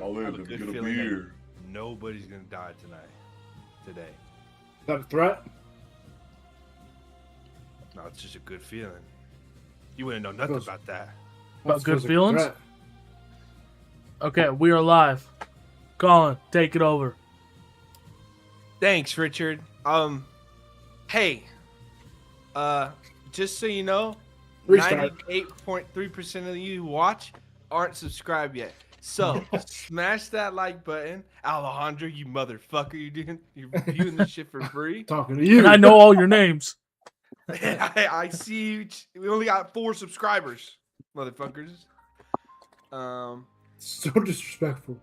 All I in, have a let me good get a feeling beer. that nobody's gonna die today. Is that a threat? No, it's just a good feeling. You wouldn't know nothing Feels- about that. That Good feels like a feelings? threat. Okay, we are live. Colin, take it over. Thanks, Richard. Hey, just so you know, Restart. 98.3% of you who watch aren't subscribed yet. So smash that like button, Alejandro. You motherfucker! You're viewing this shit for free. Talking to you. And I know all your names. I see you. We only got 4 subscribers, motherfuckers. So disrespectful.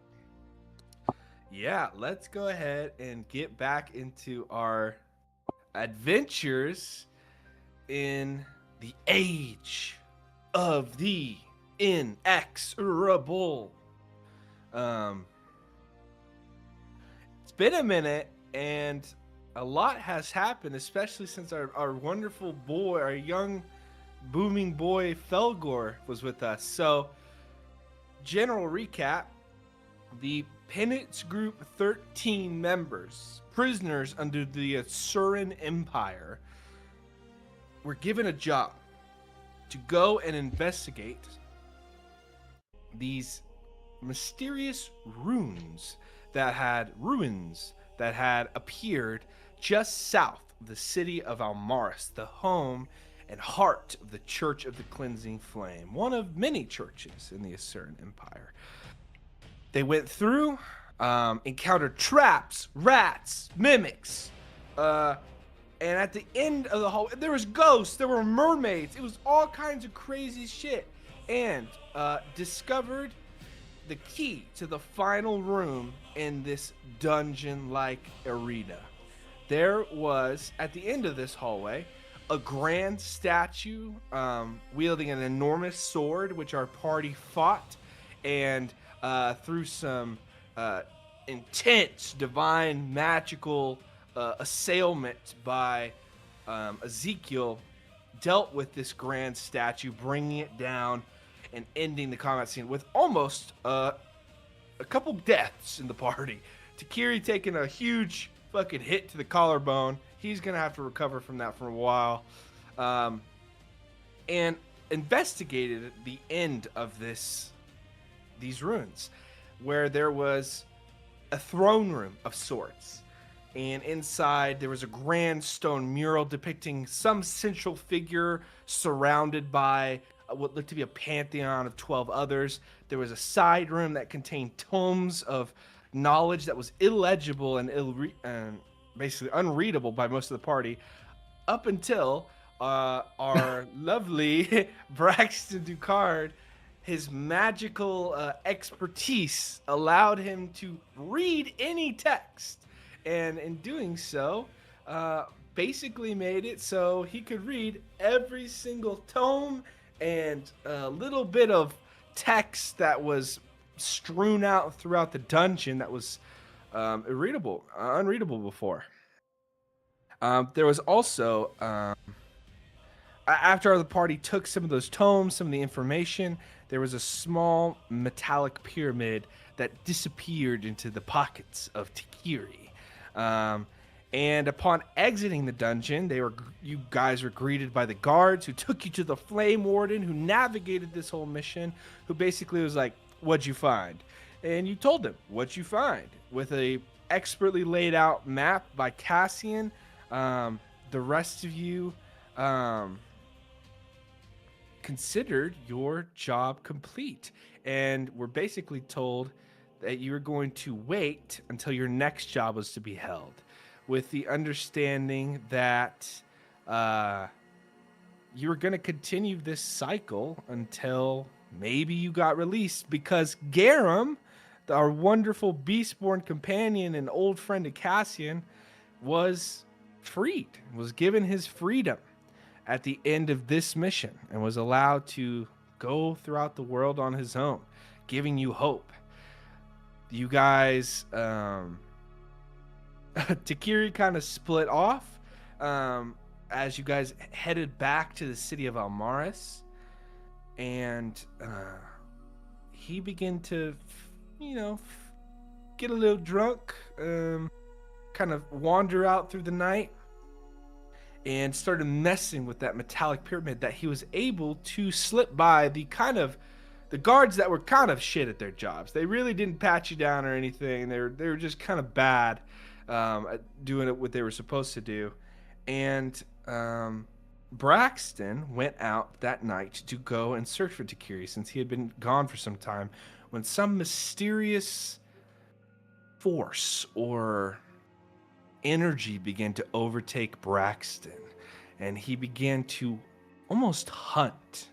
Yeah, let's go ahead and get back into our adventures in the age of the inexorable. It's been a minute and a lot has happened, especially since our wonderful boy, our young booming boy Felgor was with us. So, general recap, the Penance Group 13 members, prisoners under the Asuran Empire, were given a job to go and investigate these mysterious ruins that had appeared just south of the city of Almaris, the home and heart of the Church of the Cleansing Flame, one of many churches in the Asuran Empire. They went through, encountered traps, rats, mimics, and at the end of the hall, there was ghosts, there were mermaids, it was all kinds of crazy shit, and discovered the key to the final room in this dungeon-like arena. There was, at the end of this hallway, a grand statue wielding an enormous sword, which our party fought, and through some intense, divine, magical assailment by Ezekiel, dealt with this grand statue, bringing it down and ending the combat scene with almost a couple deaths in the party. Takiri taking a huge fucking hit to the collarbone. He's gonna have to recover from that for a while. And investigated the end of these ruins, where there was a throne room of sorts, and inside there was a grand stone mural depicting some central figure surrounded by what looked to be a pantheon of 12 others. There was a side room that contained tomes of knowledge that was illegible and basically unreadable by most of the party, up until our lovely Braxton Ducard. His magical expertise allowed him to read any text, and in doing so, basically made it so he could read every single tome and a little bit of text that was strewn out throughout the dungeon that was unreadable before. There was also, after the party took some of those tomes, some of the information, there was a small metallic pyramid that disappeared into the pockets of Takiri. And upon exiting the dungeon, you guys were greeted by the guards who took you to the Flame Warden, who navigated this whole mission, who basically was like, "What'd you find?" And you told them what you find with a expertly laid out map by Cassian. The rest of you considered your job complete, and were basically told that you were going to wait until your next job was to be held, with the understanding that you were going to continue this cycle until maybe you got released, because Garum, our wonderful Beastborn companion and old friend of Cassian, was freed, was given his freedom at the end of this mission, and was allowed to go throughout the world on his own, giving you hope. You guys, Takiri kind of split off as you guys headed back to the city of Almaris, and he began to get a little drunk, kind of wander out through the night, and started messing with that metallic pyramid that he was able to slip by the guards that were kind of shit at their jobs. They really didn't pat you down or anything. They were just kind of bad at doing it what they were supposed to do. And Braxton went out that night to go and search for Takiri since he had been gone for some time, when some mysterious force or energy began to overtake Braxton, and he began to almost hunt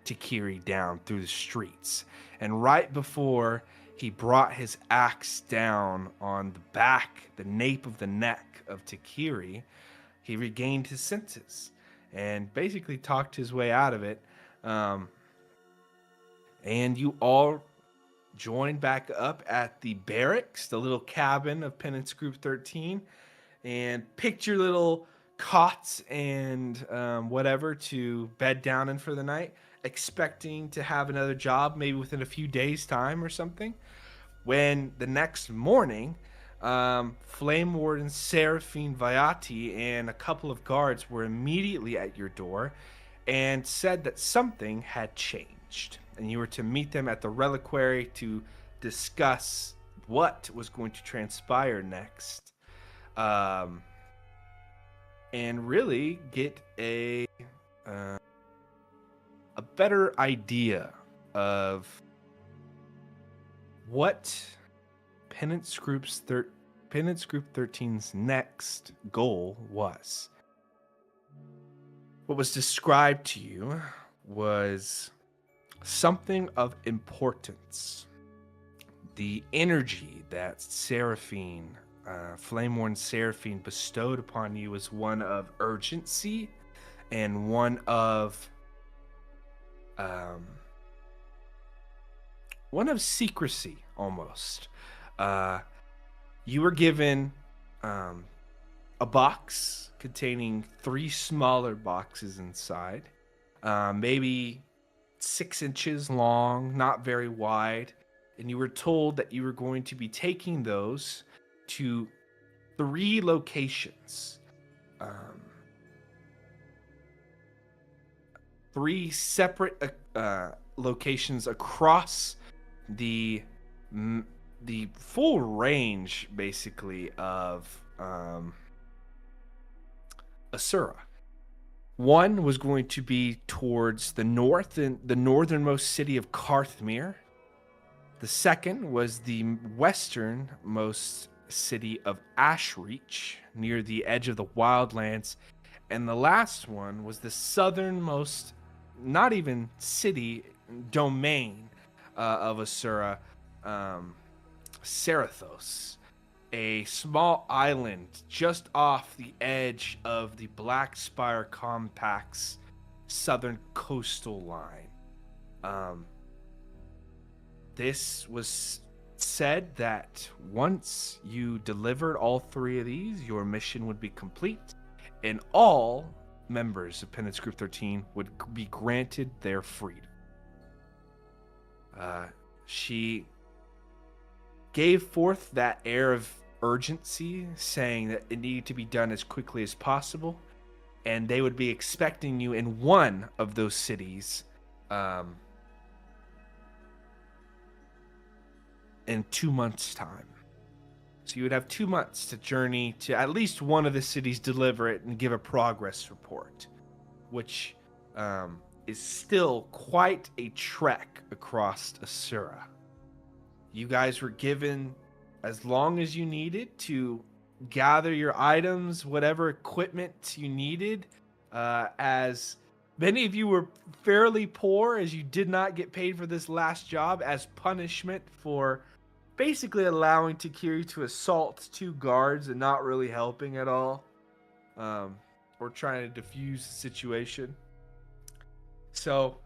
Takiri down through the streets. And right before he brought his axe down on the nape of the neck of Takiri, he regained his senses and basically talked his way out of it. And you all joined back up at the barracks, the little cabin of Penance Group 13, and picked your little cots and whatever to bed down in for the night, expecting to have another job maybe within a few days' time or something. When the next morning, Flame Warden Seraphine Vayati and a couple of guards were immediately at your door and said that something had changed, and you were to meet them at the reliquary to discuss what was going to transpire next, and really get a better idea of what Penance Group 13's next goal was. What was described to you was something of importance. The energy that Seraphine, Flameworn Seraphine, bestowed upon you was one of urgency and one of secrecy, almost. You were given a box containing 3 smaller boxes inside, maybe 6 inches long, not very wide, and you were told that you were going to be taking those to 3 locations. 3 separate locations across the full range, basically, of Asura. One was going to be towards the north, in the northernmost city of Karthmir. The second was the westernmost city of Ashreach, near the edge of the wildlands. And the last one was the southernmost, not even city, domain of Asura, Serathos, a small island just off the edge of the Black Spire Compact's southern coastal line. This was said that once you delivered all 3 of these, your mission would be complete, and all members of Penance Group 13 would be granted their freedom. She gave forth that air of urgency, saying that it needed to be done as quickly as possible, and they would be expecting you in one of those cities in 2 months' time. So you would have 2 months to journey to at least one of the cities, deliver it, and give a progress report, which is still quite a trek across Asura. You guys were given as long as you needed to gather your items, whatever equipment you needed, as many of you were fairly poor, as you did not get paid for this last job, as punishment for basically allowing Takiri to assault 2 guards and not really helping at all, or trying to defuse the situation. So,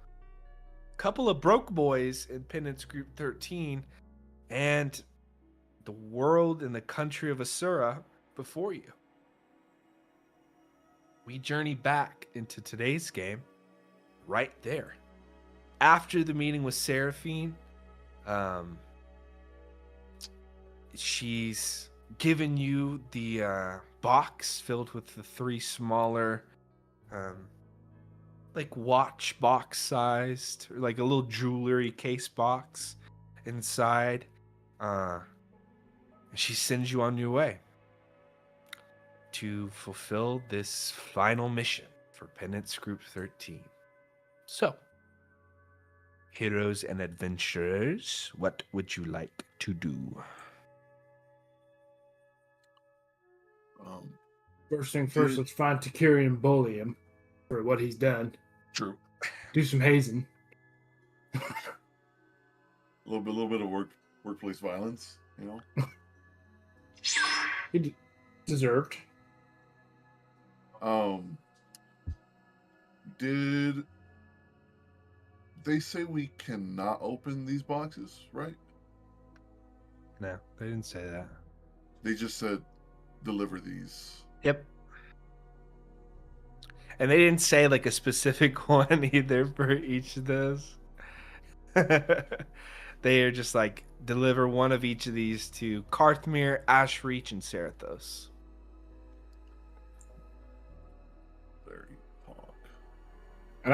a couple of broke boys in Penance Group 13 and the world and the country of Asura before you. We journey back into today's game right there. After the meeting with Seraphine, she's given you the box filled with the 3 smaller, like watch box sized, like a little jewelry case box inside. She sends you on your way to fulfill this final mission for Penance Group 13. So, heroes and adventurers, what would you like to do? First thing first, let's find Takiri and bully him for what he's done. True. Do some hazing. A little bit of workplace violence, you know. He deserved. Did they say we cannot open these boxes, right? No, they didn't say that. They just said deliver these. Yep. And they didn't say like a specific one either for each of those. They are just like, deliver one of each of these to Karthmir, Ashreach, and Serathos. Very hawk. And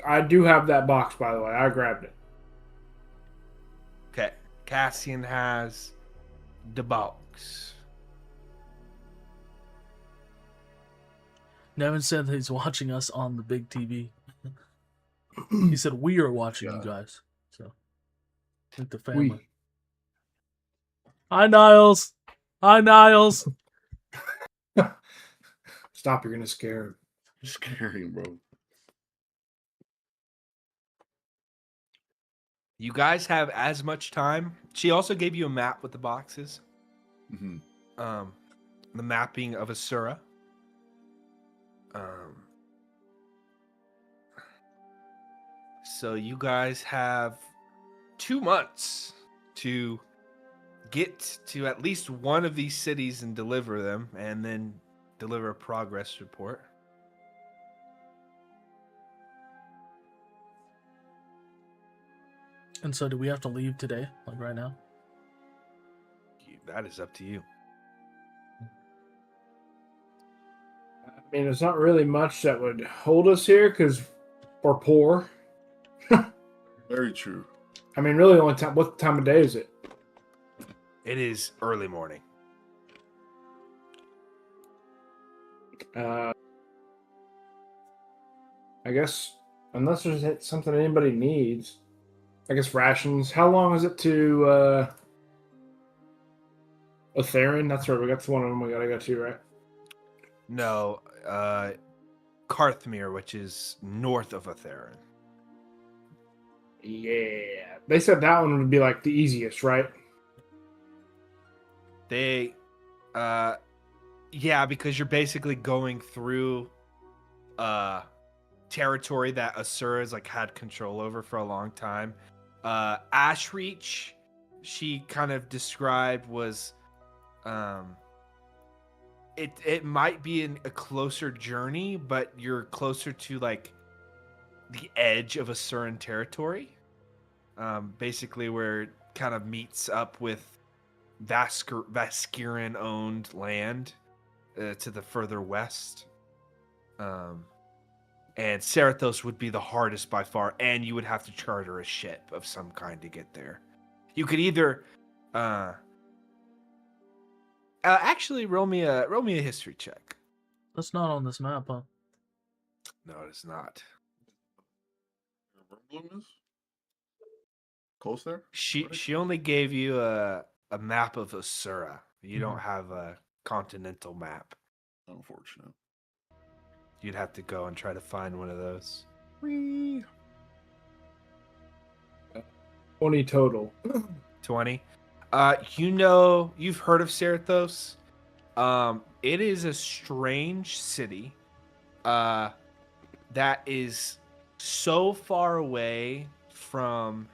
I do have that box, by the way. I grabbed it. Okay. Cassian has the box. Nevin said that he's watching us on the big TV. He said we are watching you guys. So, like the family. Hi, Niles. Hi, Niles. Stop, you're going to scare him. Scary, bro. You guys have as much time. She also gave you a map with the boxes. Mm-hmm. The mapping of Asura. So you guys have 2 months to get to at least one of these cities and deliver them, and then deliver a progress report. And so, do we have to leave today, like right now? That is up to you. I mean, there's not really much that would hold us here because we're poor. Very true. I mean, really, only time. What time of day is it? It is early morning. I guess, unless there's something anybody needs, I guess rations. How long is it to Otherin? That's right. That's one of them we gotta go to, right? No, Karthmir, which is north of Otherin. Yeah, they said that one would be like the easiest, right? They, yeah, because you're basically going through territory that Asura's like had control over for a long time. Ashreach, she kind of described was, it might be a closer journey, but you're closer to like the edge of Asuran territory. Basically where it kind of meets up with Vaskiran owned land to the further west. And Serathos would be the hardest by far, and you would have to charter a ship of some kind to get there. You could either actually roll me a history check. That's not on this map, huh? No, it's not. Bloom is close there. She only gave you a map of Asura. You don't have a continental map. Unfortunate. You'd have to go and try to find one of those. 20 total. 20. You've heard of Serathos. It is a strange city that is so far away from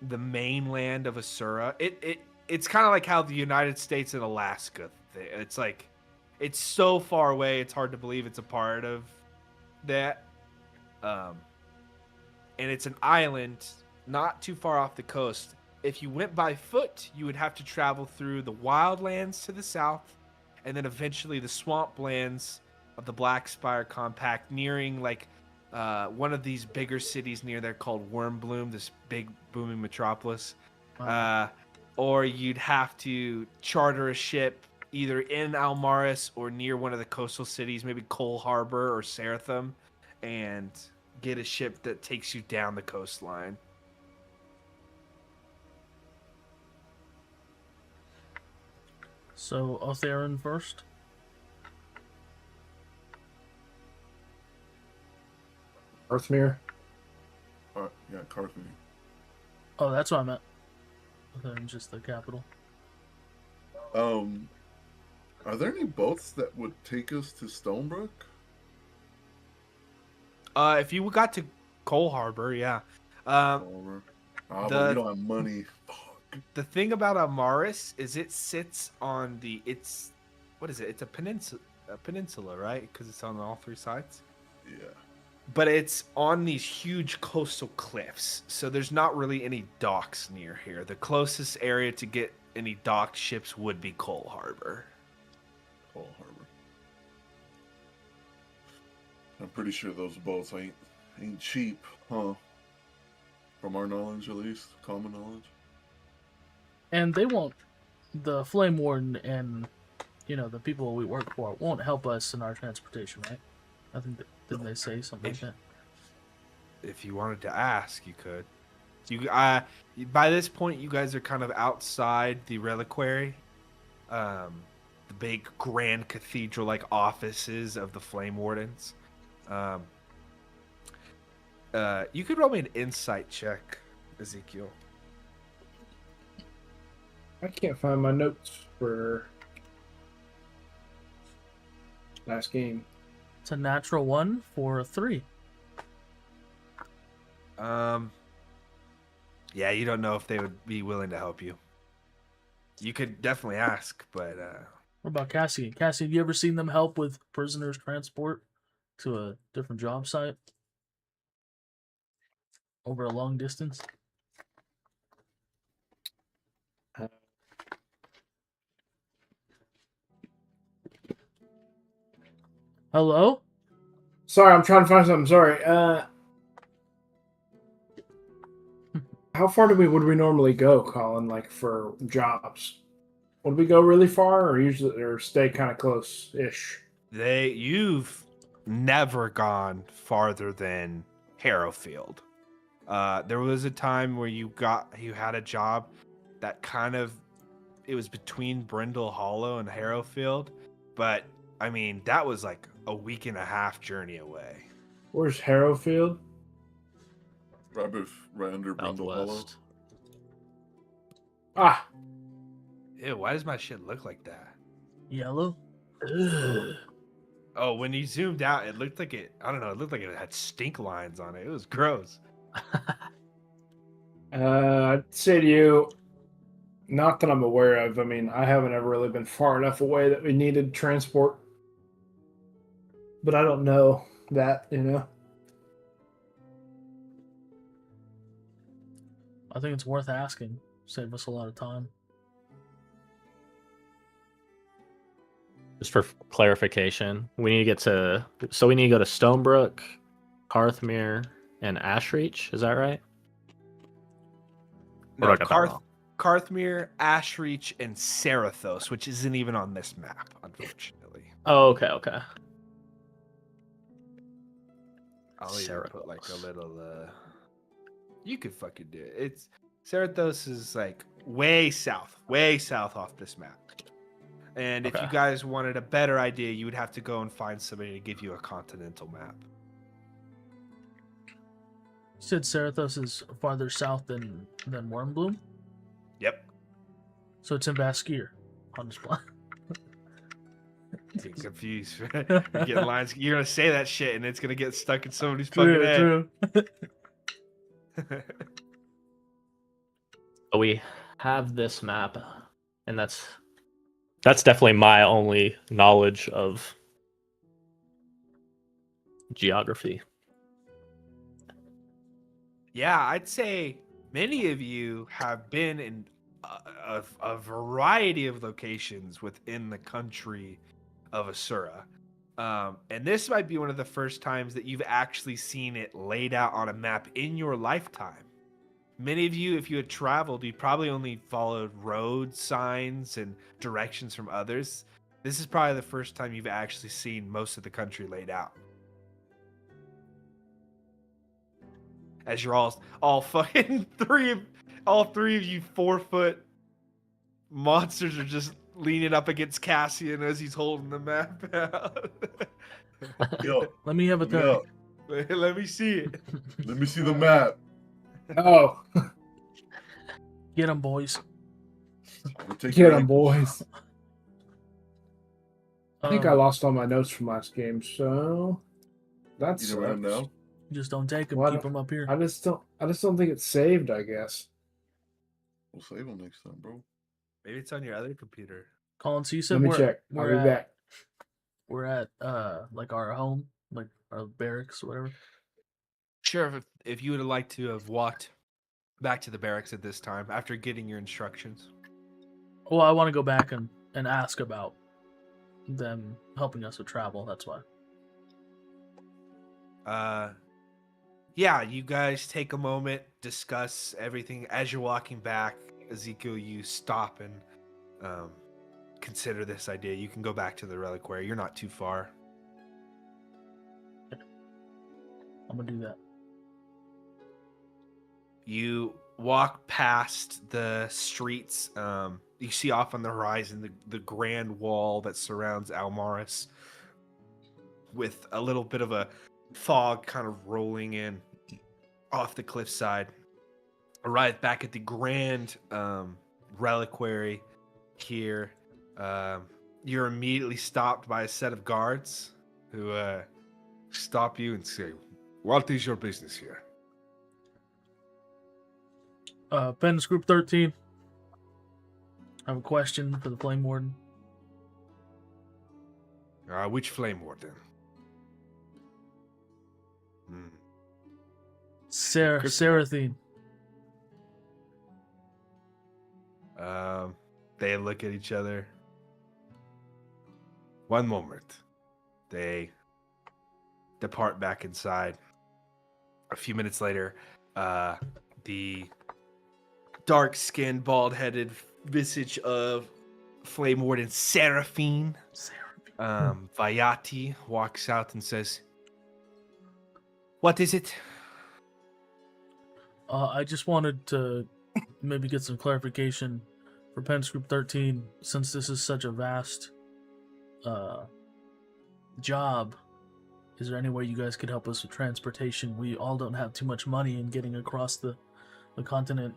the mainland of Asura. It's kind of like how the United States and Alaska. It's like it's so far away. It's hard to believe it's a part of that. And it's an island not too far off the coast. if you went by foot, you would have to travel through the wildlands to the south, and then eventually the swamplands of the Black Spire Compact, nearing like one of these bigger cities near there called Wormbloom, this big booming metropolis. Or you'd have to charter a ship either in Almaris or near one of the coastal cities, maybe Cole Harbor or Serathum, and get a ship that takes you down the coastline. So Otherin first. Earthmere. Yeah, Carthage. Oh, that's what I meant. Otherin, just the capital. Are there any boats that would take us to Stonebrook? If you got to Cole Harbor, yeah. But we don't have money. Fuck. The thing about Almaris is it sits on what is it? It's a peninsula, right? Because it's on all three sides. Yeah. But it's on these huge coastal cliffs, so there's not really any docks near here. The closest area to get any docked ships would be Cole Harbor. Cole Harbor. I'm pretty sure those boats ain't cheap, huh? From our knowledge, at least, common knowledge. And they won't. The Flame Warden and the people we work for won't help us in our transportation, right? I think didn't they say something like that? If you wanted to ask, you could. By this point, you guys are kind of outside the reliquary, the big grand cathedral-like offices of the Flame Wardens. You could roll me an insight check, Ezekiel. I can't find my notes for last game. It's a natural 1 for a 3. Yeah, you don't know if they would be willing to help you. You could definitely ask, but What about Cassie? Cassie, have you ever seen them help with prisoners' transport to a different job site over a long distance? Hello? Sorry, I'm trying to find something. Sorry. How far would we normally go, Colin? Like for jobs, would we go really far, or stay kind of close-ish? You've never gone farther than Harrowfield. There was a time where you had a job that it was between Brindle Hollow and Harrowfield, but I mean that was like a week and a half journey away. Where's Harrowfield? Right under Brindle Hollow. Southwest. Ah, Ew, why does my shit look like that? Yellow? Oh, when you zoomed out, it looked like it looked like it had stink lines on it. It was gross. I'd say to you, not that I'm aware of. I mean, I haven't ever really been far enough away that we needed transport. But I don't know that, I think it's worth asking. Save us a lot of time. Just for clarification, we need to go to Stonebrook, Carthmere, and Ashreach. Is that right? Or No, do I got that wrong? Carthmere, Ashreach, and Serathos, which isn't even on this map, unfortunately. Oh, okay. I'll even put like a little. You could fucking do it. Serathos is like way south off this map. And if you guys wanted a better idea, you would have to go and find somebody to give you a continental map. You said Serathos is farther south than Wormbloom? Yep. So it's in Baskir. On this plan. Get confused. You're getting lines. You're gonna say that shit, and it's gonna get stuck in somebody's fucking head. True. But we have this map, and that's definitely my only knowledge of geography. Yeah, I'd say Many of you have been in a variety of locations within the country of Asura. And this might be one of the first times that you've actually seen it laid out on a map in your lifetime. Many of you, if you had traveled, you probably only followed road signs and directions from others. This is probably the first time you've actually seen most of the country laid out. As you're all fucking all three of you 4-foot monsters are just leaning up against Cassian as he's holding the map out. Yo, Let me have a turn. yo, Let me see it. let me see the map. Oh, Get them, boys. We'll take get your them, ankles. boys. I think I lost all my notes from last game, so that's You know what now? Just don't take them. What? Keep them up here. I just don't think it's saved. I guess. We'll save them next time, bro. Maybe it's on your other computer. Colin, so you said Let me we're, check. I'll We're be at, back. We're at like our home, like our barracks or whatever. Sheriff, if you would have liked to have walked back to the barracks at this time after getting your instructions. Well, I want to go back and ask about them helping us with travel. That's why. Yeah, you guys take a moment, discuss everything as you're walking back. Ezekiel, you stop and consider this idea. You can go back to the reliquary. You're not too far. I'm gonna do that. You walk past the streets. You see off on the horizon the grand wall that surrounds Almaris, with a little bit of a fog kind of rolling in off the cliffside. Arrive back at the grand reliquary here. You're immediately stopped by a set of guards who stop you and say, "What is your business here?" Pens Group 13. I have a question for the Flame Warden. Which Flame Warden? Seraphine. They look at each other. One moment. They depart back inside. A few minutes later, the dark-skinned, bald-headed visage of Flame Warden Seraphine, Vayati, walks out and says, "What is it?" I just wanted to maybe get some clarification for Pens Group 13, since this is such a vast job. Is there any way you guys could help us with transportation? We all don't have too much money, and getting across the continent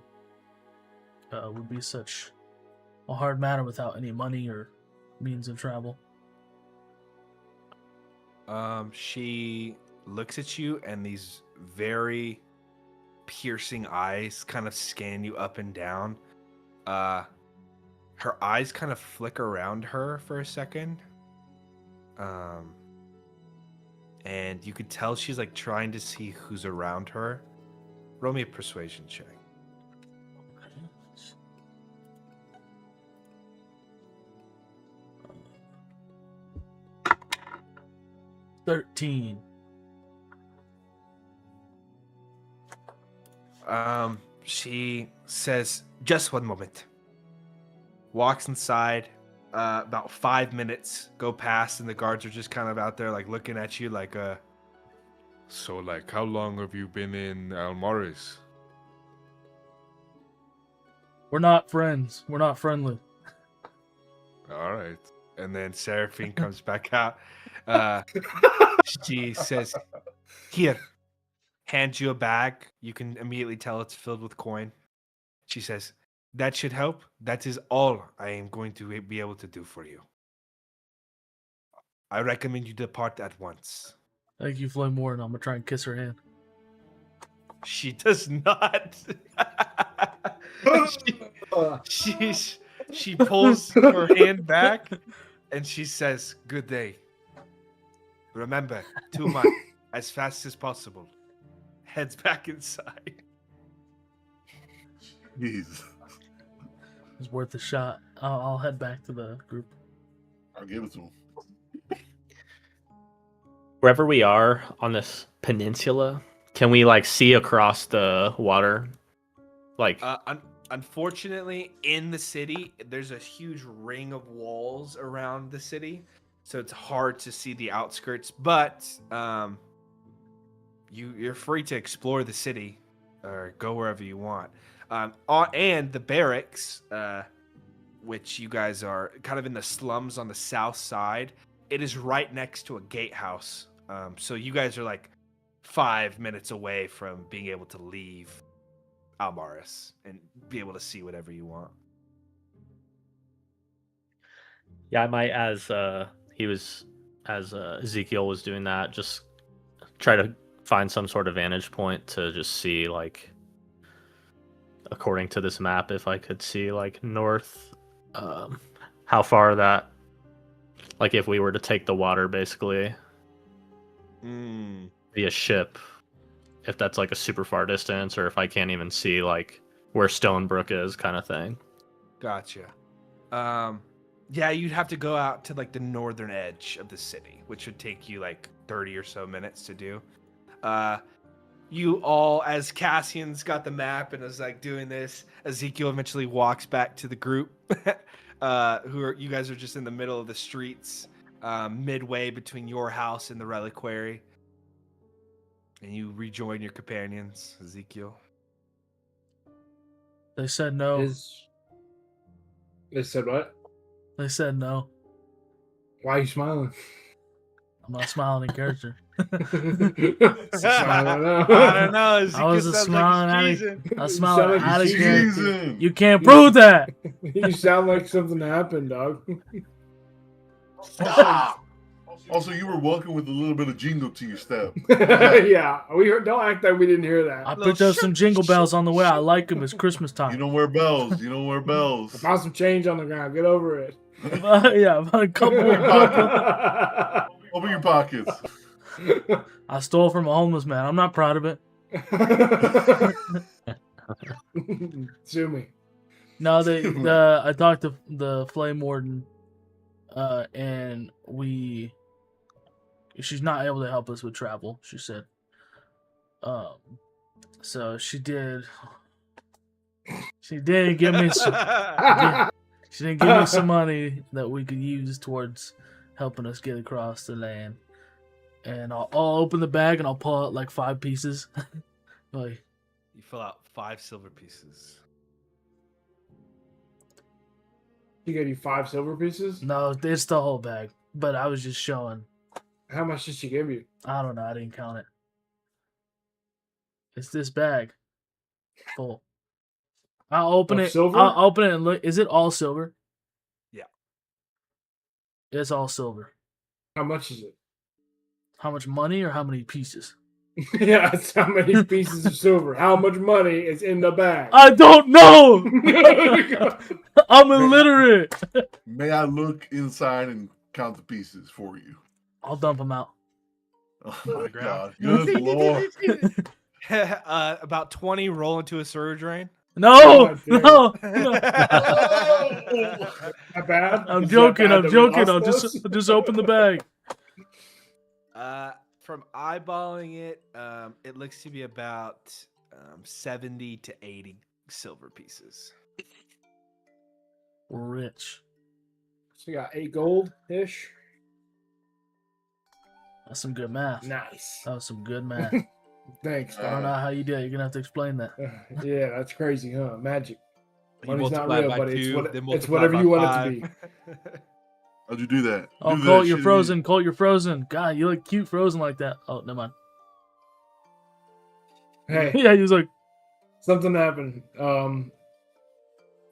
would be such a hard matter without any money or means of travel. She looks at you, and these very piercing eyes kind of scan you up and down. Her eyes kind of flicker around her for a second. And you could tell she's like trying to see who's around her. Roll me a persuasion check. 13. She says, "Just one moment." Walks inside. About 5 minutes go past, and the guards are just kind of out there, like looking at you, like, "So, like, how long have you been in Almaris?" We're not friends. We're not friendly. All right. And then Seraphine comes back out. She says, "Here," hands you a bag. You can immediately tell it's filled with coin. She says, "That should help. That is all I am going to be able to do for you. I recommend you depart at once." Thank you, Flame Warden. I'm gonna try and kiss her hand. She does not. She pulls her hand back and she says, "Good day. Remember, 2 months, as fast as possible." Heads back inside. Jeez. It's worth a shot. I'll head back to the group. I'll give it to him. Wherever we are on this peninsula, can we like see across the water? Like, Unfortunately, in the city, there's a huge ring of walls around the city, so it's hard to see the outskirts. But you're free to explore the city or go wherever you want. And the barracks, which you guys are kind of in the slums on the south side, it is right next to a gatehouse. So you guys are like 5 minutes away from being able to leave Almaris and be able to see whatever you want. yeah, I might, as Ezekiel was doing that, just try to find some sort of vantage point to just see, like, according to this map, if I could see like north, how far that, like, if we were to take the water basically via ship, if that's like a super far distance, or if I can't even see like where Stonebrook is, kind of thing. Gotcha. Yeah, you'd have to go out to like the northern edge of the city, which would take you like 30 or so minutes to do. You all, as Cassian's got the map and is like doing this, Ezekiel eventually walks back to the group. You guys are just in the middle of the streets, midway between your house and the reliquary. And you rejoin your companions, Ezekiel. They said no. They said what? They said no. Why are you smiling? I'm not smiling in character. I don't know. I don't know. Ezekiel I was sounds smiling like at he's it. cheesing. I You smile sound like out of you're character. Cheesing. You can't prove that. You sound like something happened, dog. Stop! Also, you were walking with a little bit of jingle to your step. Yeah, we heard. Don't act like we didn't hear that. I picked up some jingle bells on the way. I like them. It's Christmas You time. don't wear bells. You don't wear I bells. found some change on the ground. Get over it. Yeah, about a couple. Open your pockets. I stole from a homeless man. I'm not proud of it. Sue me. No, I talked to the Flame Warden, and she's not able to help us with travel, she said. So she did give me some, she didn't give me some money that we could use towards helping us get across the land. And I'll open the bag and I'll pull out like 5 pieces. Like, You fill out 5 silver pieces. She gave you 5 silver pieces? no, it's the whole bag. But I was just showing. How much did she give you? I don't know. I didn't count it. It's this bag full. I'll open Of it. silver? I'll open it and look. Is it all silver? Yeah. It's all silver. How much is it? How much money or how many pieces? Yeah, it's how many pieces of silver. How much money is in the bag? I don't know. I'm illiterate. May I look inside and count the pieces for you? I'll dump them out. Oh my ground. God. Good Lord. About 20 roll into a sewer drain. No, God damn. no. That bad? I'm Is that joking. bad I'm that we joking. I'll lost those? just open the bag. From eyeballing it, it looks to be about 70 to 80 silver pieces. We're rich. So you got 8 gold-ish? That's some good math. Nice. That was some good math. Thanks, I don't know how you do it. You're gonna have to explain that. Yeah, that's crazy, huh? Magic. You Money's not multiply it real, by but it's 2, what- then it's multiply whatever by you want it to 5. be. How'd you do that? Oh, Do Colt, that you're shit frozen. Colt, you're frozen. God, you look cute frozen like that. Oh, never mind. Hey, Yeah, he was like, something happened. And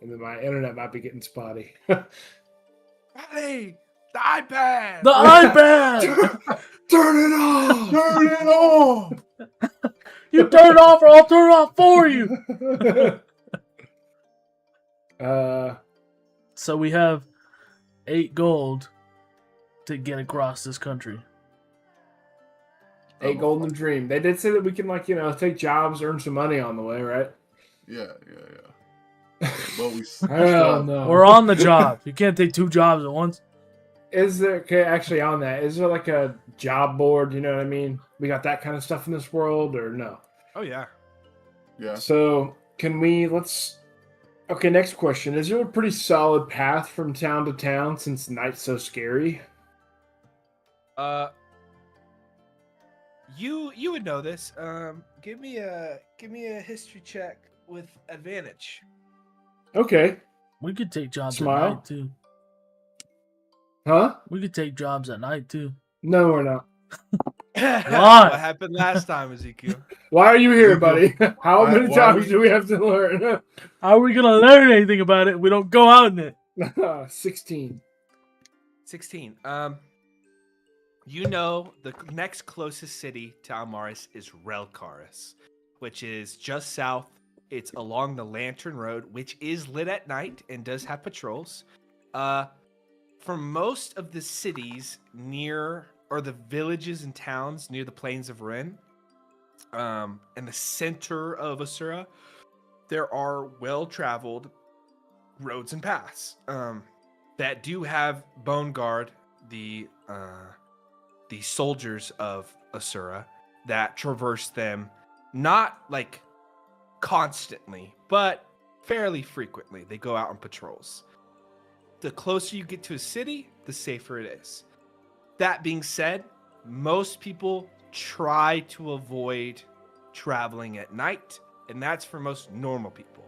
then my internet might be getting spotty. Hey, the iPad! the iPad! Turn it off! Turn it off! You turn it off or I'll turn it off for you. So we have 8 gold to get across this country. 8 golden dream. They did say that we can, like, take jobs, earn some money on the way, right? Yeah. But we Hell no. We're on the job. You can't take 2 jobs at once. Is there actually on that? Is there like a job board? You know what I mean? We got that kind of stuff in this world, or no? Oh yeah. Yeah. So can we? Okay, next question. Is there a pretty solid path from town to town since night's so scary? You would know this. Give me a history check with advantage. Okay. We could take jobs Smile. at night too. Huh? We could take jobs at night too. No, we're not. Why? What happened last time, Ezekiel? Why are you here, buddy? How Why- many why times we- do we have to learn? How are we gonna learn anything about it? We don't go out in it. 16. 16. You know the next closest city to Almaris is Relcaris, which is just south. It's along the Lantern Road, which is lit at night and does have patrols. For most of the cities near, or the villages and towns near the plains of Ren, in the center of Asura, there are well-traveled roads and paths that do have Bone Guard, the soldiers of Asura, that traverse them, not like constantly, but fairly frequently. They go out on patrols. The closer you get to a city, the safer it is. That being said, most people try to avoid traveling at night, and that's for most normal people.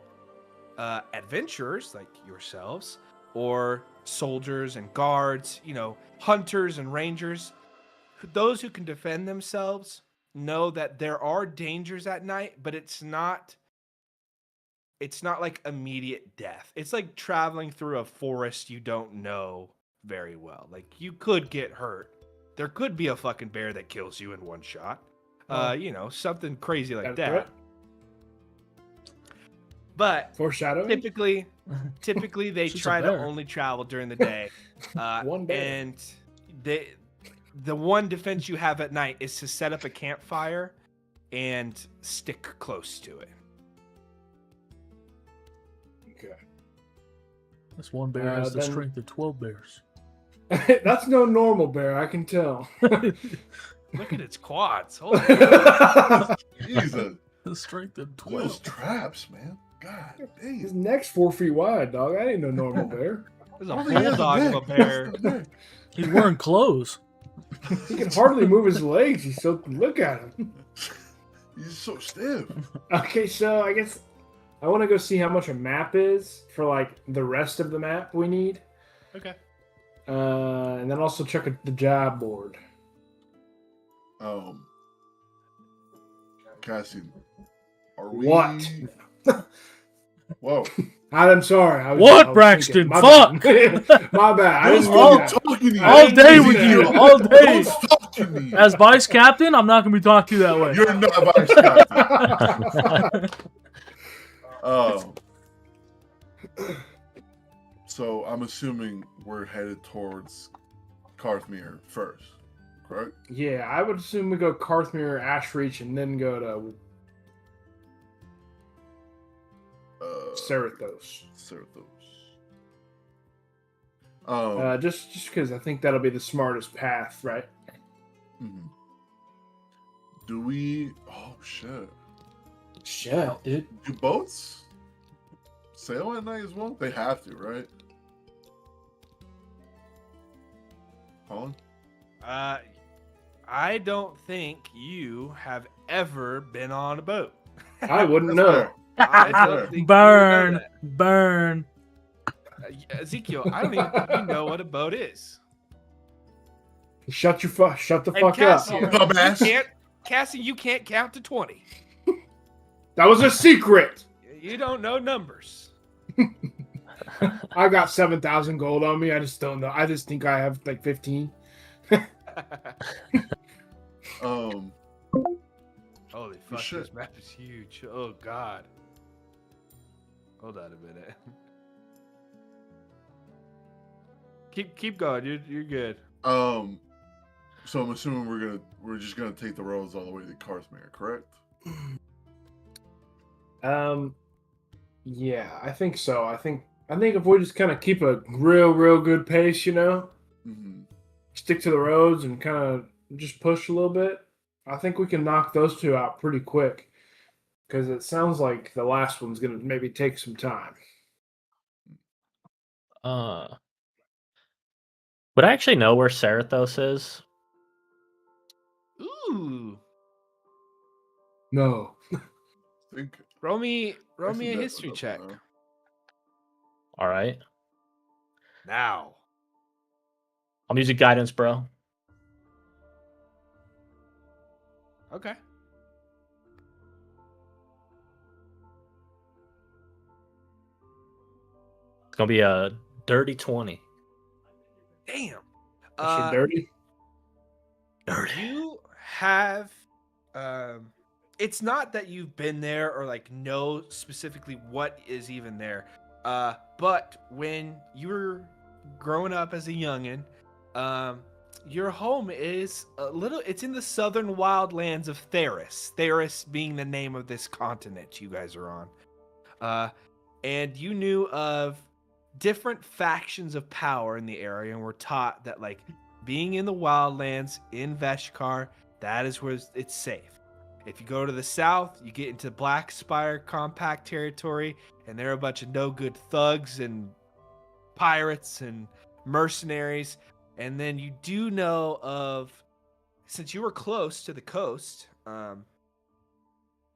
Adventurers like yourselves, or soldiers and guards, hunters and rangers, those who can defend themselves know that there are dangers at night, but it's not like immediate death. It's like traveling through a forest you don't know very well. Like, you could get hurt. There could be a fucking bear that kills you in one shot. Something crazy like That's that. right. But Foreshadowing? typically they She's a try to bear. only travel during the day. One bear. And the one defense you have at night is to set up a campfire and stick close to it. Okay. This one bear has the then- strength of 12 bears. That's no normal bear, I can tell. Look at its quads. Holy shit. Jesus. The strength of Those 12. traps, man. God His dang. neck's 4 feet wide, dog. That ain't no normal bear. There's a All he has is bulldog of a neck. bear. That's the neck. He's wearing clothes. He can hardly move his legs. He's so look at him. He's so stiff. Okay, so I guess I want to go see how much a map is for like the rest of the map we need, Okay. and then also check the job board. Cassian, are we? What? Whoa. I'm sorry. I was What, thinking. Braxton? My Fuck! bad. My bad. I Don't didn't stop mean that. talking to you. All day with Yeah. you. All day. Don't talk to me. As vice captain, I'm not going to be talking to you that way. You're not vice captain. So I'm assuming we're headed towards Karthmere first, correct? Yeah, I would assume we go Karthmere, Ashreach, and then go to Cerithos. Cerithos. Just because I think that'll be the smartest path, right? mhm. Do we? Oh shit! Shit, dude. Do boats sail at night as well? They have to, right? Colin? I don't think you have ever been on a boat. I wouldn't That's know. fair. I don't think you would know Burn. that. Burn. Ezekiel, I don't even think you know what a boat is. Shut the fuck And up. Cassian, Dumbass. you can't count to 20. That was a secret. You don't know numbers. I got 7,000 gold on me. I just don't know. I just think I have like 15. Holy fuck, shit. this map is huge. Oh god. Hold on a minute. Keep going. You're good. So I'm assuming we're just gonna take the roads all the way to Karthmere, correct? Yeah, I think so. I think if we just kind of keep a real good pace, Hmm. stick to the roads and kind of just push a little bit, I think we can knock those two out pretty quick. Because it sounds like the last one's gonna maybe take some time. Uh, would I actually know where Serathos is? Ooh. No. I think Roll me I a can definitely history look check. now. All right. Now. I'm using guidance, bro. Okay. It's gonna be a dirty 20. Damn. Is she dirty? You have it's not that you've been there or like know specifically what is even there. But when you were growing up as a youngin, your home is it's in the southern wildlands of Theris. Theris being the name of this continent you guys are on. And you knew of different factions of power in the area and were taught that like being in the wildlands in Veshkar, that is where it's safe. If you go to the south, you get into Black Spire compact territory, and there are a bunch of no good thugs and pirates and mercenaries. And then you do know of, since you were close to the coast,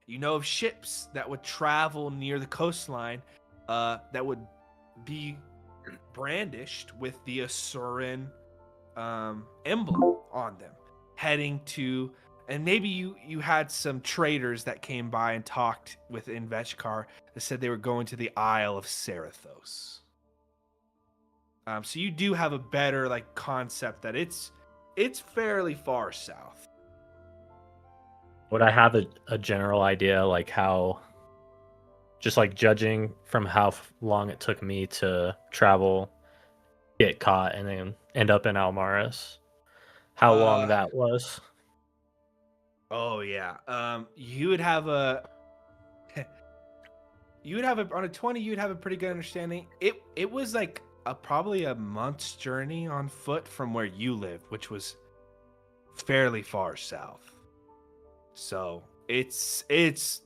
you know of ships that would travel near the coastline that would be brandished with the Asuran emblem on them, heading to, and maybe you had some traders that came by and talked with Veshkar that said they were going to the Isle of Serathos. So you do have a better like concept that it's fairly far south. Would I have a general idea, like how, just like judging from how long it took me to travel, get caught, and then end up in Almaris, how long that was? Oh yeah. You would have a on a 20 you'd have a pretty good understanding. It was like probably a month's journey on foot from where you live, which was fairly far south. So it's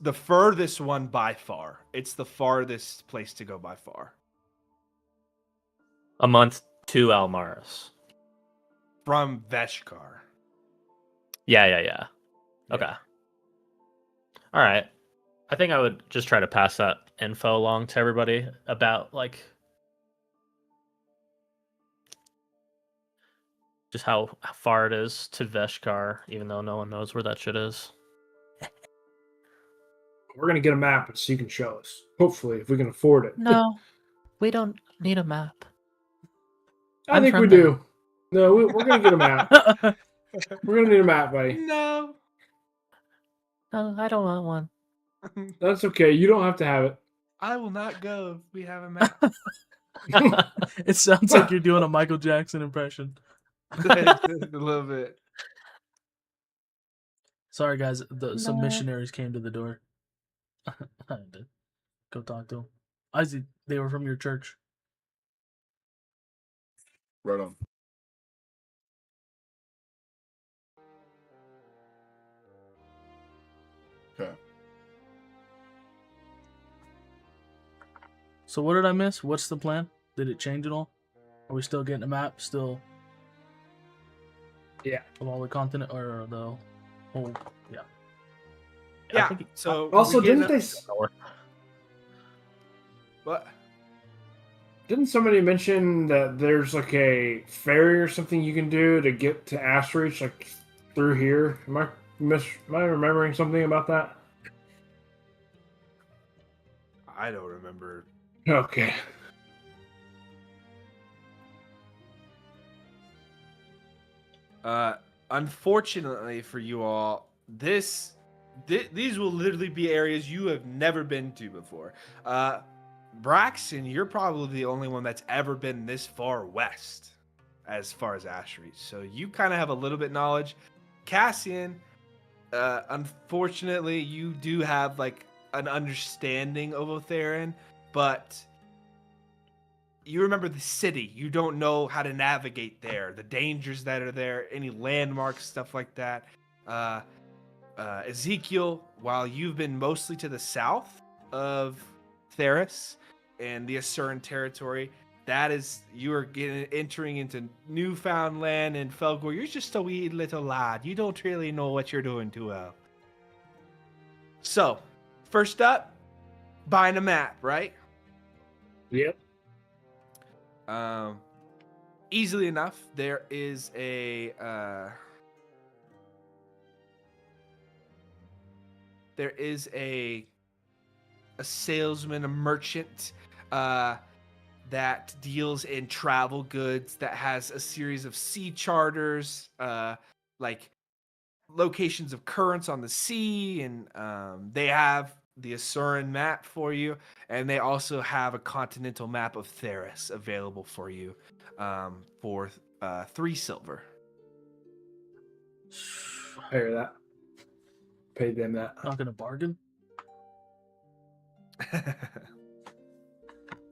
the furthest one by far. It's the farthest place to go by far. A month to Almaris. From Veshkar. Yeah. Okay. All right. I think I would just try to pass that info along to everybody about like just how far it is to Veshkar, even though no one knows where that shit is. We're gonna get a map so you can show us. Hopefully, if we can afford it. No, we don't need a map. I think we do. No, we're gonna get a map. We're gonna need a map, buddy. No. No, I don't want one. That's okay. You don't have to have it. I will not go if we have a map. It sounds like you're doing a Michael Jackson impression. A little bit. Sorry, guys. Some missionaries came to the door. I did. Go talk to them. Isaac, they were from your church. Right on. Okay. So what did I miss? What's the plan? Did it change at all? Are we still getting a map? Still? Yeah. Of all the continent or the whole? Yeah. Yeah. I think So Also, we get didn't a- they? What? Didn't somebody mention that there's like a ferry or something you can do to get to Astreach, like through here? Am I remembering something about that? I don't remember. Okay. Unfortunately for you all, these will literally be areas you have never been to before. Braxton, you're probably the only one that's ever been this far west, as far as Ashreach. So you kind of have a little bit knowledge. Cassian, unfortunately, you do have like an understanding of Otherin, but you remember the city. You don't know how to navigate there, the dangers that are there, any landmarks, stuff like that. Ezekiel, while you've been mostly to the south of Theris and the Asuran territory, that is, you are entering into newfound land, and Felgor, you're just a wee little lad. You don't really know what you're doing too well. So, first up, buying a map, right? Yep. Easily enough, there is a salesman, a merchant that deals in travel goods, that has a series of sea charters, like locations of currents on the sea, and they have the Asuran map for you, and they also have a continental map of Theris available for you for 3 silver. Hire that. Pay them that. Not gonna bargain.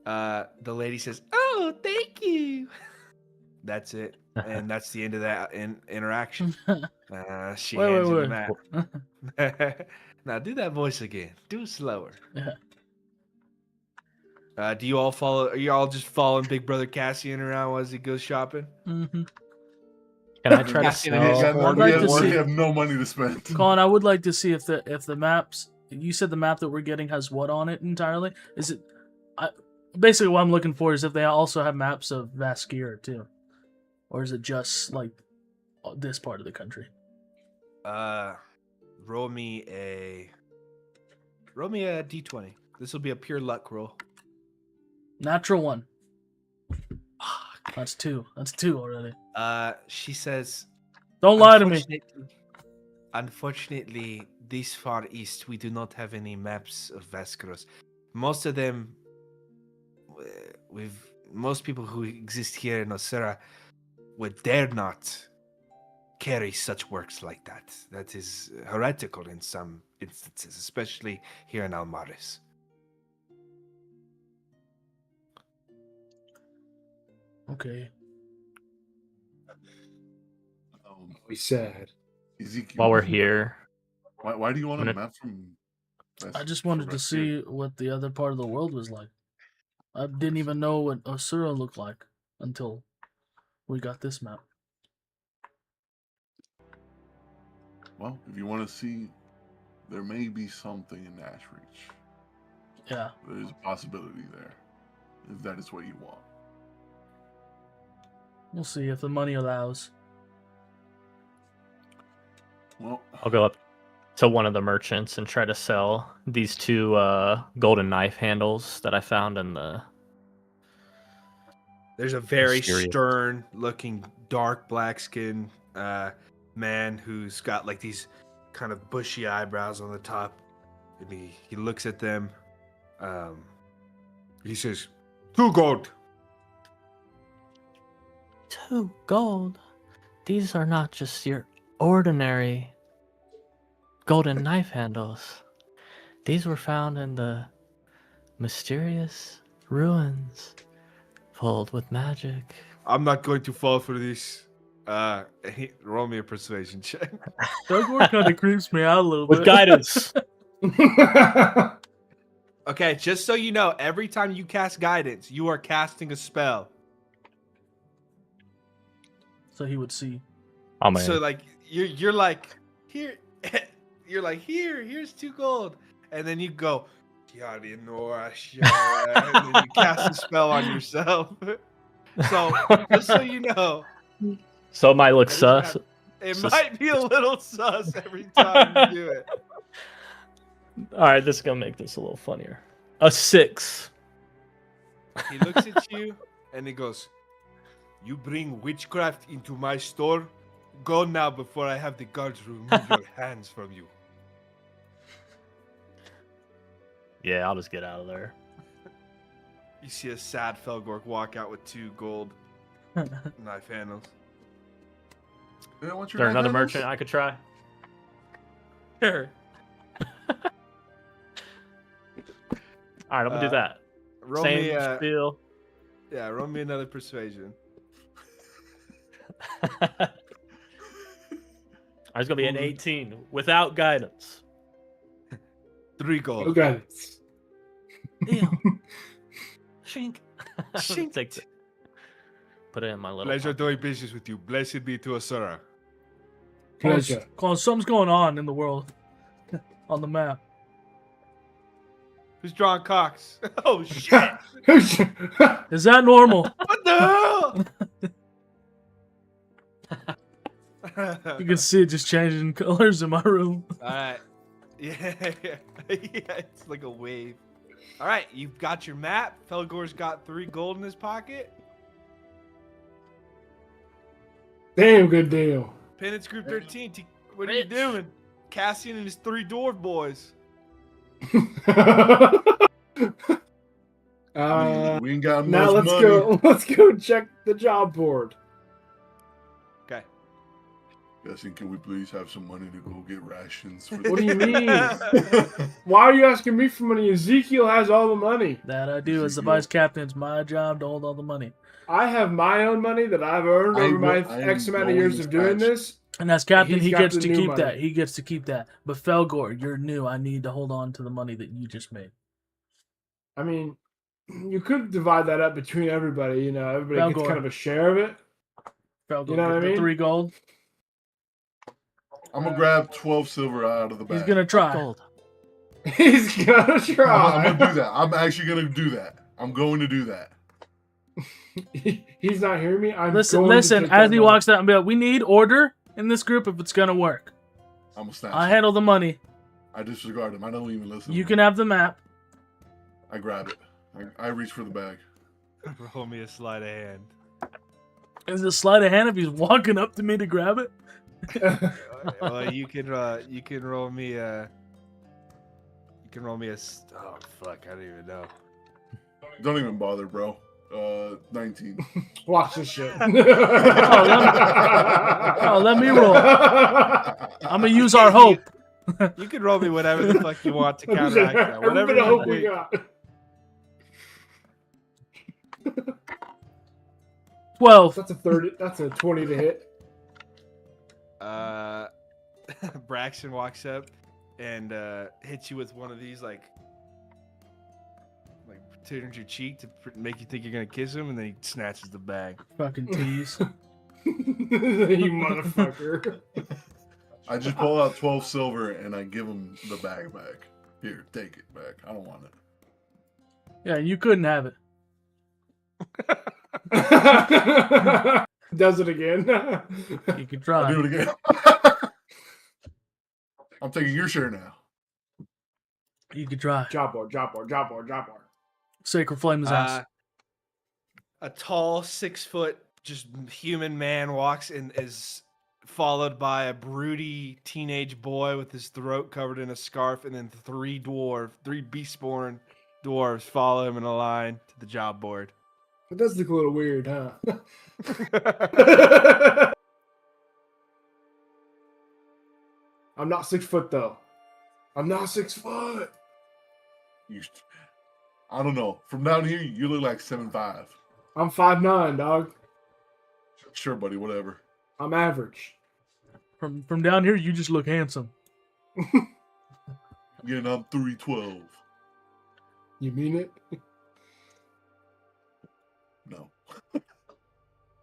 The lady says, "Oh, thank you." That's it, and that's the end of that interaction. She hands you the map. Now do that voice again. Do it slower. Do you all follow? Are you all just following Big Brother Cassian around as he goes shopping? Mm-hmm. Can I try to Cassian, We sell? got- I'd like to we see- have no money to spend. Colin, I would like to see if the maps. You said the map that we're getting has what on it entirely? Is it? Basically, what I'm looking for is if they also have maps of Vaskir too, or is it just like this part of the country? Roll me a d20. This will be a pure luck roll. Natural 1. That's 2. That's 2 already. She says, Don't lie to me. Unfortunately, this far east, we do not have any maps of Vaskros. Most of them, most people who exist here in Osira would dare not carry such works like that. That is heretical in some instances, especially here in Almaris. Okay. We said. Ezekiel, While we're here, why do you want a I'm gonna- map from? I just wanted to Vaskir? see what the other part of the world was like. I didn't even know what Osura looked like until we got this map. Well, if you want to see, there may be something in Ashreach. Yeah. There's a possibility there, if that is what you want. We'll see if the money allows. Well, I'll go up to one of the merchants and try to sell these 2 golden knife handles that I found in the. There's a very Mysterious. stern-looking, dark black-skinned man who's got like these kind of bushy eyebrows on the top. And he looks at them. He says, 2 gold. 2 gold. These are not just your ordinary golden knife handles. These were found in the mysterious ruins filled with magic. I'm not going to fall for this. Roll me a persuasion check. Dugwork kind of creeps me out a little bit. With guidance. Okay, just so you know, every time you cast guidance, you are casting a spell. So he would see. Oh man. So like you're like here, you're like here's 2 gold, and then you go, and then you cast a spell on yourself. So just so you know, So it might look That is sus. it Sus- might be a little sus every time you do it. All right, this is gonna make this a little funnier. A 6. He looks at you and he goes, "You bring witchcraft into my store? Go now before I have the guards remove your hands from you." Yeah, I'll just get out of there. You see a sad Felgork walk out with 2 gold knife handles. yeah, what's Is your there knife another handles? merchant I could try? Sure. All right, I'm gonna do that. Roll Same me, spiel. yeah, roll me another persuasion. It's gonna be an 18 without guidance. 3 gold. Okay. Deal. Shink. Shink. Take it. Put it in my little. Pleasure pocket. doing business with you. Blessed be to Asura. Pleasure. Colin, something's going on in the world. On the map. Who's drawing cocks? Oh shit! Is that normal? What the hell? You can see it just changing colors in my room. All right. Yeah, yeah, it's like a wave. All right, you've got your map. Felgor's got 3 gold in his pocket. Damn good deal. Penance Group 13. What are you Rich. doing? Cassian and his 3 dwarf boys. We ain't got Now much let's money. go. Let's go check the job board. Okay. Jesse, can we please have some money to go get rations? For What do you mean? Why are you asking me for money? Ezekiel has all the money. That I do as the Ezekiel. vice captain. It's my job to hold all the money. I have my own money that I've earned over my I X am amount of going years as of doing fast. this. And as captain, He's he got gets the to new keep money. that. He gets to keep that. But Felgor, you're new. I need to hold on to the money that you just made. I mean, you could divide that up between everybody. You know, everybody gets Falgor. kind of a share of it. Felgor, You know what I get the mean? 3 gold. I'm gonna grab 12 silver out of the bag. He's gonna try. Gold. He's gonna try. I'm gonna do that. I'm actually gonna do that. I'm going to do that. He's not hearing me. I'm Listen, going to listen. take As that he money. walks out and be like, we need order in this group if it's gonna work. I'm gonna snatch I it. handle the money. I disregard him. I don't even listen. You can have the map. I grab it. I reach for the bag. Roll me a sleight of hand. Is it sleight of hand if he's walking up to me to grab it? Well, you can roll me a. You can roll me a. Oh fuck! I don't even know. Don't even bother, bro. 19. Watch this shit. Oh, let me roll. I'm gonna use our hope. You can roll me whatever the fuck you want to counteract that. Every Whatever bit of you hope we think. got. 12. That's a 30. That's a 20 to hit. Braxton walks up and hits you with one of these like turns your cheek to make you think you're gonna kiss him, and then he snatches the bag. Fucking tease. You motherfucker. I just pull out 12 silver and I give him the bag back. Here, take it back. I don't want it. Yeah, you couldn't have it. Does it again. You could I'll try. do it again. I'm taking your share now. You could try. Job board, job board, job board, job board. Sacred flame his ass. A tall 6-foot just human man walks and is followed by a broody teenage boy with his throat covered in a scarf, and then 3 beastborn dwarves follow him in a line to the job board. It does look a little weird, huh? I'm not 6 foot though. I'm not 6 foot. I don't know. From down here, you look like 7'5". I'm 5'9", dog. Sure, buddy. Whatever. I'm average. From down here, you just look handsome. Again, I'm 312. You mean it? No.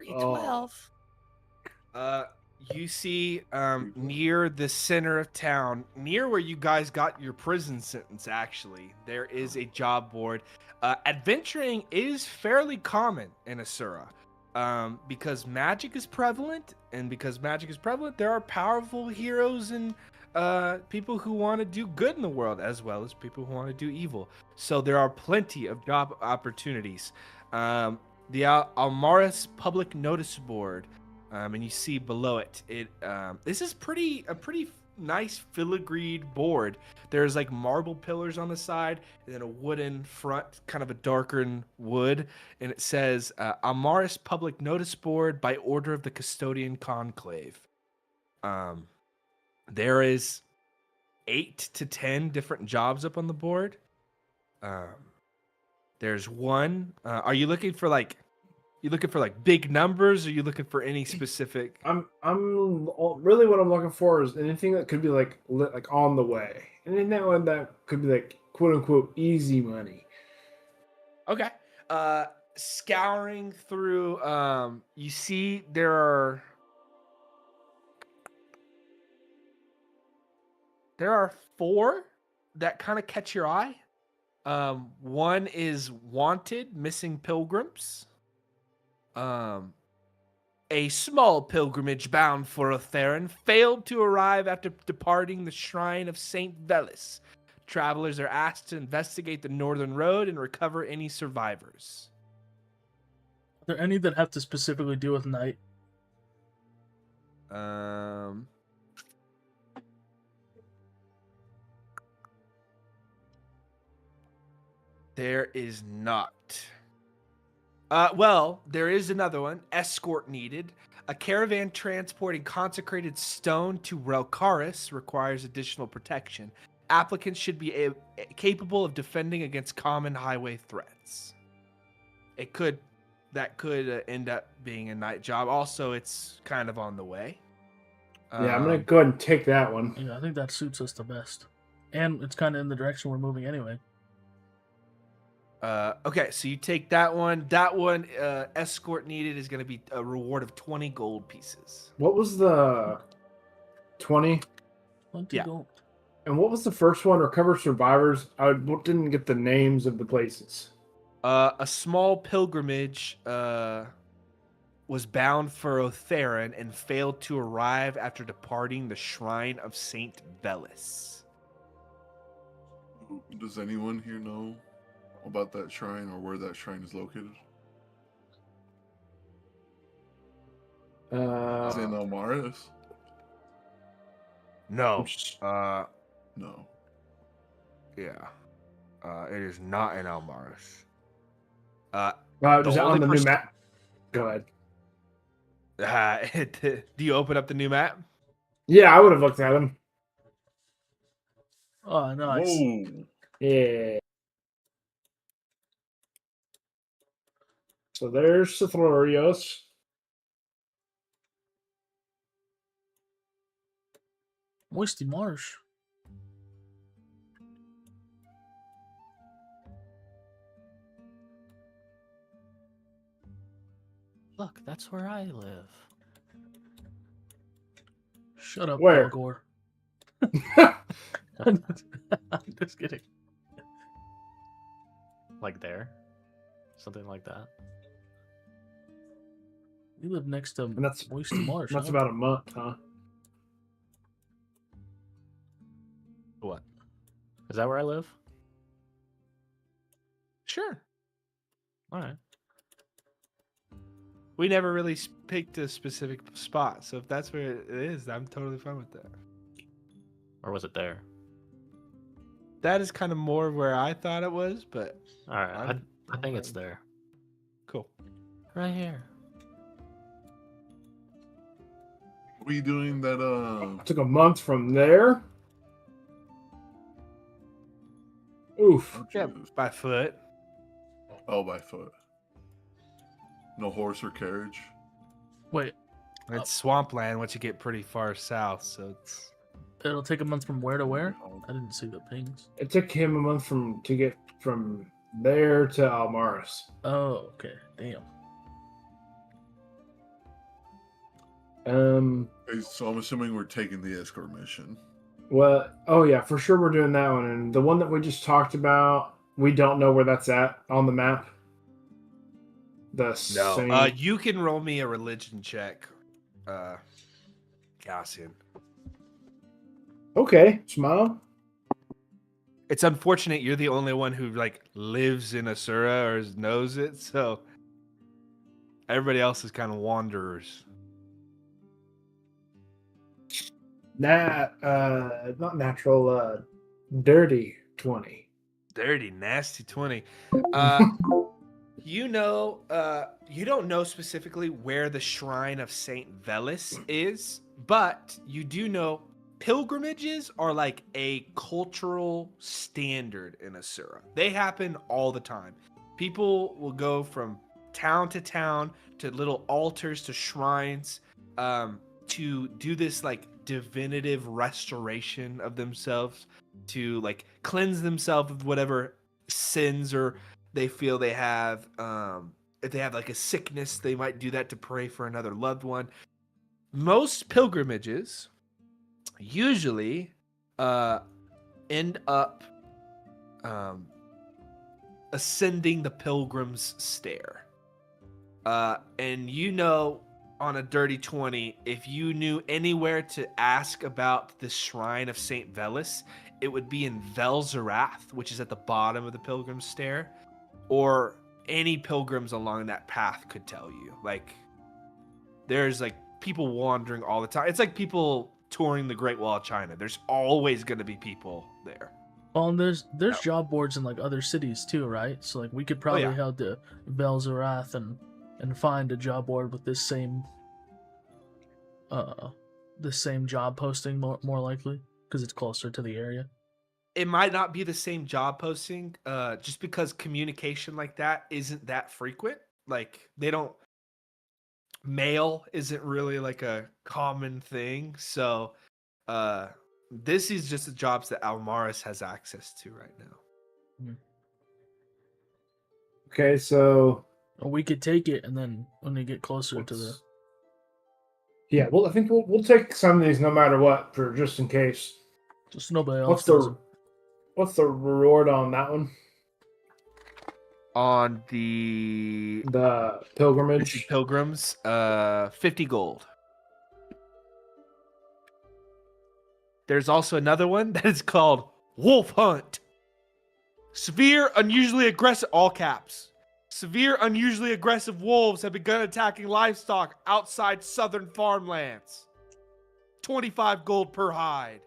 312. You see near the center of town, near where you guys got your prison sentence, actually, there is a job board. Adventuring is fairly common in Asura because magic is prevalent, and because magic is prevalent, there are powerful heroes and people who want to do good in the world, as well as people who want to do evil. So there are plenty of job opportunities. The Almaris Public Notice Board. And you see below it, this is a pretty nice filigreed board. There's like marble pillars on the side, and then a wooden front, kind of a darkened wood, and it says Almaris Public Notice Board by order of the Custodian Conclave. There is 8 to 10 different jobs up on the board. There's one. Are you looking for like? You looking for like big numbers? Or are you looking for any specific? I'm really what I'm looking for is anything that could be like on the way, anything that could be like quote unquote easy money. Okay. Scouring through. You see there are 4 that kind of catch your eye. One is wanted, missing pilgrims. A small pilgrimage bound for Otherin failed to arrive after departing the shrine of Saint Velis. Travelers are asked to investigate the northern road and recover any survivors. Are there any that have to specifically do with night? There is not. Well, there is another one. Escort needed. A caravan transporting consecrated stone to Relcaris requires additional protection. Applicants should be capable of defending against common highway threats. That could end up being a night job. Also, it's kind of on the way. Yeah, I'm gonna go ahead and take that one. Yeah, I think that suits us the best, and it's kind of in the direction we're moving anyway. Okay, so you take that one. That one, escort needed, is going to be a reward of 20 gold pieces. What was the 20? 20 Yeah. gold. And what was the first one? Recover survivors. I didn't get the names of the places. A small pilgrimage was bound for Otherin and failed to arrive after departing the shrine of Saint Velis. Does anyone here know about that shrine or where that shrine is located? Is it in Almaris? No. No. Yeah. It is not in Almaris. Is it on the new map? Go ahead. Do you open up the new map? Yeah, I would have looked at them. Oh, nice. Whoa. Yeah. So there's Cithlorios. Moisty Marsh. Look, that's where I live. Shut up, Where? Gore. I'm just kidding. Like there? Something like that. You live next to And that's Moisty Marsh. that's huh? about a month, huh? What? Is that where I live? Sure. All right. We never really picked a specific spot, so if that's where it is, I'm totally fine with that. Or was it there? That is kind of more where I thought it was, but All right. I'm- I think it's there. cool. Right here. Are we doing that? Took a month from there. Oof. Yeah, by foot. Oh, by foot. No horse or carriage. Wait, It's swampland once you get pretty far south, so it's it'll take a month from where to where? I didn't see the pings. It took him a month to get from there to Almaris. Oh, okay. Damn. Okay, so I'm assuming we're taking the escort mission. Well, oh yeah, for sure we're doing that one. And the one that we just talked about, we don't know where that's at on the map. The same. you can roll me a religion check, Cassian. Okay, smile. It's unfortunate you're the only one who like lives in Asura or knows it, so everybody else is kind of wanderers. Not natural. Dirty 20. Dirty, nasty 20. You don't know specifically where the shrine of Saint Velis is, but you do know pilgrimages are like a cultural standard in Asura. They happen all the time. People will go from town to little altars to shrines to do this like divinative restoration of themselves, to like cleanse themselves of whatever sins or they feel they have. If they have like a sickness, they might do that to pray for another loved one. Most pilgrimages usually end up ascending the Pilgrim's Stair. And you know, on a dirty 20, if you knew anywhere to ask about the shrine of St. Velis, it would be in Velzerath, which is at the bottom of the Pilgrim's Stair, or any pilgrims along that path could tell you. Like, there's like people wandering all the time. It's like people touring the Great Wall of China. There's always going to be people there. Well, and there's job boards in like other cities too, right? So like we could probably head to Velzerath and find a job board with this same job posting more likely because it's closer to the area. It might not be the same job posting, just because communication like that isn't that frequent. Like mail isn't really like a common thing. So this is just the jobs that Almaris has access to right now. Okay, so Or we could take it and then when we get closer to the yeah, well, I think we'll take some of these no matter what, for just in case. just nobody else. does it. What's the reward on that one? On the pilgrimage. pilgrims, 50 gold. There's also another one that is called Wolf Hunt. Severe, unusually aggressive, all caps. Severe, unusually aggressive wolves have begun attacking livestock outside southern farmlands. 25 gold per hide.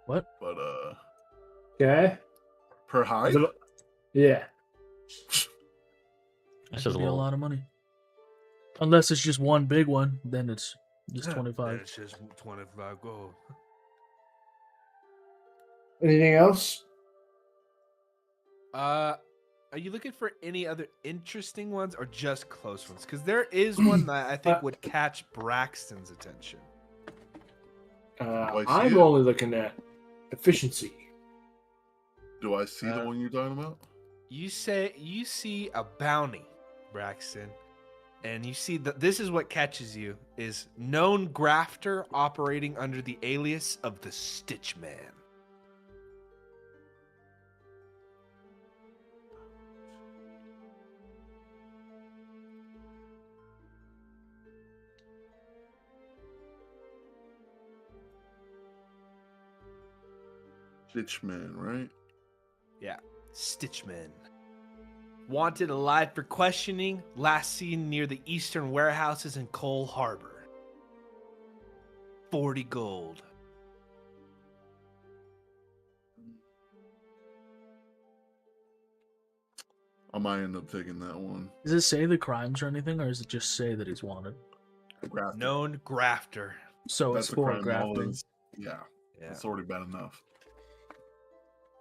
What? But Okay. per hide. Yeah. That just could a be a little- lot of money. Unless it's just one big one, then it's just 25. It's just 25 gold. Anything else? Are you looking for any other interesting ones or just close ones? Because there is one that I think would catch Braxton's attention. I see I'm it? only looking at efficiency. Do I see the one you're talking about? You see a bounty, Braxton, and you see that this is what catches you: is known grafter operating under the alias of the Stitchman. Stitchman, right? Yeah, Stitchman. Wanted alive for questioning. Last seen near the eastern warehouses in Cole Harbor. 40 gold. I might end up taking that one. Does it say the crimes or anything, or does it just say that he's wanted? Grafted. Known grafter. So That's it's a for crime. grafting. Always. Yeah, Yeah. it's already bad enough.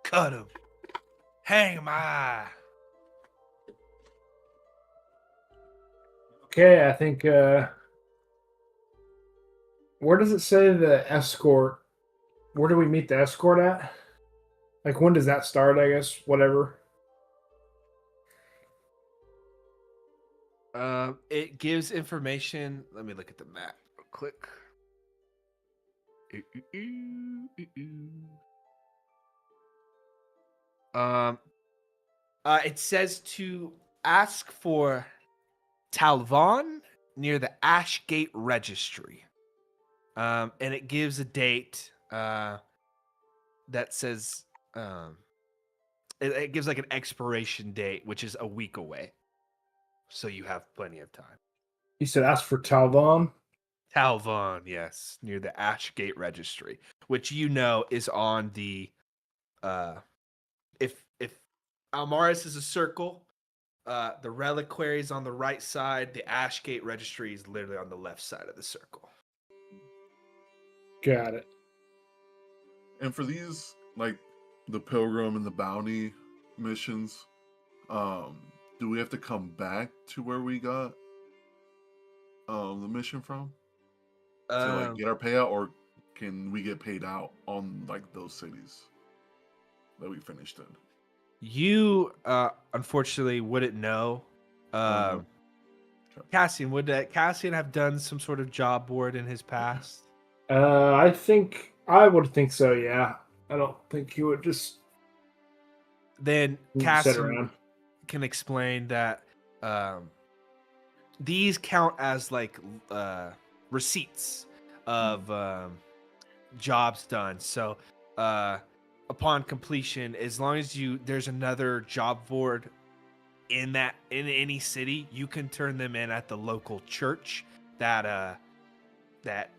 Cut him. Hang my. Okay, I think. Where does it say the escort? Where do we meet the escort at? Like, when does that start? I guess whatever. It gives information. Let me look at the map real quick. It says to ask for Talvon near the Ashgate Registry. And it gives a date that says it gives like an expiration date, which is a week away. So you have plenty of time. You said ask for Talvon. Talvon, yes, near the Ashgate Registry, which you know is on the if Almaris is a circle, the reliquary is on the right side, the Ashgate Registry is literally on the left side of the circle. Got it. And for these, like the pilgrim and the bounty missions, do we have to come back to where we got the mission from to like get our payout, or can we get paid out on like those cities that we finished in? You unfortunately wouldn't know. Okay. Cassian, would Cassian have done some sort of job board in his past? I think I would think so. Yeah, I don't think he would just Then sit Cassian around. can explain that these count as like receipts of jobs done. So upon completion, as long as there's another job board in any city, you can turn them in at the local church that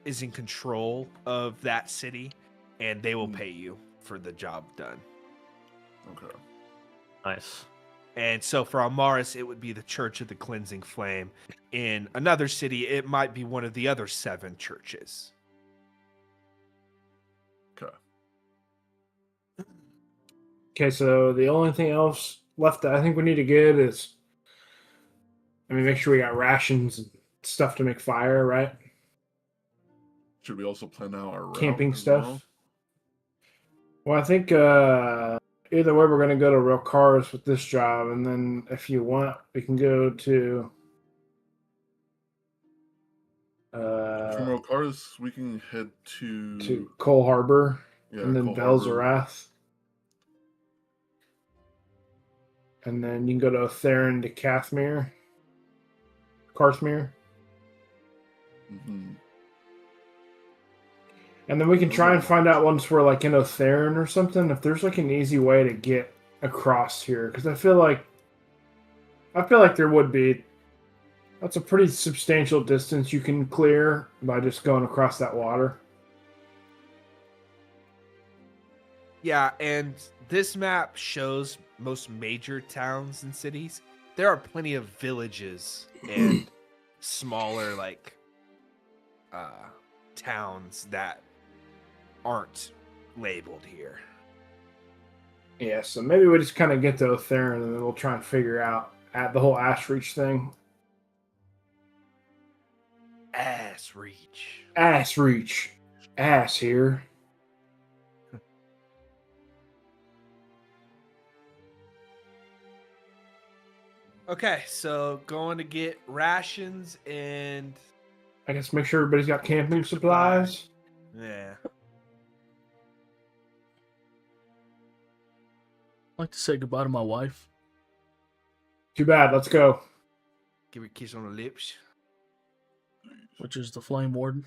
is in control of that city, and they will pay you for the job done. Okay. Nice. And so for Almaris, it would be the Church of the Cleansing Flame. In another city, it might be one of the other 7 churches. Okay. Okay, so the only thing else left that I think we need to get is, make sure we got rations and stuff to make fire, right? Should we also plan out our route Camping as stuff. well? Well, I think either way, we're going to go to Real Cars with this job, and then if you want, we can go to From Real Cars, we can head to Cole Harbor, and then Cole Harbor. Belzerath. And then you can go to Theron to Cathmere. Carthmere. Mhm. And then we can try and find out once we're like in Otherin or something, if there's like an easy way to get across here. Because I feel like there would be. That's a pretty substantial distance you can clear by just going across that water. Yeah, and this map shows most major towns and cities. There are plenty of villages and smaller towns that aren't labeled here. Yeah, so maybe we just kind of get to Otherin and then we'll try and figure out at the whole Ash Reach thing. Ass reach. Ass Reach. Ass here. Okay, so going to get rations and I guess make sure everybody's got camping supplies. yeah. I'd like to say goodbye to my wife. Too bad. Let's go. Give her a kiss on the lips. Which is the Flame Warden.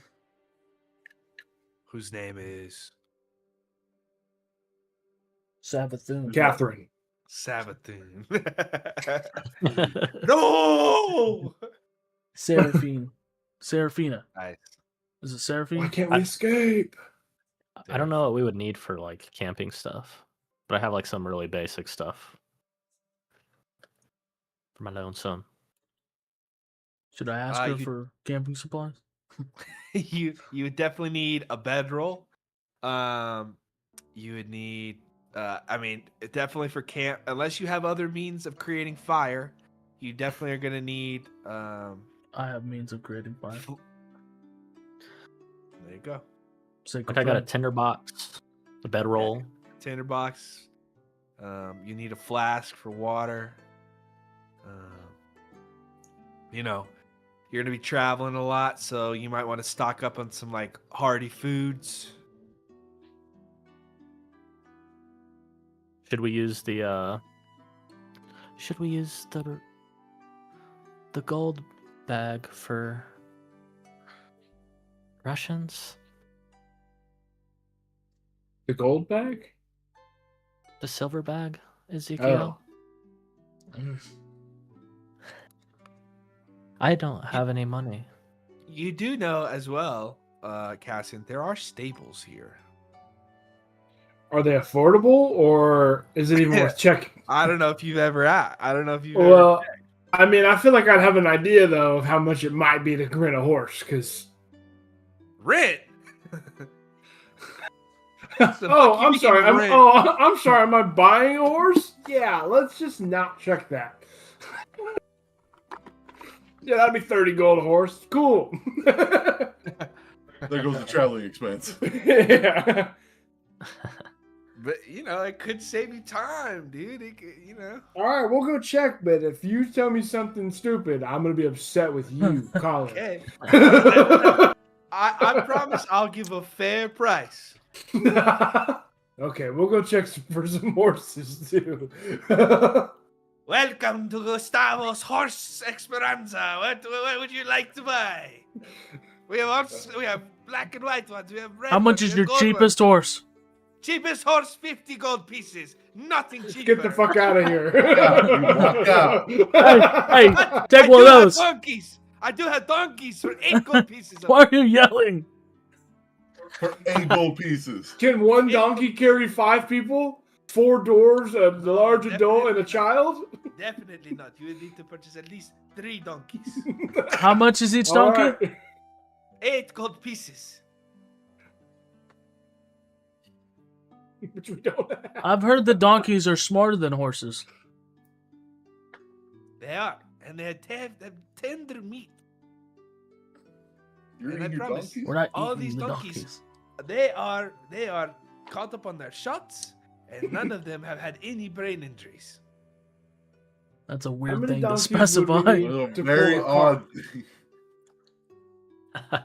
Whose name is Savathun. Catherine. Savathun. No! Seraphina. Nice. Is it Seraphine? Why can't we escape? I don't know what we would need for like camping stuff, but I have like some really basic stuff for my own son. Should I ask her for camping supplies? You would definitely need a bedroll. You would need definitely for camp, unless you have other means of creating fire, you definitely are gonna need I have means of creating fire. There you go. Like I got a tinderbox, a bedroll. Tinderbox. You need a flask for water. You're gonna be traveling a lot, so you might want to stock up on some like hearty foods. Should we use the gold bag for rations? The gold bag? The silver bag, Ezekiel? Oh. I don't have any money. You do know as well, Cassian, there are stables here. Are they affordable, or is it even worth checking? I don't know if you've ever Well, I mean, I feel like I'd have an idea, though, of how much it might be to rent a horse, because... Rent? Oh, I'm sorry. I'm sorry. Am I buying a horse? Yeah, let's just not check that. Yeah, that'd be 30 gold a horse. Cool. There goes the traveling expense. Yeah. But it could save you time, dude. All right, we'll go check. But if you tell me something stupid, I'm gonna be upset with you, Colin. Okay. I promise I'll give a fair price. Okay, we'll go check for some horses too. Welcome to Gustavo's Horse Esperanza. What would you like to buy? We have black and white ones. We have red. How much ones, is we have your gold cheapest ones. horse? Cheapest horse, 50 gold pieces. Nothing Let's cheaper. get the fuck out of here. Walk out. Hey, But take I one do of have those. donkeys. I do have donkeys for 8 gold pieces. Why are you yelling? For 8 gold pieces. Can one donkey carry 5 people? 4 doors, a large adult, and a child? Definitely not. You will need to purchase at least 3 donkeys. How much is each All donkey? right. 8 gold pieces. Which we don't have. I've heard the donkeys are smarter than horses. They are. And they have tender meat. You're And I eating your promise- donkey? We're not All eating these the donkeys. donkeys. They are caught up on their shots, and none of them have had any brain injuries. That's a How weird many thing to donkeys would we specify. need? Well, To very pull a cart. odd.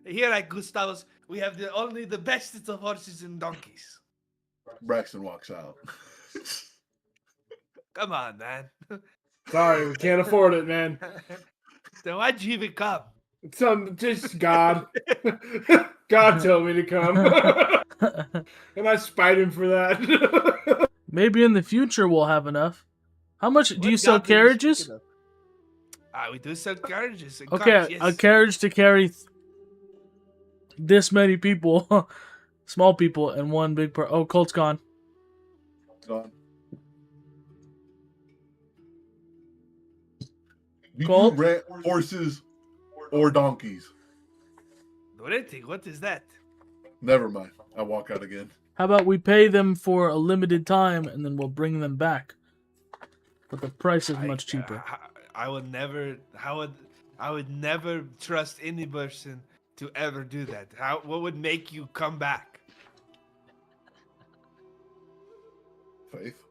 Here at Gustavus, we have only the bestest of horses and donkeys. Braxton walks out. Come on, man. Sorry, we can't afford it, man. Then why'd you even come? Just God. God told me to come. And I spite him for that. Maybe in the future we'll have enough. How much do you What sell god are you carriages? speaking of? We do sell carriages. And Okay, carts, a yes. carriage to carry this many people, small people, and one big per. Oh, Colt's gone. Gone. Do Colt? you rent horses or donkeys? Renting, what is that? Never mind. I walk out again. How about we pay them for a limited time and then we'll bring them back? But the price is much cheaper. I would never. I would never trust any person to ever do that. What would make you come back? Faith.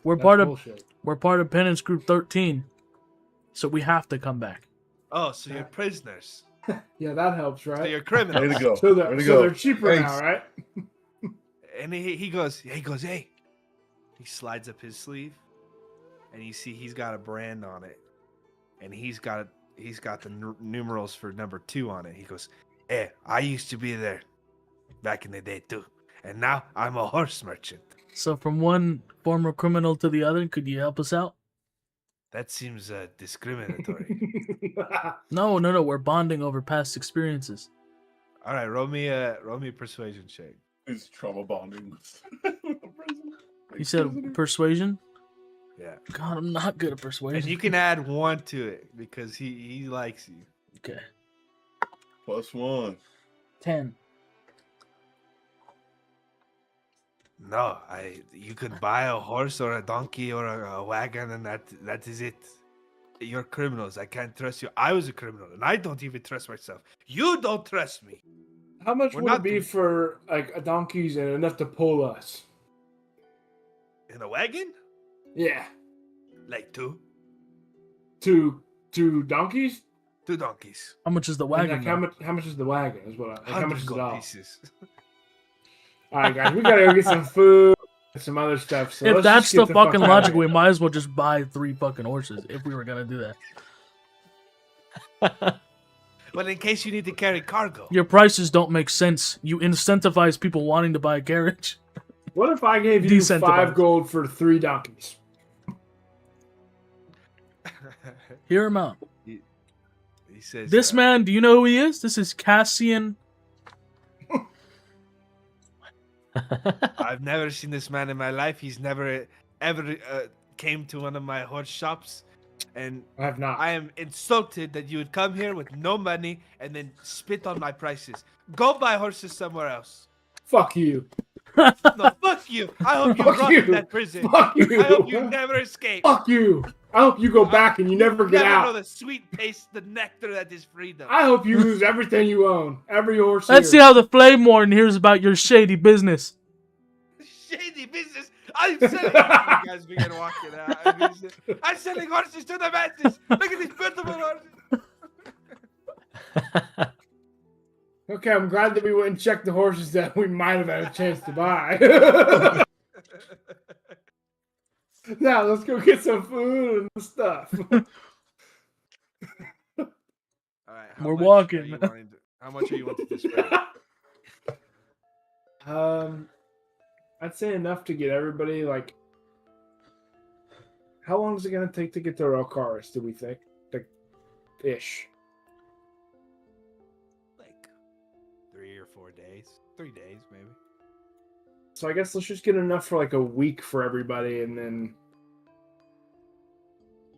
We're That's part of bullshit. we're part of Penance Group 13, so we have to come back. Oh, so you're prisoners. Yeah, that helps, So right? you're Way to criminals. go. So, Way to so go. they're cheaper Thanks. now, right? And he goes, hey. He slides up his sleeve, and you see he's got a brand on it, and he's got the numerals for number 2 on it. He goes, hey, I used to be there back in the day too, and now I'm a horse merchant. So from one former criminal to the other, could you help us out? That seems discriminatory. No, we're bonding over past experiences. All right, roll me a persuasion check. It's trauma bonding with the prisoner. You said persuasion? Yeah, God, I'm not good at and persuasion. you can add 1 to it because he likes you. Okay. +1. 10. No, you could buy a horse or a donkey or a wagon, and that is it. You're criminals. I can't trust you. I was a criminal, and I don't even trust myself. You don't trust me. How much We're would not it be doing- for like a donkeys and enough to pull us? In a wagon? Yeah, Like 2? two donkeys. 2 donkeys. How much is the And, wagon? like, though? how much is the wagon? Is what? Like, how much 100 is it gold all? pieces. All right, guys, we gotta go get some food, and some other stuff. So If let's that's just the get fucking fuck outta logic, here. we might as well just buy 3 fucking horses if we were gonna do that. Well, in case you need to carry cargo. Your prices don't make sense. You incentivize people wanting to buy a carriage. What if I gave you Decentralized. 5 gold for 3 donkeys? Hear him out. He says, This man, do you know who he is? This is Cassian. I've never seen this man in my life. He's never ever came to one of my horse shops. and I have not. I am insulted that you would come here with no money and then spit on my prices. Go buy horses somewhere else. Fuck you. No, fuck you. I hope you Fuck rot you. in that prison. Fuck you. I hope you never escape. Fuck you. I hope you go back and you never get know out. the sweet taste, the nectar that is freedom. I hope you lose everything you own. Every horse Let's see here. how the Flame Warden hears about your shady business. Shady business. I'm selling. You guys begin walking out. I'm selling horses to the masses. Look at these beautiful horses. Okay, I'm glad that we went and checked the horses that we might have had a chance to buy. Now let's go get some food and stuff. All right, how We're much walking. are you wanting to- How much are you wanting to spend? I'd say enough to get everybody like. How long is it gonna take to get to Elkaris? Do we think, like, ish? Like 3 or 4 days. 3 days, maybe. So I guess let's just get enough for like a week for everybody, and then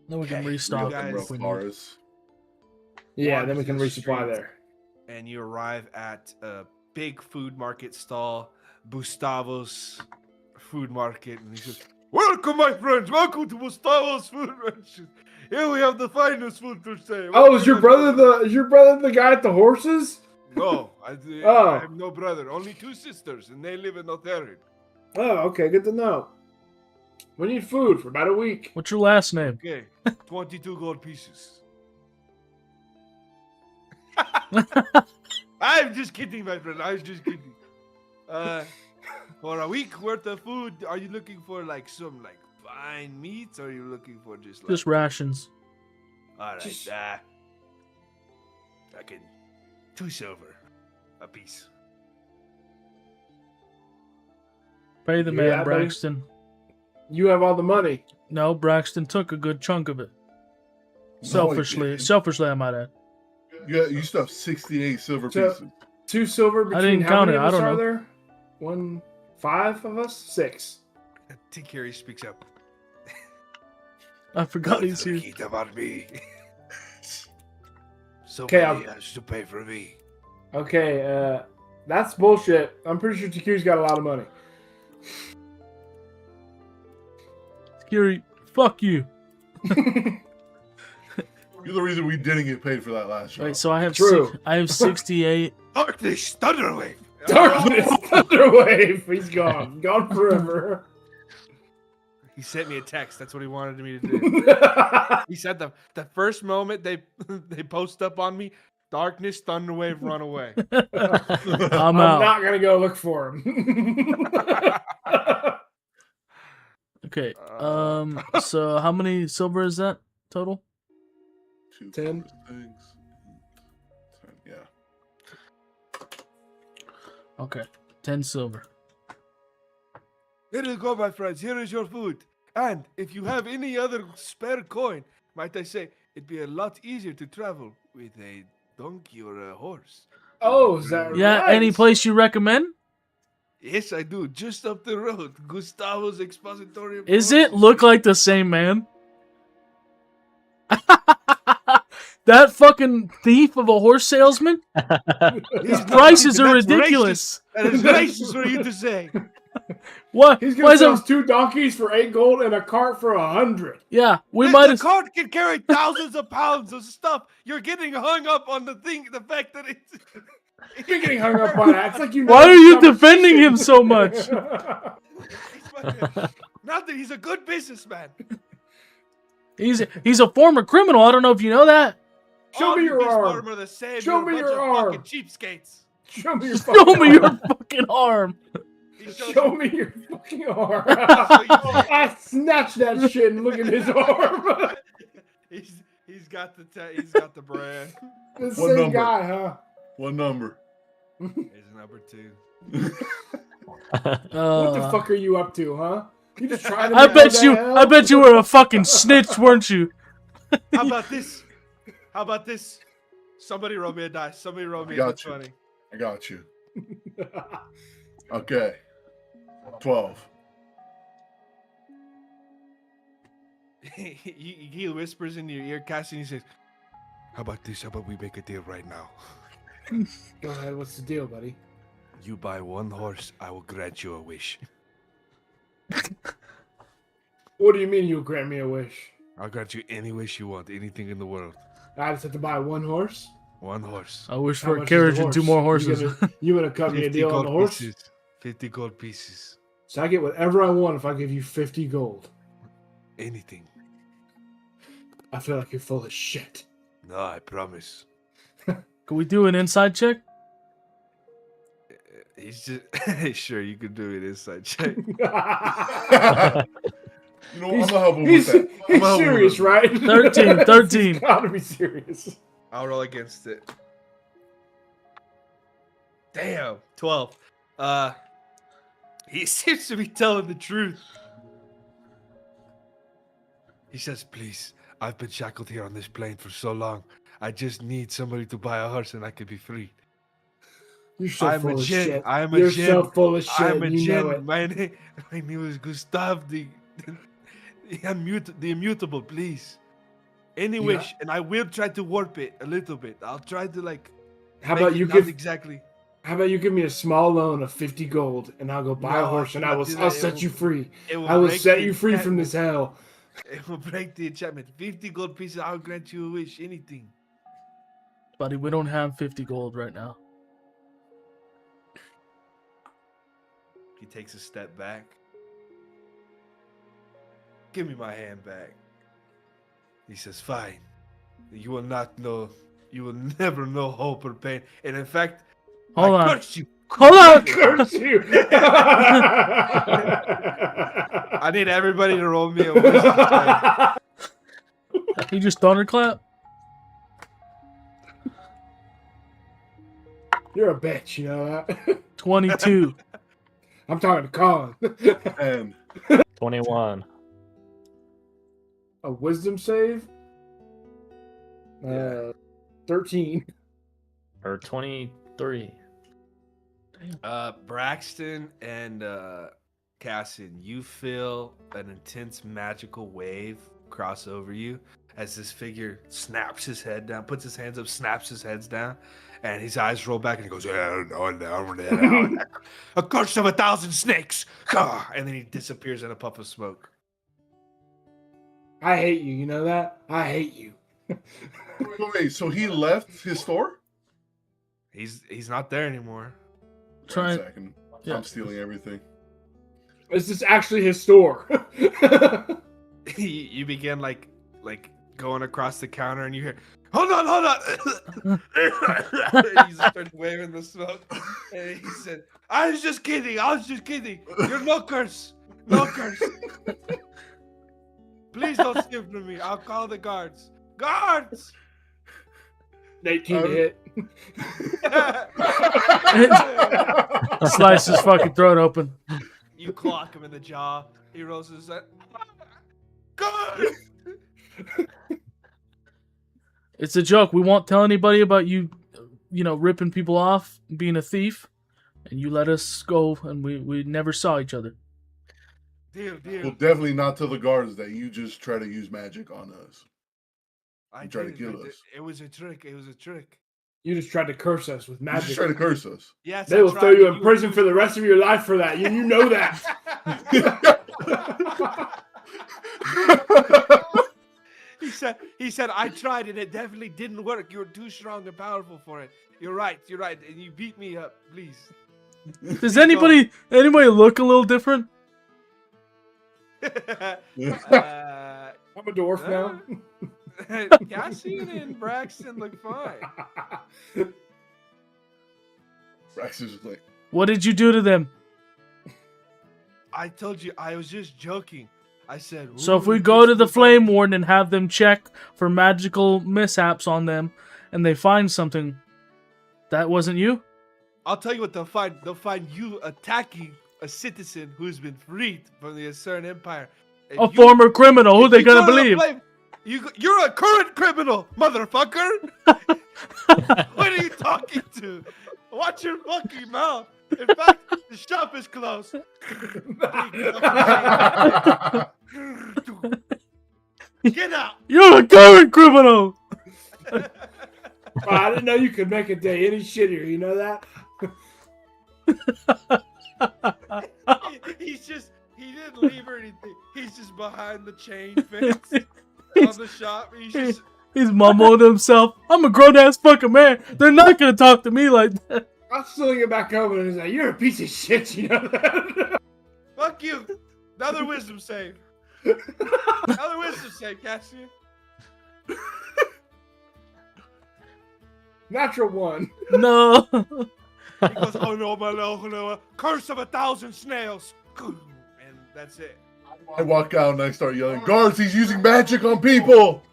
Then we can Okay, restock. you guys- if we need. Cars. yeah, Walk then we to can the resupply street. there. And you arrive at a big food market stall, Gustavo's food market, and he says, "Welcome, my friends. Welcome to Gustavo's food market. Here we have the finest food for sale." Oh, is your brother the guy at the horses? No, Oh. I have no brother. Only 2 sisters, and they live in Otherin. Oh, okay, good to know. We need food for about a week. What's your last name? Okay, 22 gold pieces. I'm just kidding, my friend. I'm just kidding. For a week worth of food, are you looking for like some like fine meats, or are you looking for just like? Just rations. All right, just- I can 2 silver a piece. Pay the man, Yeah, buddy. Braxton. You have all the money. No, Braxton took a good chunk of it. No, he didn't. Selfishly, I might add. You still have 68 silver So- pieces. 2 silver between didn't how count many it, of I us don't are know. there? 5 of us? 6. Tikiri speaks up. I forgot he's here. Forget about me. Okay, Somebody has to pay for me. Okay, that's bullshit. I'm pretty sure Takiri's got a lot of money. Kiri, fuck you. You're the reason we didn't get paid for that last job. Wait, so I have True. I have 68. Darkness, Thunderwave. Darkness Thunderwave. He's gone. Gone forever. He sent me a text. That's what he wanted me to do. He said the first moment they post up on me, darkness, Thunderwave, run away. I'm I'm out. not gonna go look for him. Okay. So how many silver is that total? 2 10. things. 10, yeah. Okay. 10 silver. Here you go, my friends. Here is your food. And if you have any other spare coin, might I say, it'd be a lot easier to travel with a donkey or a horse. Oh, is that Yeah, right? any place you recommend? Yes, I do. Just up the road. Gustavo's Expository. of Is it Horses. look like the same man? That fucking thief of a horse salesman? His prices are That's ridiculous. racist. That is racist for you to say. What? He's Why gonna is sell it? us 2 donkeys for 8 gold and a cart for 100. Yeah, we The- might the have. cart can carry thousands of pounds of stuff. You're getting hung up on the fact that it's. You're getting hung up on that. It's like you. Why know are you this defending him so much? He's fucking- Not that he's a good businessman. He's a former criminal. I don't know if you know that. Show All me you your Beast arm. Farm are the same. Show You're a me bunch your of arm. fucking cheapskates. Show me your Show fucking me your arm. fucking arm. He shows Show you- me your fucking arm. So I snatch that shit and look at his arm. he's got the brand. The What same number? guy, huh? What number? He's number 2. What the fuck are you up to, huh? You just trying to I make bet the you. hell? I bet you were a fucking snitch, weren't you? How about this? How about this? Somebody roll me a dice. Somebody roll me a Got you. 20. I got you. Okay. 12. he whispers in your ear, Cassian. He says, How about this? How about we make a deal right now? Go ahead. What's the deal, buddy? You buy 1 horse, I will grant you a wish. What do you mean you'll grant me a wish? I'll grant you any wish you want, anything in the world. I just have to buy 1 horse? 1 horse. I wish How for a much is carriage the and 2 horse? more horses. You gonna cut me a deal on the horse? pieces. 50 gold pieces. So I get whatever I want if I give you 50 gold. Anything. I feel like you're full of shit. No, I promise. Can we do an inside check? He's just sure you can do it inside check. You know, I'm gonna help him with he's that. I'm he's gonna help him serious, with right? 13, 13. He's gotta be serious. I'll roll against it. Damn, 12. He seems to be telling the truth. He says, please, I've been shackled here on this plane for so long. I just need somebody to buy a horse and I could be free. You're so I'm full a of djinn. shit. I'm a You're djinn. so full of shit. I'm a You know djinn. it. My name is Gustav the immutable, please. Any Yeah. wish, and I will try to warp it a little bit. I'll try to How make about it you not give? exactly. How about you give me a small loan of 50 gold, and I'll go buy a No, I horse, and I cannot will. do that. I'll It set will- you free. It will I will break set the you free from this hell. It will break the enchantment. 50 gold pieces. I'll grant you a wish. Anything. Buddy, we don't have 50 gold right now. He takes a step back. Give me my hand back. He says, fine. You will not know. You will never know hope or pain. And in fact, Hold I on. curse you. Hold on! Curse you! I need everybody to roll me a wisdom check. You just thunderclap? You're a bitch, you know that. 22. I'm talking to Colin. And 21. A wisdom save. Yeah. 13. Or 23. Braxton and Cassian, you feel an intense magical wave cross over you as this figure snaps his head down, puts his hands up, snaps his head down, and his eyes roll back and he goes, a curse of 1,000 snakes. And then he disappears in a puff of smoke. I hate you, you know that? I hate you. wait, so he left his store? He's not there anymore. Try One it. second. Yeah. I'm stealing everything. This is actually his store. You begin like going across the counter and you hear, hold on. He started waving the smoke. And he said, I was just kidding. You're no curse. Please don't steal from me. I'll call the guards. Guards! 18 to hit. Slice his fucking throat open. You clock him in the jaw. He rolls his head. Guards! It's a joke. We won't tell anybody about you, ripping people off, being a thief, and you let us go, and we never saw each other. Deal. Well, definitely not tell the guards that you just try to use magic on us. I try to did kill I did. us. It was a trick. You just tried to curse us with You just magic. try to curse us. Yes, They I will tried, throw you but in prison for the rest of your life for that. You know that. He said, I tried and it definitely didn't work. You were too strong and powerful for it. You're right. And you beat me up, please. Does anybody look a little different? I'm a dwarf now. Cassian and Braxton look fine. Braxton's just like, What did you do to them? I told you, I was just joking. I said, So if we "Ooh, go this to the looks Flame Warden and have them check for magical mishaps on them, and they find something, that wasn't you? I'll tell you what they'll find. They'll find you attacking a citizen who's been freed from the Assyrian Empire. And A you- former criminal. Who if they you gonna go to the believe? flame, you're a current criminal, motherfucker. What are you talking to? Watch your fucking mouth. In fact, the shop is closed. Get out! You're a current criminal. I didn't know you could make a day any shittier. You know that? He didn't leave or anything. He's just behind the chain fence on the shop. He's mumbling to himself. I'm a grown ass fucking man. They're not gonna talk to me like that. I'll sling it back over and he's like, "You're a piece of shit." You know that? Fuck you. Another wisdom save. Another wisdom save, Cassian. Natural 1. No. He goes, "Oh no, my Lord, curse of 1,000 snails." And that's it. I walk out and I start yelling, "Guards, he's using magic on people!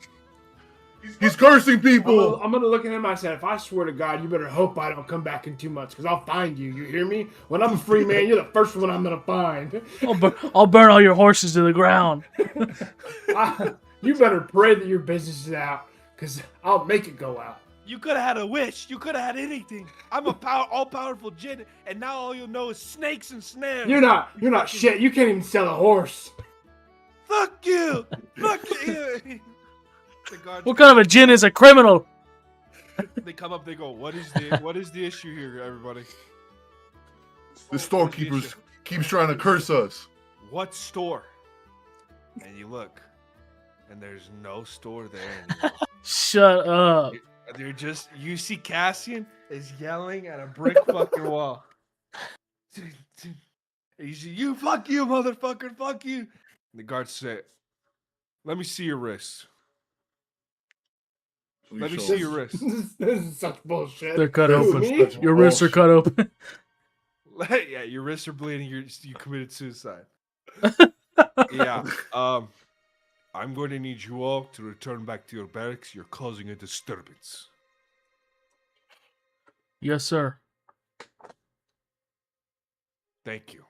He's cursing people!" I'm gonna look at him. I said, "If I swear to God, you better hope I don't come back in 2 months, because I'll find you. You hear me? When I'm a free man, you're the first one I'm gonna find. I'll burn all your horses to the ground. You better pray that your business is out, because I'll make it go out." You could have had a wish. You could have had anything. I'm a all-powerful djinn, and now all you'll know is snakes and snails. You're not shit. You can't even sell a horse. Fuck you. Fuck you. The guards What kind of a djinn is a criminal? They come up. They go, what is the issue here, everybody? The storekeeper keeps trying to curse us. What store? And you look, and there's no store there anymore. Shut up. You see Cassian is yelling at a brick fucking wall. He's, "You fuck you, motherfucker, fuck you." And the guards say, "Let me see your wrist. Let me see your wrist." This is such bullshit. They're cut Who, open. me? Your wrists are cut open. Yeah, your wrists are bleeding. You committed suicide. Yeah. I'm going to need you all to return back to your barracks. You're causing a disturbance. Yes, sir. Thank you.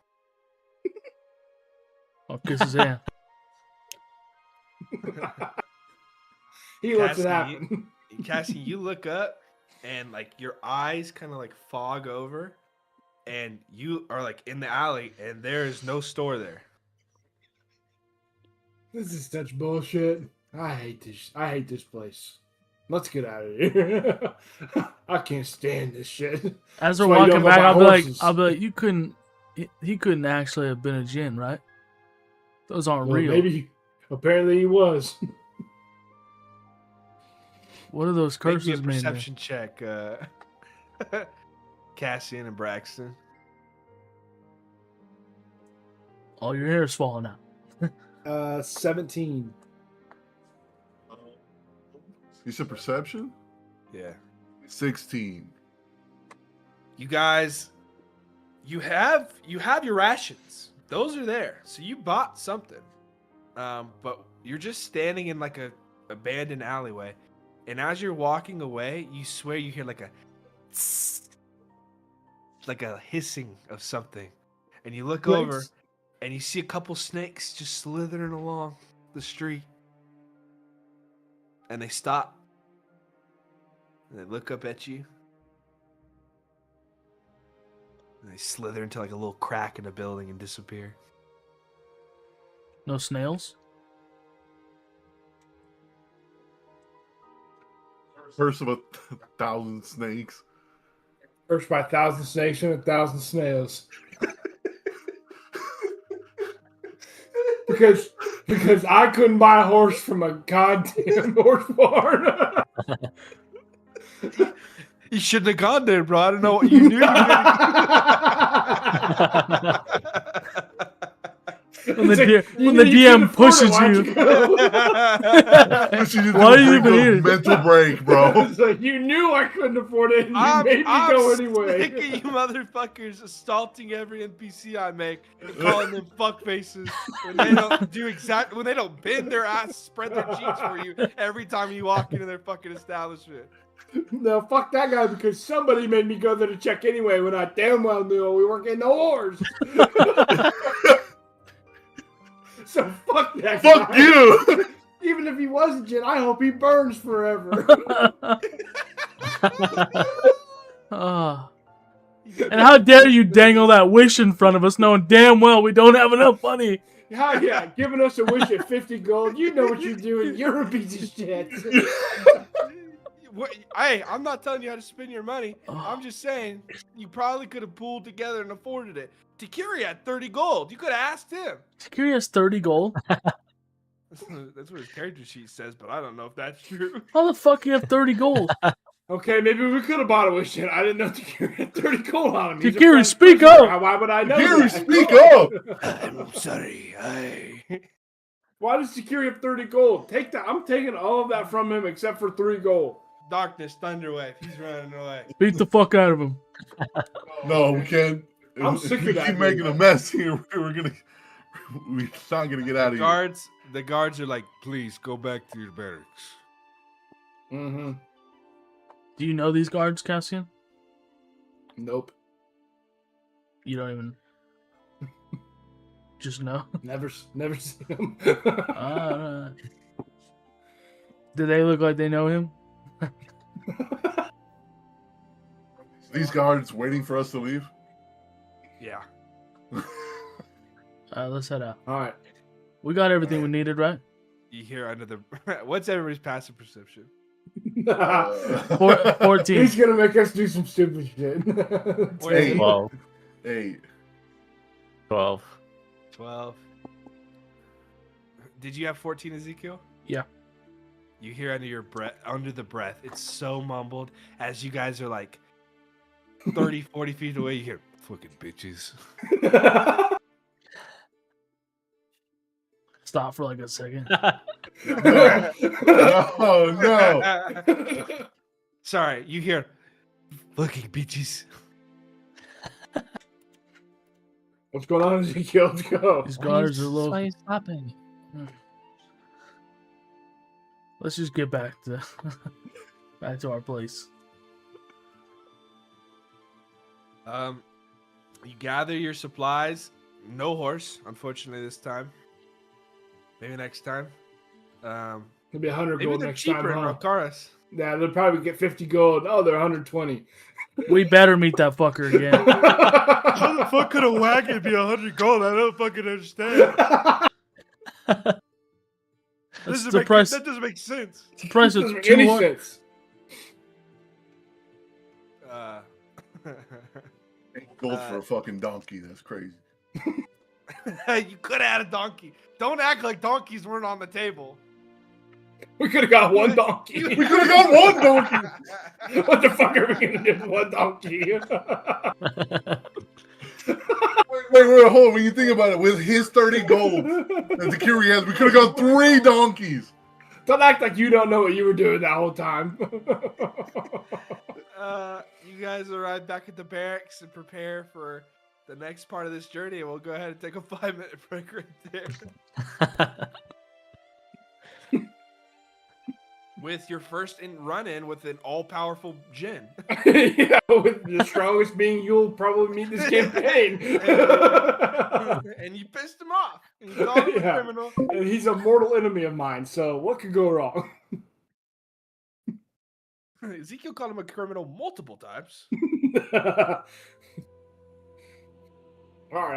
I'll kiss his hand. He lets it Cassie, happen. Cassie, you look up and like your eyes kind of like fog over, and you are like in the alley, and there is no store there. This is such bullshit. I hate this place. Let's get out of here. I can't stand this shit. As we're That's why you walking don't go back, buy horses. I'll be like, you couldn't. He couldn't actually have been a djinn, right? Those aren't Well, real. maybe. Apparently he was. What are those Make me a curses mean? perception check, Cassian and Braxton. All your hair is falling out. 17. You said perception? Yeah. 16. You guys, you have your rations. Those are there. So you bought something. But you're just standing in like a abandoned alleyway. And as you're walking away, you swear you hear like a tss, like a hissing of something. And you look over and you see a couple snakes just slithering along the street. And they stop. And they look up at you. And they slither into like a little crack in the building and disappear. No snails? First of 1,000 snakes. First by 1,000 snakes and 1,000 snails. Because I couldn't buy a horse from a goddamn horse barn. You shouldn't have gone there, bro. I don't know what you knew. When the DM pushes you. Why are you even here? Mental break, bro. It's like, you knew I couldn't afford it, and you made me go anyway. Sick of you motherfuckers assaulting every NPC I make and calling them fuck faces when they don't do exactly when they don't bend their ass, spread their cheeks for you every time you walk into their fucking establishment. No, fuck that guy, because somebody made me go there to check anyway when I damn well knew we weren't getting the horse. So fuck that guy. Fuck you! Even if he was a djinn, I hope he burns forever. Ah. And how dare you dangle that wish in front of us knowing damn well we don't have enough money. Yeah, giving us a wish at 50 gold. You know what you're doing. You're a piece of shit. Hey, I'm not telling you how to spend your money. Oh. I'm just saying you probably could have pooled together and afforded it. Takiri had 30 gold. You could have asked him. Takiri has 30 gold. That's what his character sheet says, but I don't know if that's true. How the fuck you have 30 gold? Okay, maybe we could have bought a wish yet. I didn't know Takiri had 30 gold on him. He's a Takiri, French speak person. up! Why would I know Takiri, that? speak up! I'm sorry. Why does Takiri have 30 gold? Take that. I'm taking all of that from him except for 3 gold. Darkness, Thunderwave. He's running away. Beat the fuck out of him. No, we can't. I'm If sick of we that keep dude. making a mess here. We're not gonna get out of here. The guards are like, please go back to your barracks. Mm-hmm. Do you know these guards, Cassian? Nope. You don't even. Just know. Never seen him. Uh, do they look like they know him? These guards waiting for us to leave. Yeah. Let's head out. All right. We got everything we needed, right? You hear under the. What's everybody's passive perception? 14. He's gonna make us do some stupid shit. Hey. 12. 8. 12. 12. Did you have 14, Ezekiel? Yeah. You hear under the breath, it's so mumbled as you guys are like 30, 40 feet away. You hear, Fucking bitches. Stop for like a second. Oh no! sorry, you hear, Fucking bitches. What's going on, Ezekiel? Let's go. These guards are a little. Why are you stopping? Let's just get back to our place. you gather your supplies. No horse, unfortunately, this time. Maybe next time. It'll be 100 Maybe gold they're next cheaper time. in Huh? Rokaris. Yeah, they'll probably get 50 gold. Oh, they're 120. We better meet that fucker again. How the fuck could a wagon be 100 gold? I don't fucking understand. That's the price. That doesn't make sense. The price Doesn't of make any 200. sense. Gold for a fucking donkey. That's crazy. You could have had a donkey. Don't act like donkeys weren't on the table. We could have got one donkey. We could have got one donkey. What the fuck are we gonna do with one donkey? Wait, hold on. When you think about it, with his 30 gold that the Curie has, we could have got 3 donkeys. Don't act like you don't know what you were doing that whole time. You guys arrive back at the barracks and prepare for the next part of this journey. And we'll go ahead and take a 5-minute break right there. With your first run-in with an all-powerful Jin. Yeah, with the strongest being you'll probably meet this campaign. And you pissed him off. And you called him a Yeah. criminal. And he's a mortal enemy of mine, so what could go wrong? Ezekiel called him a criminal multiple times. Alright,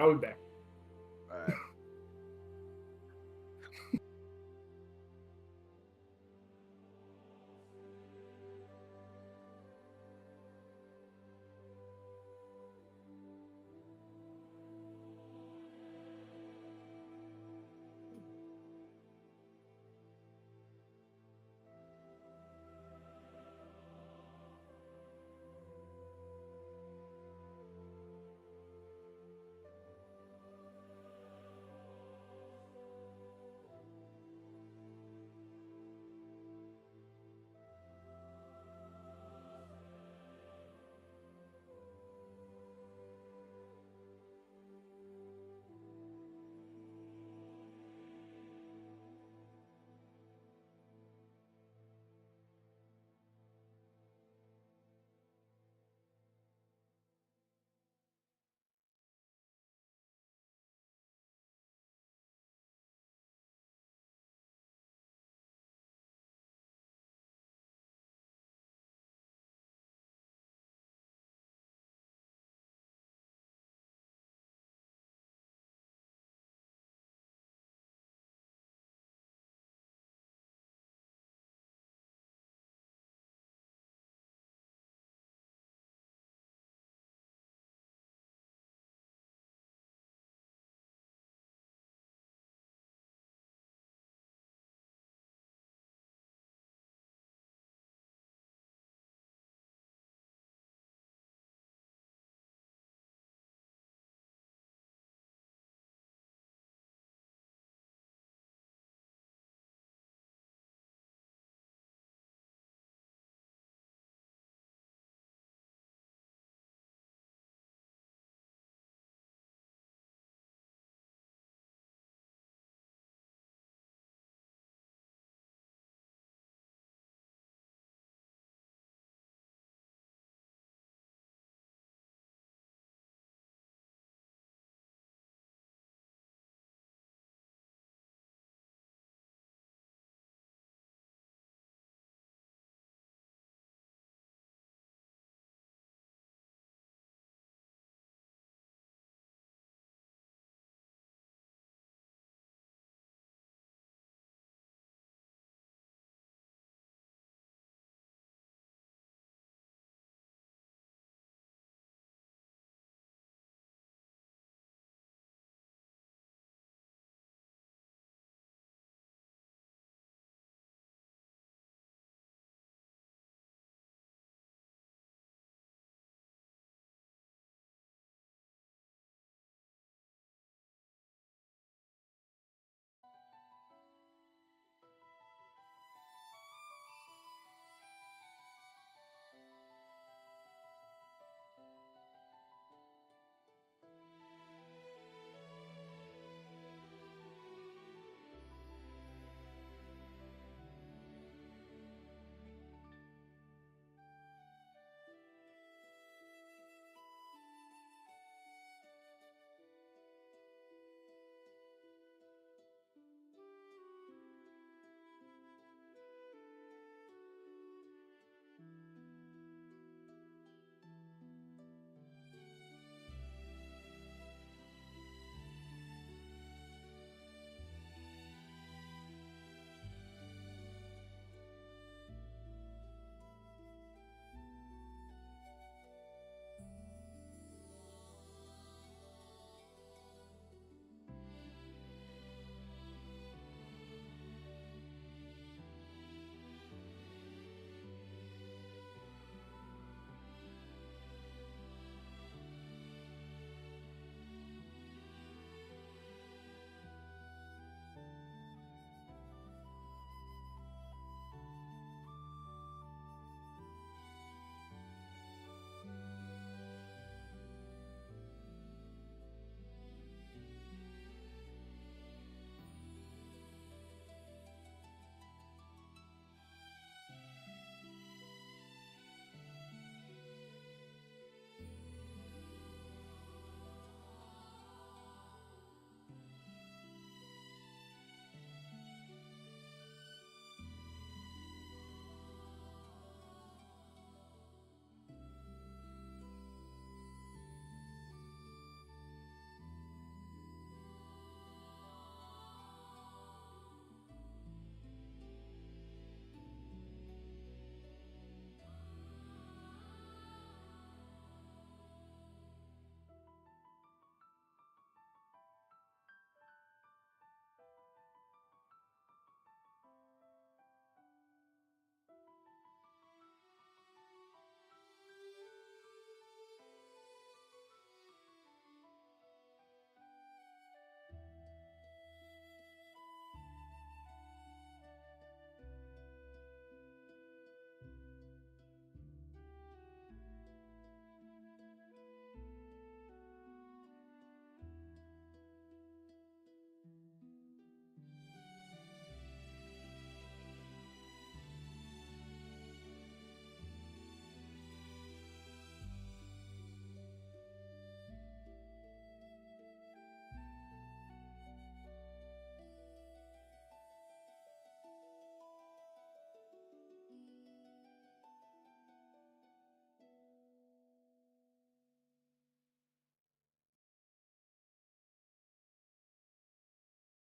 I'll be back. All right.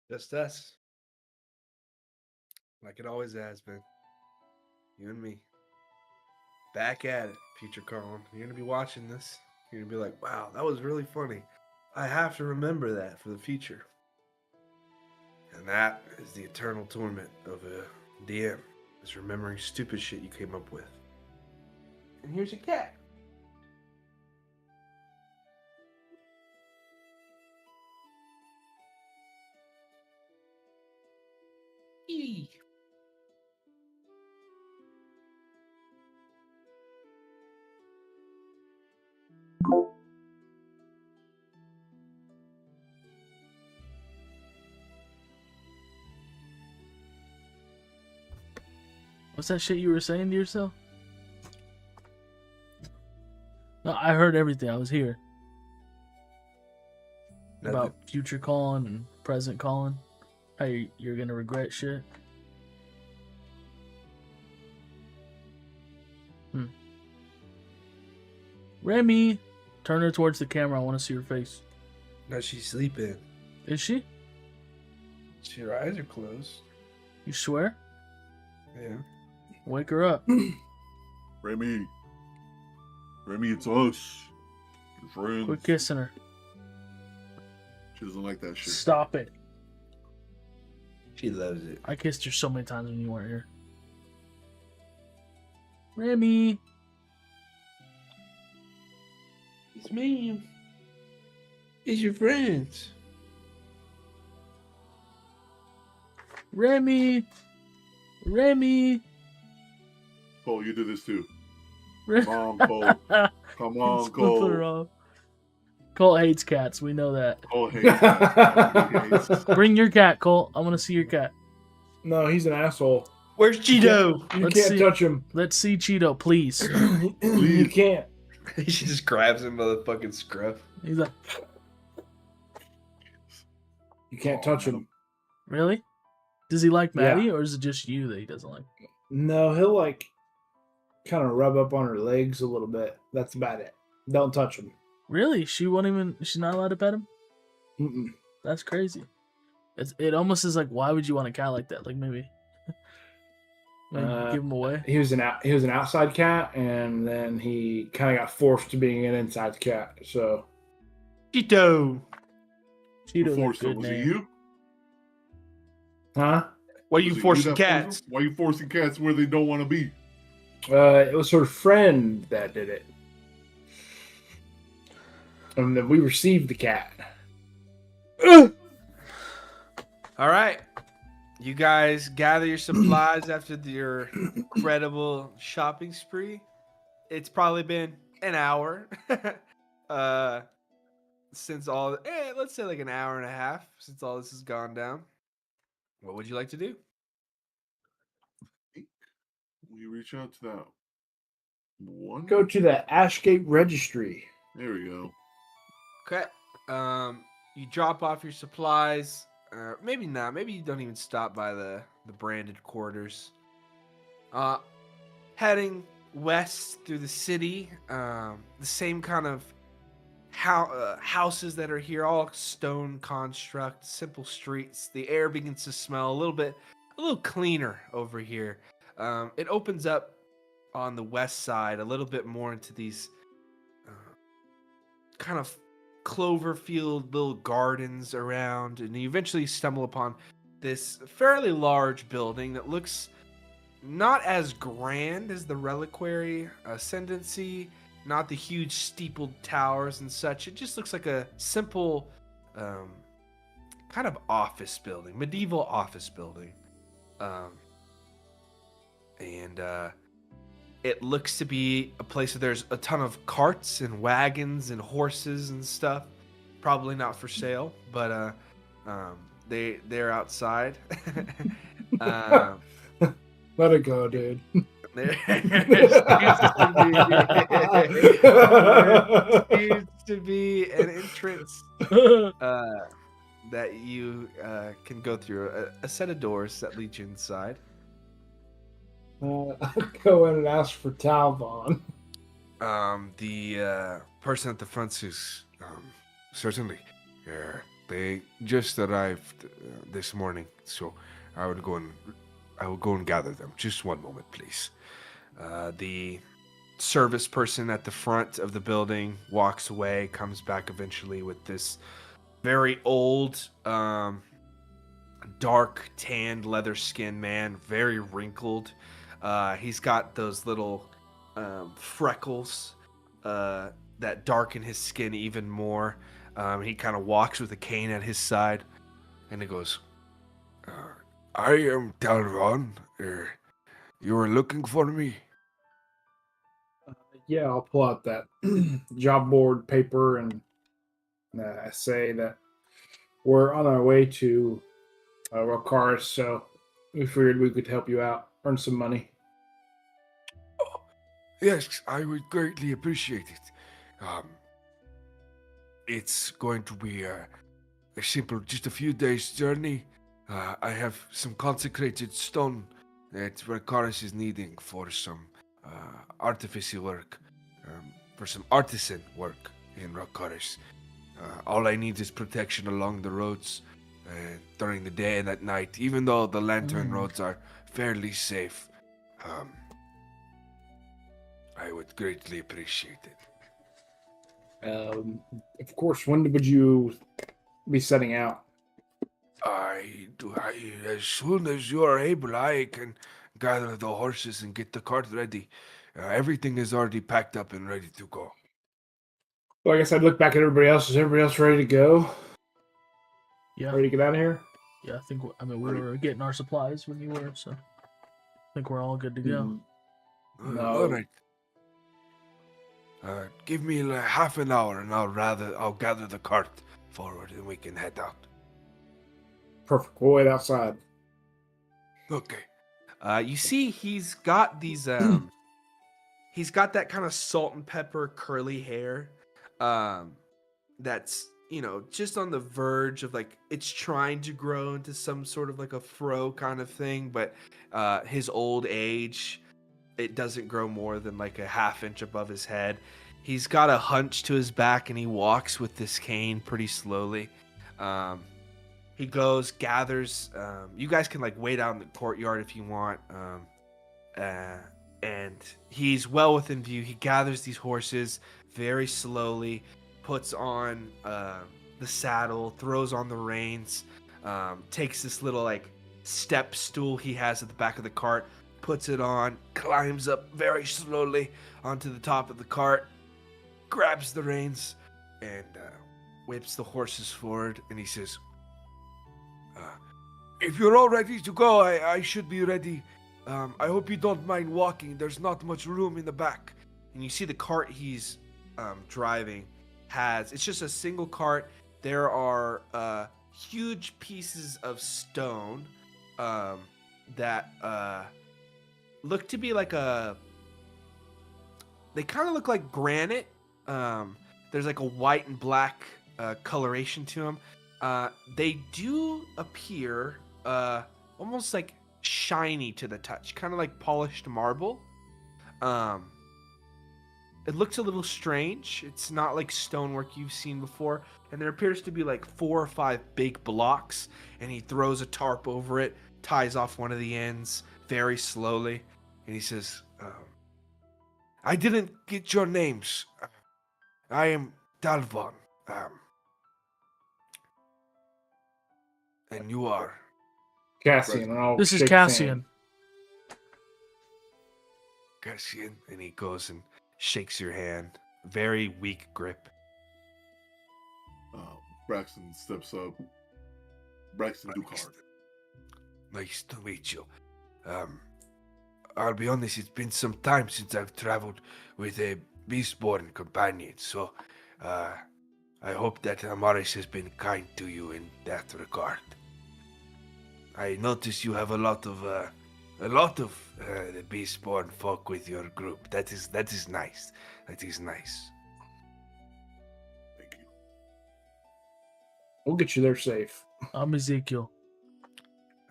Just us. Like it always has been. You and me. Back at it, future Colin. You're going to be watching this. You're going to be like, wow, that was really funny. I have to remember that for the future. And that is the eternal torment of a DM. Is remembering stupid shit you came up with. And here's your cat. Eee. What's that shit you were saying to yourself? No, I heard everything. I was here. About future Colin and present Colin. How you're gonna regret shit. Remy, turn her towards the camera. I want to see her face. No, she's sleeping. Is she? Her eyes are closed. You swear? Yeah. Wake her up. Remy, it's us. Your friends. Quit kissing her. She doesn't like that shit. Stop it. She loves it. I kissed her so many times when you weren't here. Remy. It's me. It's your friends. Remy. Cole, you do this too. Come Come on, Cole. Come on, Cole. Cole hates cats. We know that. Cole hates cats. He hates- Bring your cat, Cole. I want to see your cat. No, he's an asshole. Where's Cheeto? You Let's can't see. touch him. Let's see Cheeto, please. You can't. She just grabs him by the fucking scruff. He's like, You can't touch him. really? Does he like Yeah. Maddie, or is it just you that he doesn't like? No, he'll like kind of rub up on her legs a little bit. That's about it. Don't touch him. Really? She won't even. She's not allowed to pet him. Mm-mm. That's crazy. It almost is like, why would you want a cat like that? Like maybe give him away. He was an outside cat, and then he kind of got forced to being an inside cat. So Cheeto. Cheeto's a Forced it. good Was it name. you? huh? Why Was you it forcing that forced cats? them? Why you forcing cats where they don't want to be? It was her friend that did it. And then we received the cat. All right. You guys gather your supplies after your incredible shopping spree. It's probably been an hour since all let's say like an hour and a half since all this has gone down. What would you like to do? We reach out to that one. Go to the Ashgate Registry. There we go. Okay. You drop off your supplies. Maybe not. Maybe you don't even stop by the branded quarters. Heading west through the city. The same kind of houses that are here, all stone construct, simple streets. The air begins to smell a little cleaner over here. It opens up on the west side a little bit more into these kind of Cloverfield little gardens around, and you eventually stumble upon this fairly large building that looks not as grand as the Reliquary Ascendancy, not the huge steepled towers and such. It just looks like a simple kind of office building, medieval office building. And it looks to be a place where there's a ton of carts and wagons and horses and stuff. Probably not for sale, but they're outside. Let it go, dude. There seems to be an entrance that you can go through, a set of doors that lead you inside. I'll go in and ask for Talvon. The person at the front says, certainly. They just arrived this morning, so I will go and gather them. Just one moment, please. The service person at the front of the building walks away, comes back eventually with this very old, dark tanned leather skinned man, very wrinkled. He's got those little freckles that darken his skin even more. He kind of walks with a cane at his side, and he goes, I am Talron. You were looking for me? Yeah, I'll pull out that job board paper and say that we're on our way to Rokaris, so we figured we could help you out, earn some money. Yes, I would greatly appreciate it. It's going to be a simple, just a few days journey. I have some consecrated stone that Rokaris is needing for some artificial work, for some artisan work in Rokaris. All I need is protection along the roads during the day and at night, even though the lantern roads are fairly safe. I would greatly appreciate it. Of course, when would you be setting out? As soon as you are able, I can gather the horses and get the cart ready. Everything is already packed up and ready to go. Well, I guess I'd look back at everybody else. Is everybody else ready to go? Yeah. Ready to get out of here? Yeah, I think. We were getting our supplies when you were, so I think we're all good to go. No. All right. Give me like half an hour, and I'll gather the cart forward, and we can head out. Perfect. We'll wait outside. Okay. You see, he's got these. He's got that kind of salt and pepper curly hair. That's just on the verge of like it's trying to grow into some sort of like a fro kind of thing, but his old age, it doesn't grow more than like a half inch above his head. He's got a hunch to his back, and he walks with this cane pretty slowly. He goes, gathers. You guys can like wait out in the courtyard if you want. And he's well within view. He gathers these horses very slowly, puts on the saddle, throws on the reins, takes this little like step stool he has at the back of the cart, puts it on, climbs up very slowly onto the top of the cart, grabs the reins, and whips the horses forward. And he says, if you're all ready to go, I should be ready. I hope you don't mind walking. There's not much room in the back. And you see the cart he's driving it's just a single cart. There are huge pieces of stone that look to be like they kind of look like granite. There's like a white and black coloration to them. They do appear almost like shiny to the touch, kind of like polished marble. It looks a little strange. It's not like stonework you've seen before, and there appears to be like 4 or 5 big blocks, and he throws a tarp over it, ties off one of the ends very slowly, and he says, I didn't get your names. I am Dalvon. And you are? Cassian. And I'll This is shake Cassian. hand. Cassian, and he goes and shakes your hand. Very weak grip. Braxton steps up. Braxton Ducard. Nice to meet you. I'll be honest, it's been some time since I've traveled with a Beastborn companion, so I hope that Amaris has been kind to you in that regard. I notice you have a lot of the Beastborn folk with your group. That is nice. That is nice. Thank you. We'll get you there safe. I'm Ezekiel.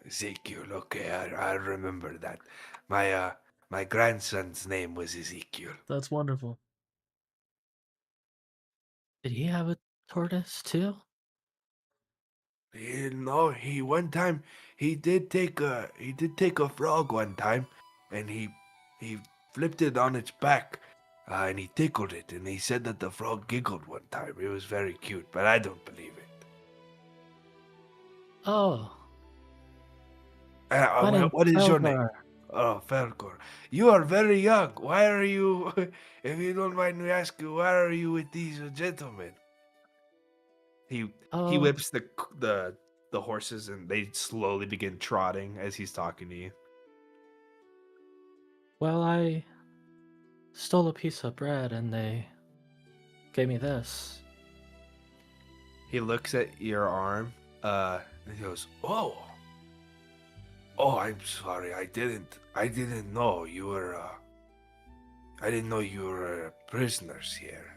Ezekiel, okay, I remember that. My grandson's name was Ezekiel. That's wonderful. Did he have a tortoise too? No, he one time he did take a frog one time, and he flipped it on its back, and he tickled it, and he said that the frog giggled one time. It was very cute, but I don't believe it. Oh, my name's What is your name? Felgar. Oh, Falcor. You are very young. Why are you, if you don't mind me asking, why are you with these gentlemen? He Oh, whips the horses, and they slowly begin trotting as he's talking to you. well, I stole a piece of bread and they gave me this. He looks at your arm. And he goes, oh, I'm sorry. I didn't know you were, I didn't know you were prisoners here.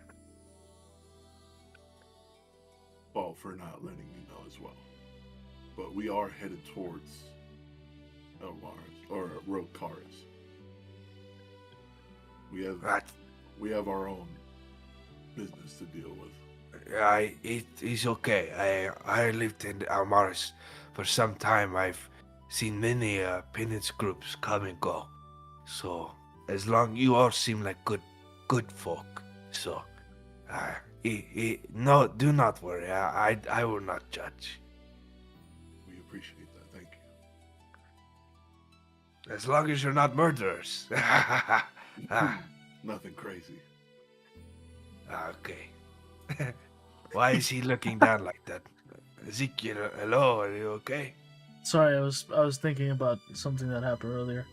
Well, for not letting you know as well. But we are headed towards Elmars or Rokaris. We have our own business to deal with. It's okay. I lived in Almaris for some time. I've seen many penance groups come and go. So as long you all seem like good folk. So no, do not worry. I will not judge. We appreciate that. Thank you. As long as you're not murderers. Nothing crazy. Okay. Why is he looking down like that? Ezekiel, hello, are you okay? Sorry, I was thinking about something that happened earlier.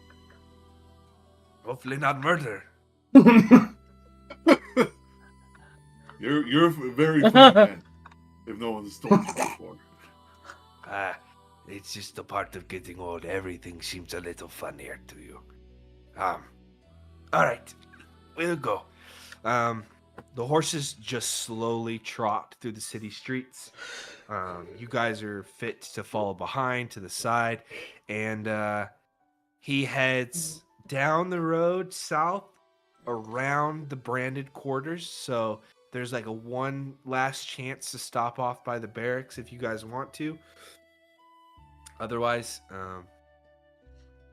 Hopefully not murder. You're a very funny man. If no one's told you before. It's just a part of getting old. Everything seems a little funnier to you. All right, we'll go. The horses just slowly trot through the city streets. You guys are fit to follow behind to the side, and he heads down the road south around the branded quarters. So there's like a one last chance to stop off by the barracks if you guys want to. Otherwise,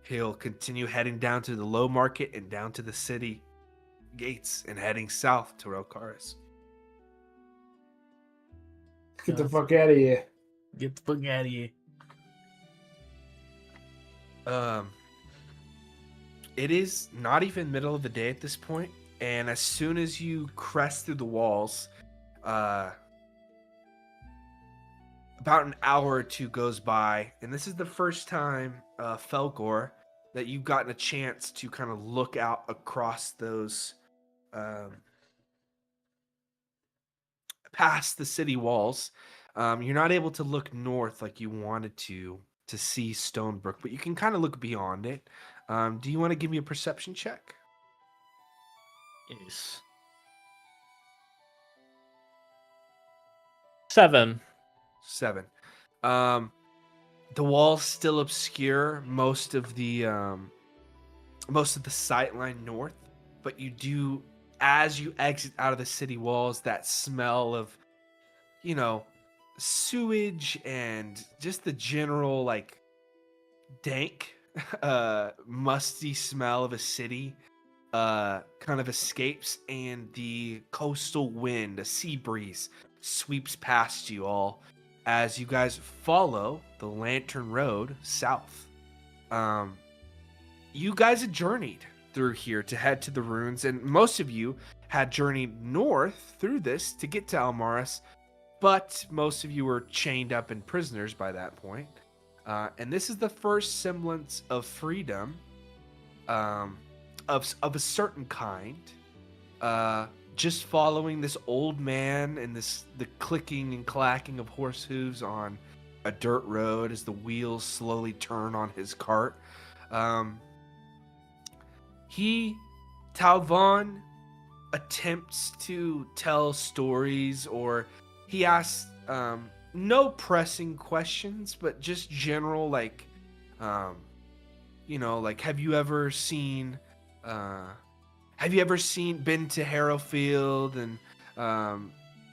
he'll continue heading down to the low market and down to the city gates and heading south to Rokaris. Get the fuck out of here. Get the fuck out of here. It is not even middle of the day at this point, and as soon as you crest through the walls, about an hour or two goes by, and this is the first time, Felgor, that you've gotten a chance to kind of look out across those, past the city walls. You're not able to look north like you wanted to see Stonebrook, but you can kind of look beyond it. Do you want to give me a perception check? Yes. 7. 7. The walls still obscure most of the sightline north, but you do, as you exit out of the city walls, that smell of, sewage and just the general like dank, musty smell of a city kind of escapes, and the coastal wind, a sea breeze, sweeps past you all as you guys follow the Lantern Road south. You guys had journeyed through here to head to the ruins, and most of you had journeyed north through this to get to Almaris, but most of you were chained up and prisoners by that point. And this is the first semblance of freedom, of a certain kind, just following this old man and the clicking and clacking of horse hooves on a dirt road as the wheels slowly turn on his cart. Talvon attempts to tell stories, or he asks no pressing questions, but just general, like, have you ever been to Harrowfield? And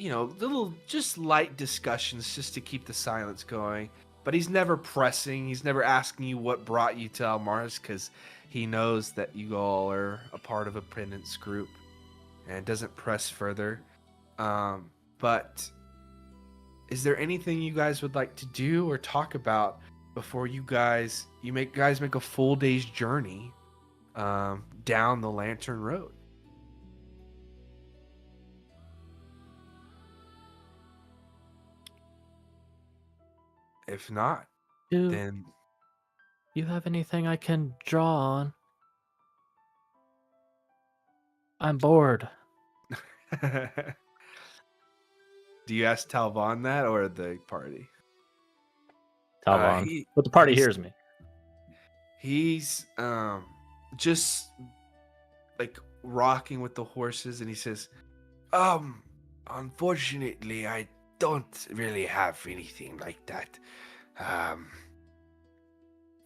little just light discussions just to keep the silence going. But he's never pressing. He's never asking you what brought you to Almaris, because he knows that you all are a part of a penance group, and doesn't press further. But is there anything you guys would like to do or talk about before you guys make a full day's journey down the Lantern Road? If not, Do then you have anything I can draw on? I'm bored. do you ask Talvon that or the party? Talvon. But the party hears me. He's just like rocking with the horses, and he says, Unfortunately, I don't really have anything like that.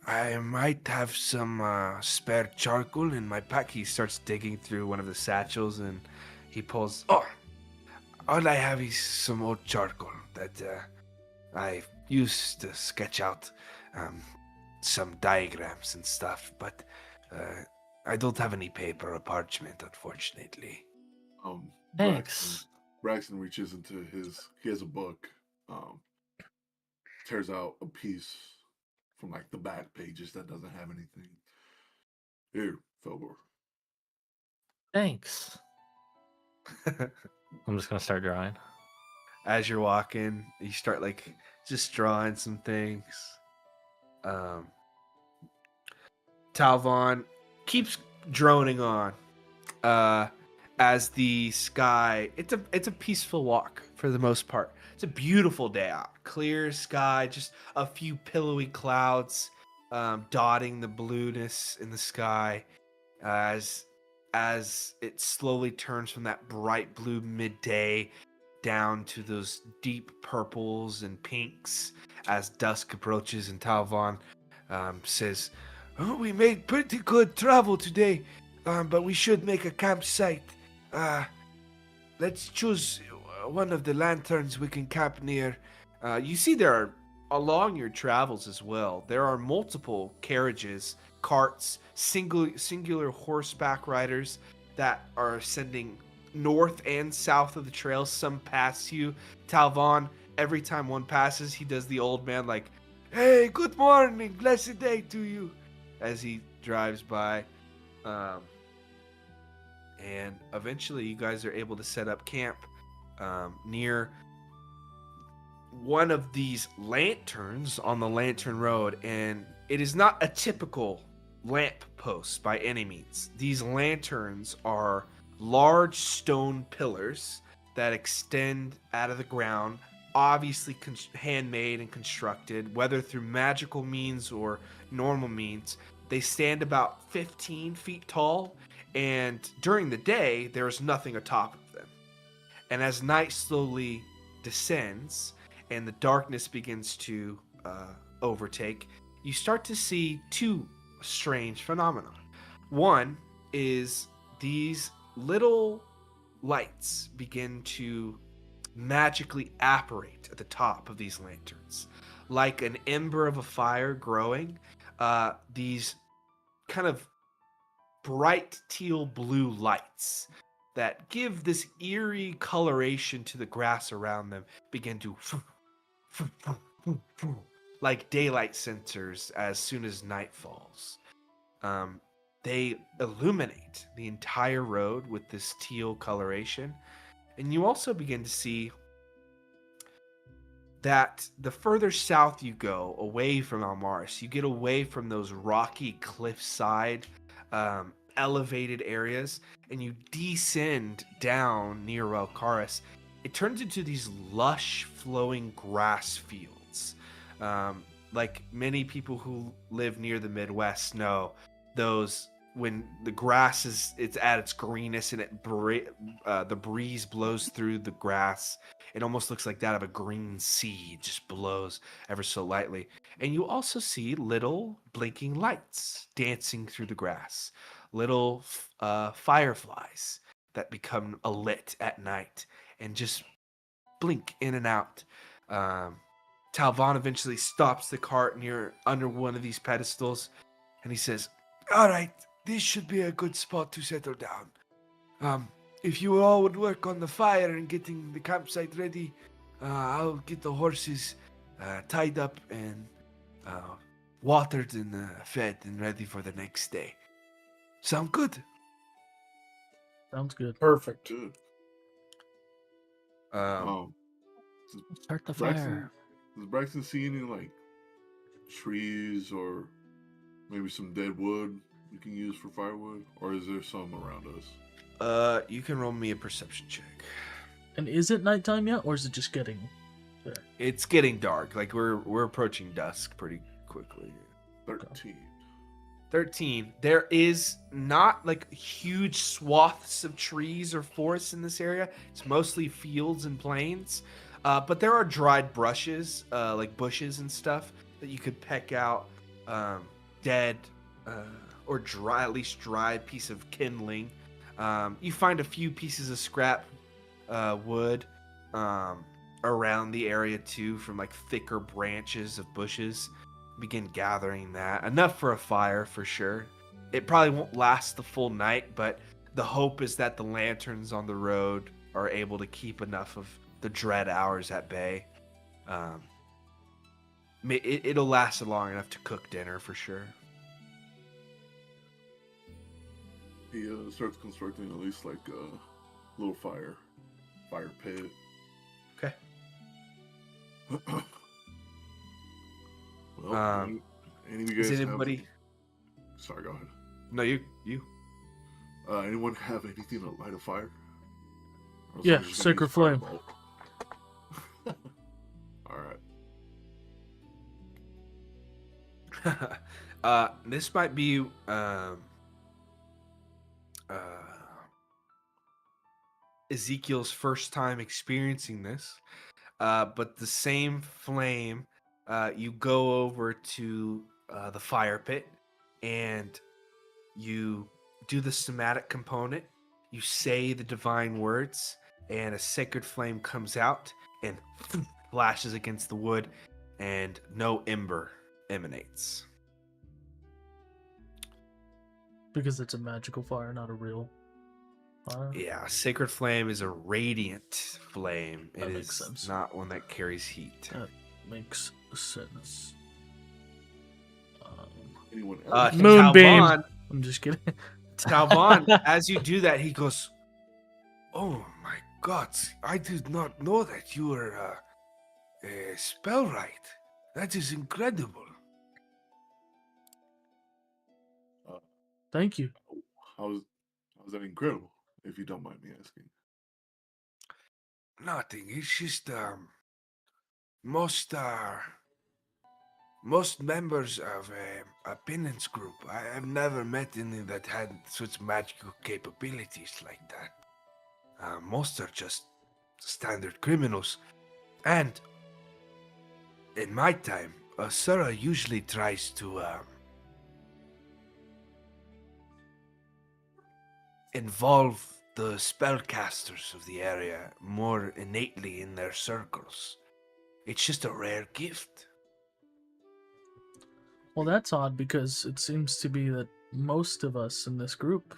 I might have some spare charcoal in my pack. he starts digging through one of the satchels, and he pulls. Oh, all I have is some old charcoal that I used to sketch out some diagrams and stuff, but I don't have any paper or parchment, unfortunately. Thanks. Braxton reaches into he has a book, tears out a piece from like the back pages that doesn't have anything. Here, Felgor. Thanks. I'm just gonna start drawing. As you're walking, you start like just drawing some things. Talvon keeps droning on. As the sky, it's a peaceful walk for the most part. It's a beautiful day out, clear sky, just a few pillowy clouds dotting the blueness in the sky as it slowly turns from that bright blue midday down to those deep purples and pinks as dusk approaches. And Talvon says, "Oh, we made pretty good travel today, but we should make a campsite. Let's choose one of the lanterns we can camp near." You see there are, along your travels as well, there are multiple carriages, carts, singular horseback riders that are sending north and south of the trail. Some pass you. Talvon, every time one passes, he does the old man like, "Hey, good morning, blessed day to you," as he drives by. And eventually you guys are able to set up camp near one of these lanterns on the Lantern Road. And it is not a typical lamp post by any means. These lanterns are large stone pillars that extend out of the ground, obviously handmade and constructed, whether through magical means or normal means. They stand about 15 feet tall, and during the day, there's nothing atop of them. And as night slowly descends and the darkness begins to overtake, you start to see two strange phenomena. One is these little lights begin to magically apparate at the top of these lanterns. Like an ember of a fire growing, these kind of bright teal blue lights that give this eerie coloration to the grass around them begin to like daylight sensors as soon as night falls. They illuminate the entire road with this teal coloration, and you also begin to see that the further south you go, away from Almaris, you get away from those rocky cliffside elevated areas, and you descend down near Relkaris. It turns into these lush flowing grass fields. Like many people who live near the Midwest know, those when the grass it's at its greenest and the breeze blows through the grass, it almost looks like that of a green sea. It just blows ever so lightly. And you also see little blinking lights dancing through the grass, little fireflies that become alit at night and just blink in and out. Talvon eventually stops the cart under one of these pedestals, and he says, All right, this should be a good spot to settle down. If you all would work on the fire and getting the campsite ready, I'll get the horses tied up and watered and fed and ready for the next day. Sound good? Sounds good. Perfect. Good. um, Start the Braxton, fire. does Braxton see any like trees or maybe some dead wood we can use for firewood, or is there some around us? you can roll me a perception check. And is it nighttime yet, or is it just getting there? It's getting dark. Like we're approaching dusk pretty quickly. 13. 13. There is not like huge swaths of trees or forests in this area. It's mostly fields and plains. But there are dried brushes, like bushes and stuff that you could peck out. Dead or dry, at least dried piece of kindling. You find a few pieces of scrap wood around the area too, from like thicker branches of bushes. Begin gathering that. Enough for a fire for sure. It probably won't last the full night, but the hope is that the lanterns on the road are able to keep enough of the dread hours at bay. It'll last long enough to cook dinner for sure. He starts constructing at least like a little fire pit. Okay. Well, any of you guys Is have- anybody? Sorry, go ahead. No, you. Anyone have anything to light a fire? Or else Yeah, I'm just gonna sacred use flame. firebolt. All right. This might be Ezekiel's first time experiencing this, but the same flame. You go over to the fire pit, and you do the somatic component. You say the divine words, and a sacred flame comes out and flashes against the wood, and no ember emanates. Because it's a magical fire, not a real fire. Yeah, sacred flame is a radiant flame. That It makes is sense. not one that carries heat. Makes sense. Anyone else? Moonbeam. Talvon, I'm just kidding. Talvon, as you do that, he goes, Oh my God! I did not know that you were a spellwright. That is incredible. Thank you. How's that incredible? If you don't mind me asking. Nothing. It's just most members of a penance group. I have never met any that had such magical capabilities like that. Most are just standard criminals. And in my time, Asura usually tries to involve the spellcasters of the area more innately in their circles. It's just a rare gift. Well, that's odd because it seems to be that most of us in this group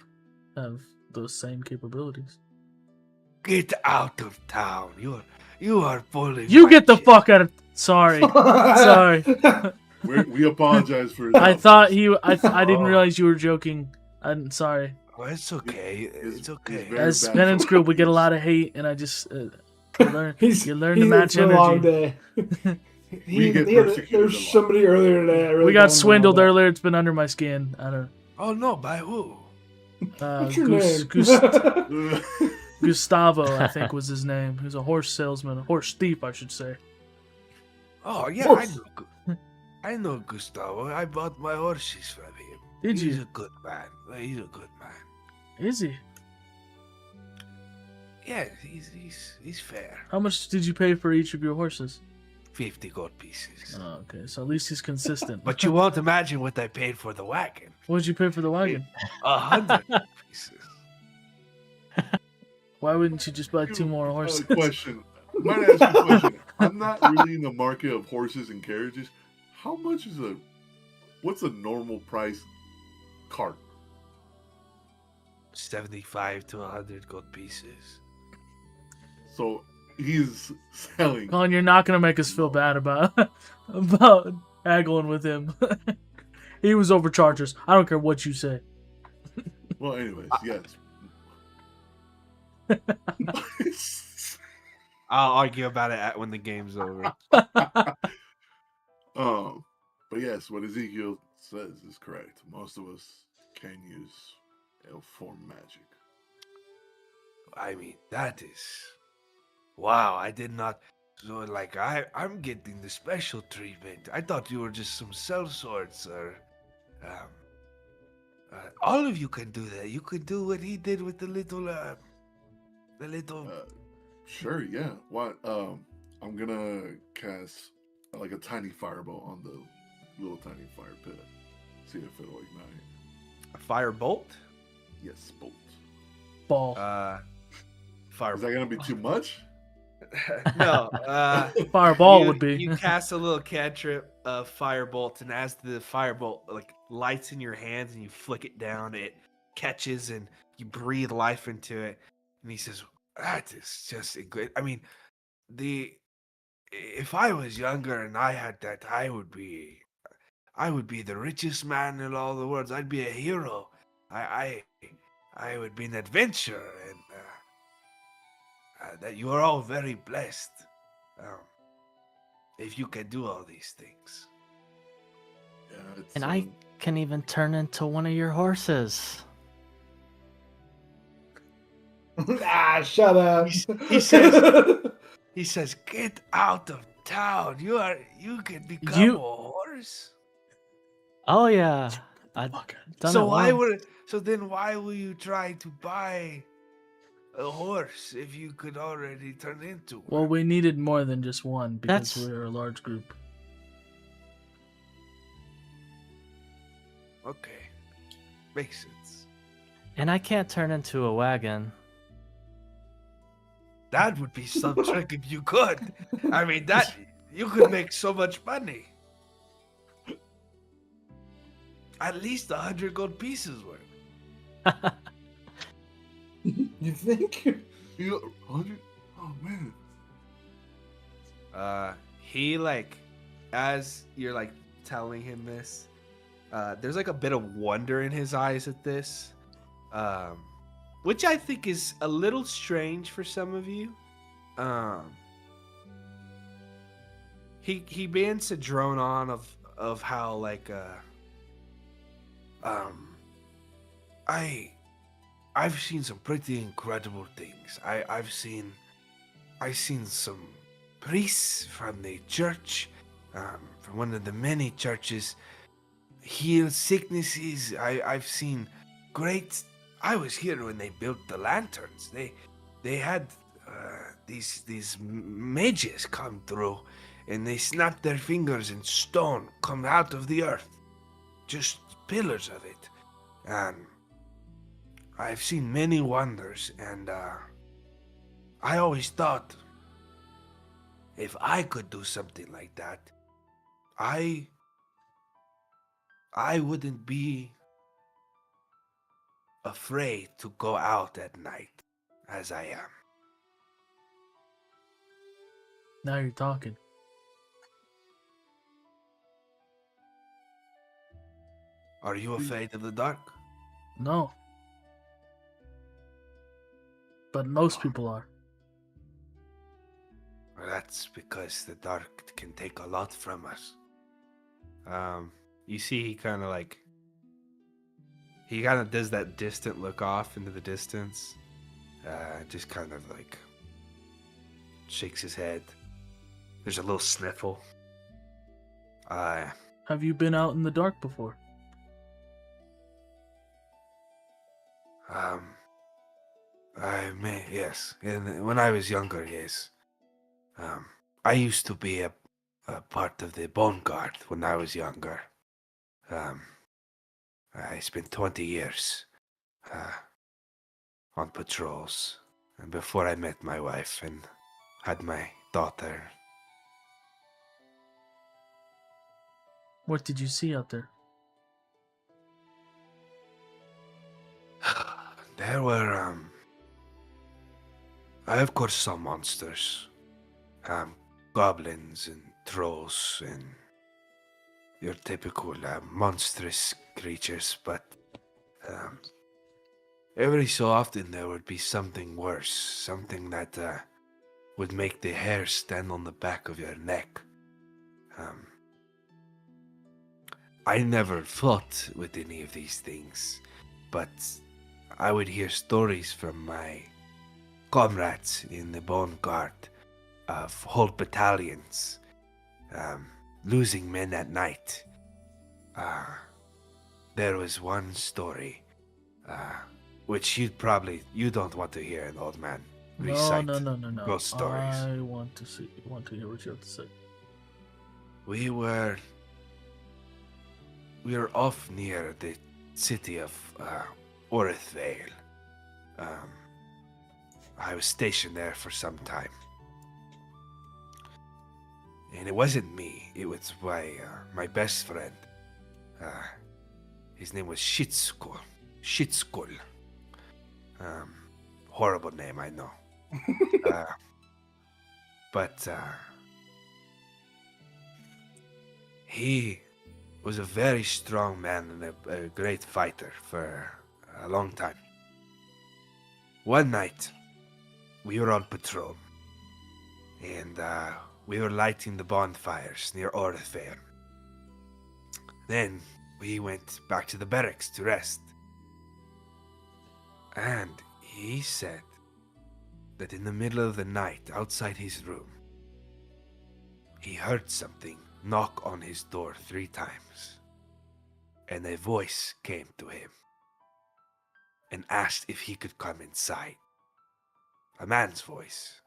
have those same capabilities. Get out of town. You are pulling. You my get the shit. fuck out of. Sorry. Sorry. We apologize for. I thought I didn't realize you were joking. I'm sorry. Well, it's okay. It's okay. very As bad penance for group, we get a focus. lot of hate, and I just you learn to he's match had a long energy. day. We get persecuted a There's lot. somebody earlier today. I really We don't got know swindled about. earlier. It's been under my skin. I don't. Oh no, by who? What's your name? Gustavo, I think was his name. He was a horse salesman, a horse thief, I should say. Oh yeah, Horse. I know Gustavo. I bought my horses from him. Did He's you? a good man. He's a good man. Is he? Yeah, he's fair. How much did you pay for each of your horses? 50 gold pieces. Oh, okay, so at least he's consistent. But you won't imagine what I paid for the wagon. What did you pay for the wagon? 100 pieces. Why wouldn't you just buy two more I have horses? a question. Might I ask you a question? I'm not really in the market of horses and carriages. How much is what's a normal price cart? 75 to 100 gold pieces. So he's selling. Colin, you're not gonna make us feel bad about haggling with him. He was overcharged us. I don't care what you say. Well, anyways, yes. I'll argue about it when the game's over. But yes, what Ezekiel says is correct. Most of us can use elf form magic. I mean, that is. Wow, I did not. So, like, I'm getting the special treatment. I thought you were just some sellswords, or. All of you can do that. You could do what he did with the little. Sure, yeah. What? I'm gonna cast like a tiny fireball on the little tiny fire pit. See if it'll ignite. A fire bolt? Yes, bolt. Ball. Fire. Is that gonna be too much? No. Fireball would be. You cast a little cantrip of firebolt, and as the firebolt like lights in your hands and you flick it down, it catches and you breathe life into it. And he says, "That is just great. I mean, if I was younger and I had that, I would be the richest man in all the world. I'd be a hero. I would be an adventure, and that you are all very blessed. If you can do all these things." Yeah, it's, And I can even turn into one of your horses. Shut up. He says, he says, "Get out of town. You can become a horse." Oh yeah, I've done So it once. then why will you try to buy a horse if you could already turn into one? Well, we needed more than just one because That's- we were a large group. Okay, makes sense. And I can't turn into a wagon. That would be some trick if you could. I mean, that you could make so much money. At least 100 gold pieces worth. You think? you know, 100? Oh man. He like, as you're like telling him this, there's like a bit of wonder in his eyes at this, which I think is a little strange for some of you. He begins to drone on of how like I've seen some pretty incredible things. I've seen some priests from the church, from one of the many churches, heal sicknesses. I've seen great. I was here when they built the lanterns. They had these mages come through, and they snapped their fingers and stone come out of the earth, just pillars of it. And I've seen many wonders, and I always thought if I could do something like that, I wouldn't be afraid to go out at night as I am. Now you're talking. Are you afraid of the dark? No. But most people are. Well, that's because the dark can take a lot from us. you see he kind of does that distant look off into the distance, just kind of like shakes his head. There's a little sniffle. Have you been out in the dark before? I may, yes. When I was younger, yes. I used to be a part of the Bone Guard when I was younger. I spent 20 years on patrols, and before I met my wife, and had my daughter. What did you see out there? There were, I of course saw monsters. Goblins and trolls and your typical monstrous creatures, but every so often there would be something worse, something that would make the hair stand on the back of your neck. I never fought with any of these things, but I would hear stories from my comrades in the Bone Guard of whole battalions losing men at night. There was one story which you don't want to hear an old man recite. No. Ghost stories. I want to hear what you have to say. We were off near the city of Orithvale. I was stationed there for some time. And it wasn't me, it was my best friend. His name was Shitskul. Horrible name, I know. But he was a very strong man and a great fighter for a long time. One night, we were on patrol, and we were lighting the bonfires near Orithvale. Then we went back to the barracks to rest. And he said that in the middle of the night, outside his room, he heard something knock on his door 3 times. And a voice came to him and asked if he could come inside. A man's voice.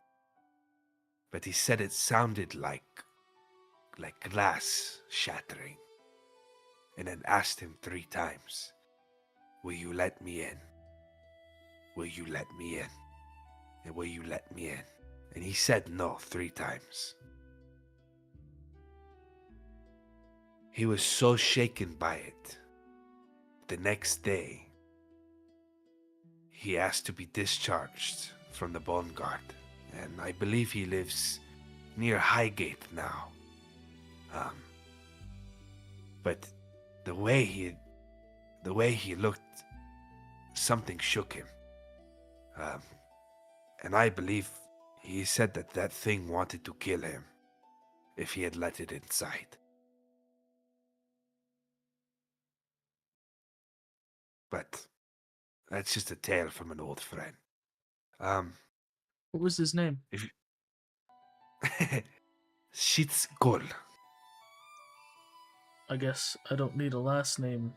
But he said it sounded like glass shattering. And then asked him 3 times, "Will you let me in? Will you let me in? And will you let me in?" And he said no 3 times. He was so shaken by it. The next day, he asked to be discharged from the Bone Guard. And I believe he lives near Highgate now. But the way he looked, something shook him. And I believe he said that thing wanted to kill him if he had let it inside. But that's just a tale from an old friend. What was his name? Shitskul. I guess I don't need a last name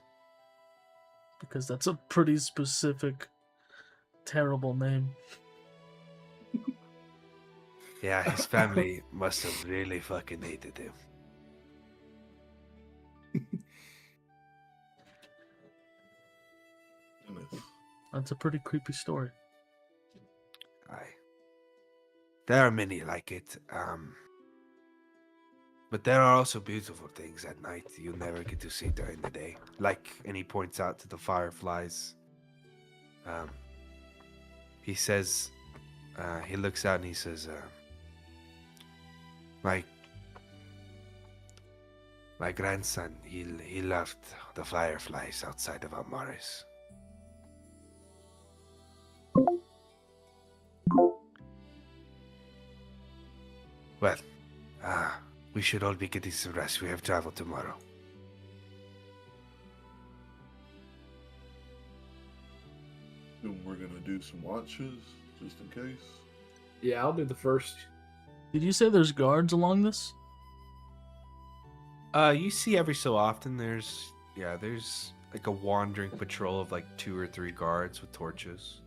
because that's a pretty specific, terrible name. Yeah, his family must have really fucking hated him. That's a pretty creepy story. Aye. There are many like it. But there are also beautiful things at night you never get to see during the day. Like, and he points out to the fireflies. He says, he looks out and he says, my grandson, he loved the fireflies outside of Almaris. Well, we should all be getting some rest. We have travel tomorrow. And we're gonna do some watches, just in case. Yeah, I'll do the first. Did you say there's guards along this? You see every so often there's like a wandering patrol of like 2 or 3 guards with torches.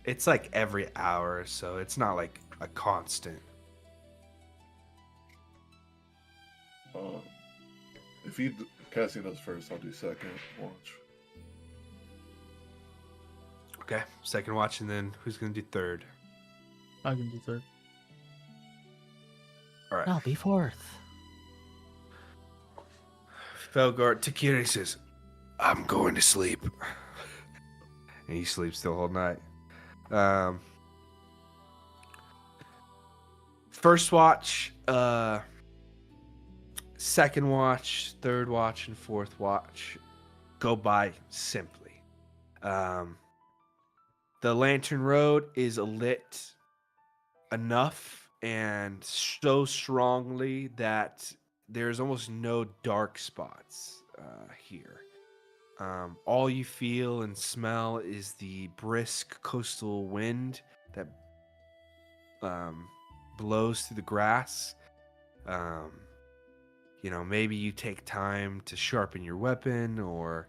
It's like every hour or so. It's not like a constant. If Cassie does first, I'll do second watch. Okay, second watch, and then who's gonna do third? I can do third. All right. No, be fourth. Felgar Takiri says, "I'm going to sleep," and he sleeps the whole night. First watch, second watch, third watch, and fourth watch go by simply. The Lantern Road is lit enough and so strongly that there's almost no dark spots here. All you feel and smell is the brisk coastal wind that blows through the grass. Maybe you take time to sharpen your weapon or,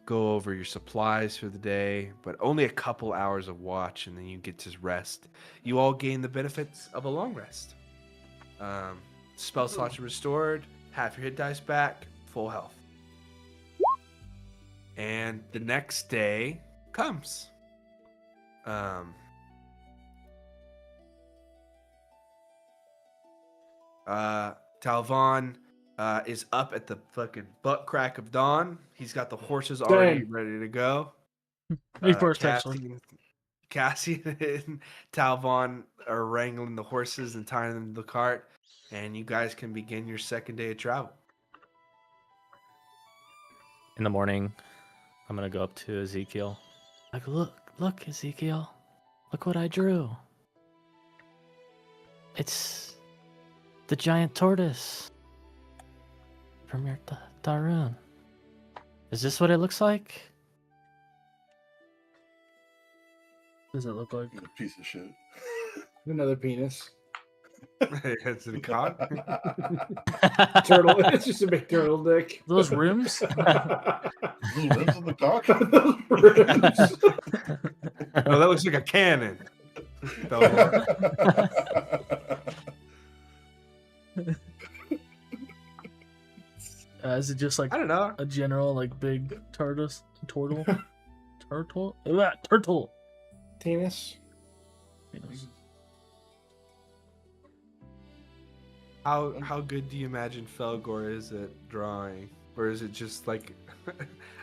go over your supplies for the day, but only a couple hours of watch and then you get to rest. You all gain the benefits of a long rest. Spell slots are restored, half your hit dice back, full health. And the next day comes. Talvon is up at the fucking butt crack of dawn. He's got the horses already Dang. ready to go. Me first, actually. Cassie and Talvon are wrangling the horses and tying them to the cart, and you guys can begin your second day of travel. In the morning, I'm gonna go up to Ezekiel. Like, look, Ezekiel. Look what I drew. It's the giant tortoise from your Darun. Is this what it looks like? Does it look like? You're a piece of shit. Another penis. It's a cock. Turtle. It's just a big turtle dick. Those rims? Little rims on the cock. Those rims. No, that looks like a cannon. Is it just like I don't know. a general like big turtle? Turtle? Penis. Penis. How good do you imagine Felgor is at drawing? Or is it just like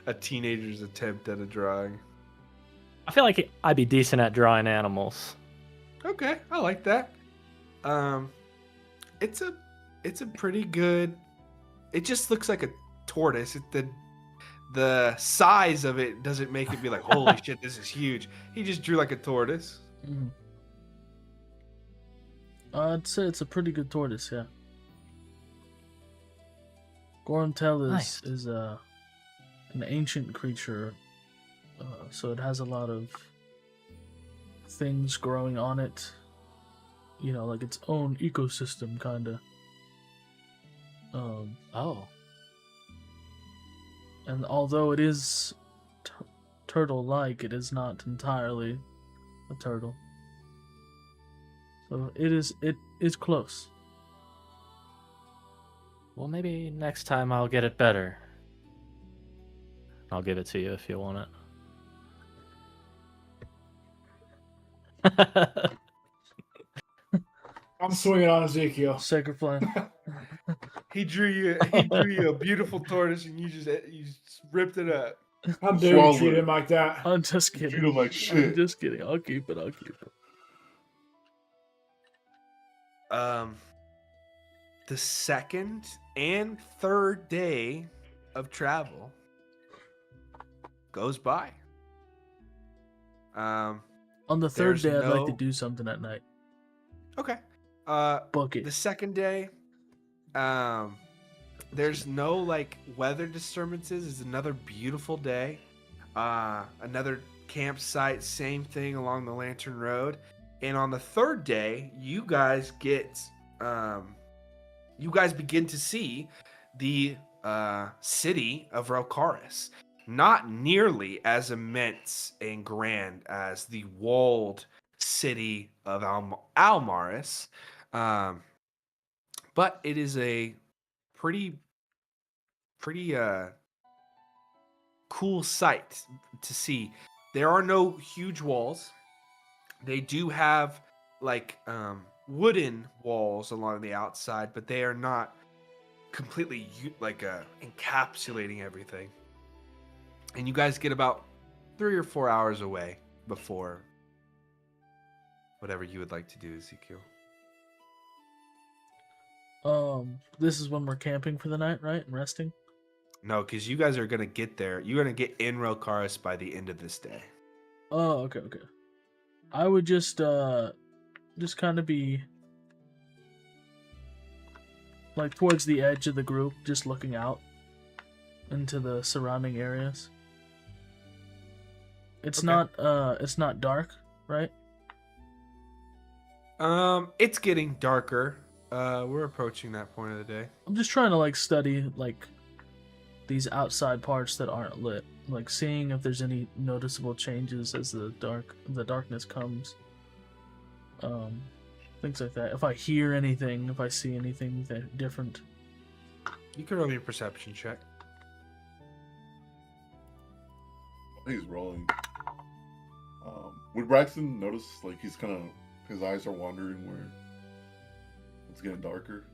a teenager's attempt at a drawing? I feel like I'd be decent at drawing animals. Okay, I like that. It's a pretty good. It just looks like a tortoise. The size of it doesn't make it be like, holy shit, this is huge. He just drew like a tortoise. Mm. I'd say it's a pretty good tortoise, yeah. Gorentel Nice. is an ancient creature, so it has a lot of things growing on it. Like its own ecosystem, kind of. Oh. And although it is turtle-like, it is not entirely a turtle. So it is close. Well, maybe next time I'll get it better. I'll give it to you if you want it. I'm swinging on Ezekiel. Sacred flame. He drew you a beautiful tortoise, and you just ripped it up. How dare you Swallow treat it. him like that? I'm just Treat kidding. him like I'm shit. just kidding. I'll keep it. The second and third day of travel goes by. On the third There's day, I'd like to no- do something at night. Okay. Book it. The second day, there's no like weather disturbances. It's another beautiful day. Another campsite, same thing along the Lantern Road. And on the third day, you guys begin to see the city of Relcaris. Not nearly as immense and grand as the walled city of Almaris, but it is a pretty cool sight to see. There are no huge walls. They do have like wooden walls along the outside, but they are not completely encapsulating everything. And you guys get about 3 or 4 hours away before whatever you would like to do, Ezekiel. This is when we're camping for the night, right? And resting? No, because you guys are gonna get there. You're gonna get in Relkaris by the end of this day. Oh, okay. I would just kind of be like towards the edge of the group, just looking out into the surrounding areas. It's Okay. it's not dark, right? It's getting darker. We're approaching that point of the day. I'm just trying to like study like these outside parts that aren't lit, like seeing if there's any noticeable changes as the darkness comes. Things like that. If I hear anything, if I see anything that different. You can roll your perception check. He's rolling. Would Braxton notice like he's kind of his eyes are wandering where it's getting darker?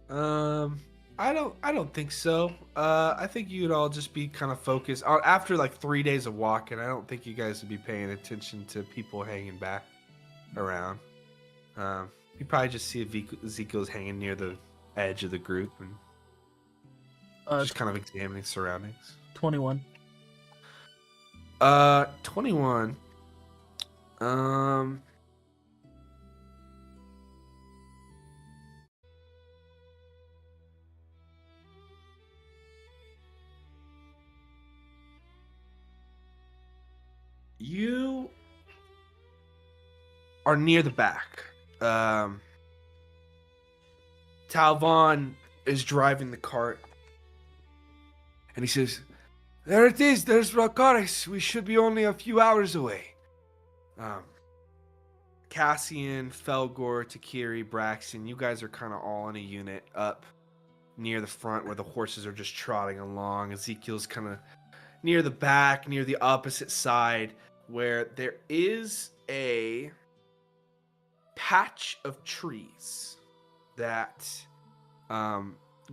I don't think so. I think you'd all just be kind of focused after like 3 days of walking. I don't think you guys would be paying attention to people hanging back around. You probably just see Ezekiel's hanging near the edge of the group and just kind of examining surroundings. 21. 21. You are near the back. Talvon is driving the cart, and he says, "There it is. There's Relkaris. We should be only a few hours away." Cassian, Felgor, Takiri, Braxton, you guys are kind of all in a unit up near the front where the horses are just trotting along. Ezekiel's kind of near the back, near the opposite side, where there is a patch of trees that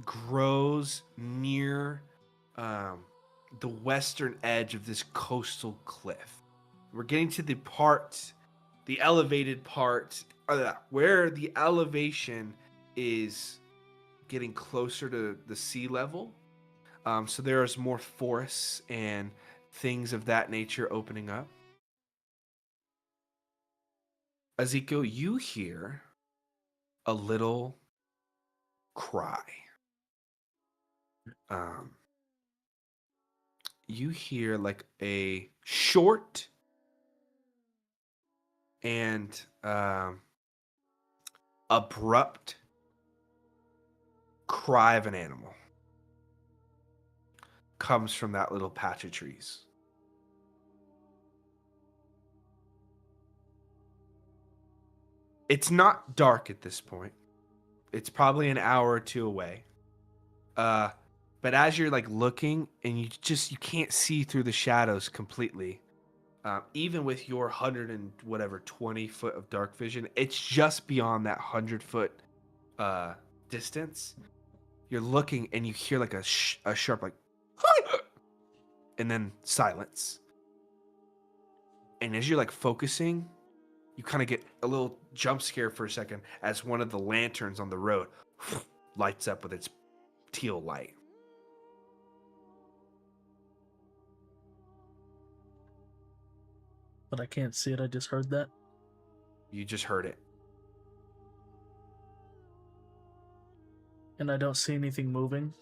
grows near the western edge of this coastal cliff. We're getting to the elevated part, where the elevation is getting closer to the sea level. So there's more forests and things of that nature opening up. Ezekiel, you hear a little cry. You hear like a short and abrupt cry of an animal comes from that little patch of trees. It's not dark at this point. It's probably an hour or two away. But as you're like looking and you can't see through the shadows completely, even with your 20 foot of dark vision, it's just beyond that 100-foot distance. You're looking and you hear like a sharp like, and then silence. And as you're like focusing, you kind of get a little jump scare for a second as one of the lanterns on the road lights up with its teal light. But I can't see it. I just heard that. You just heard it. And I don't see anything moving,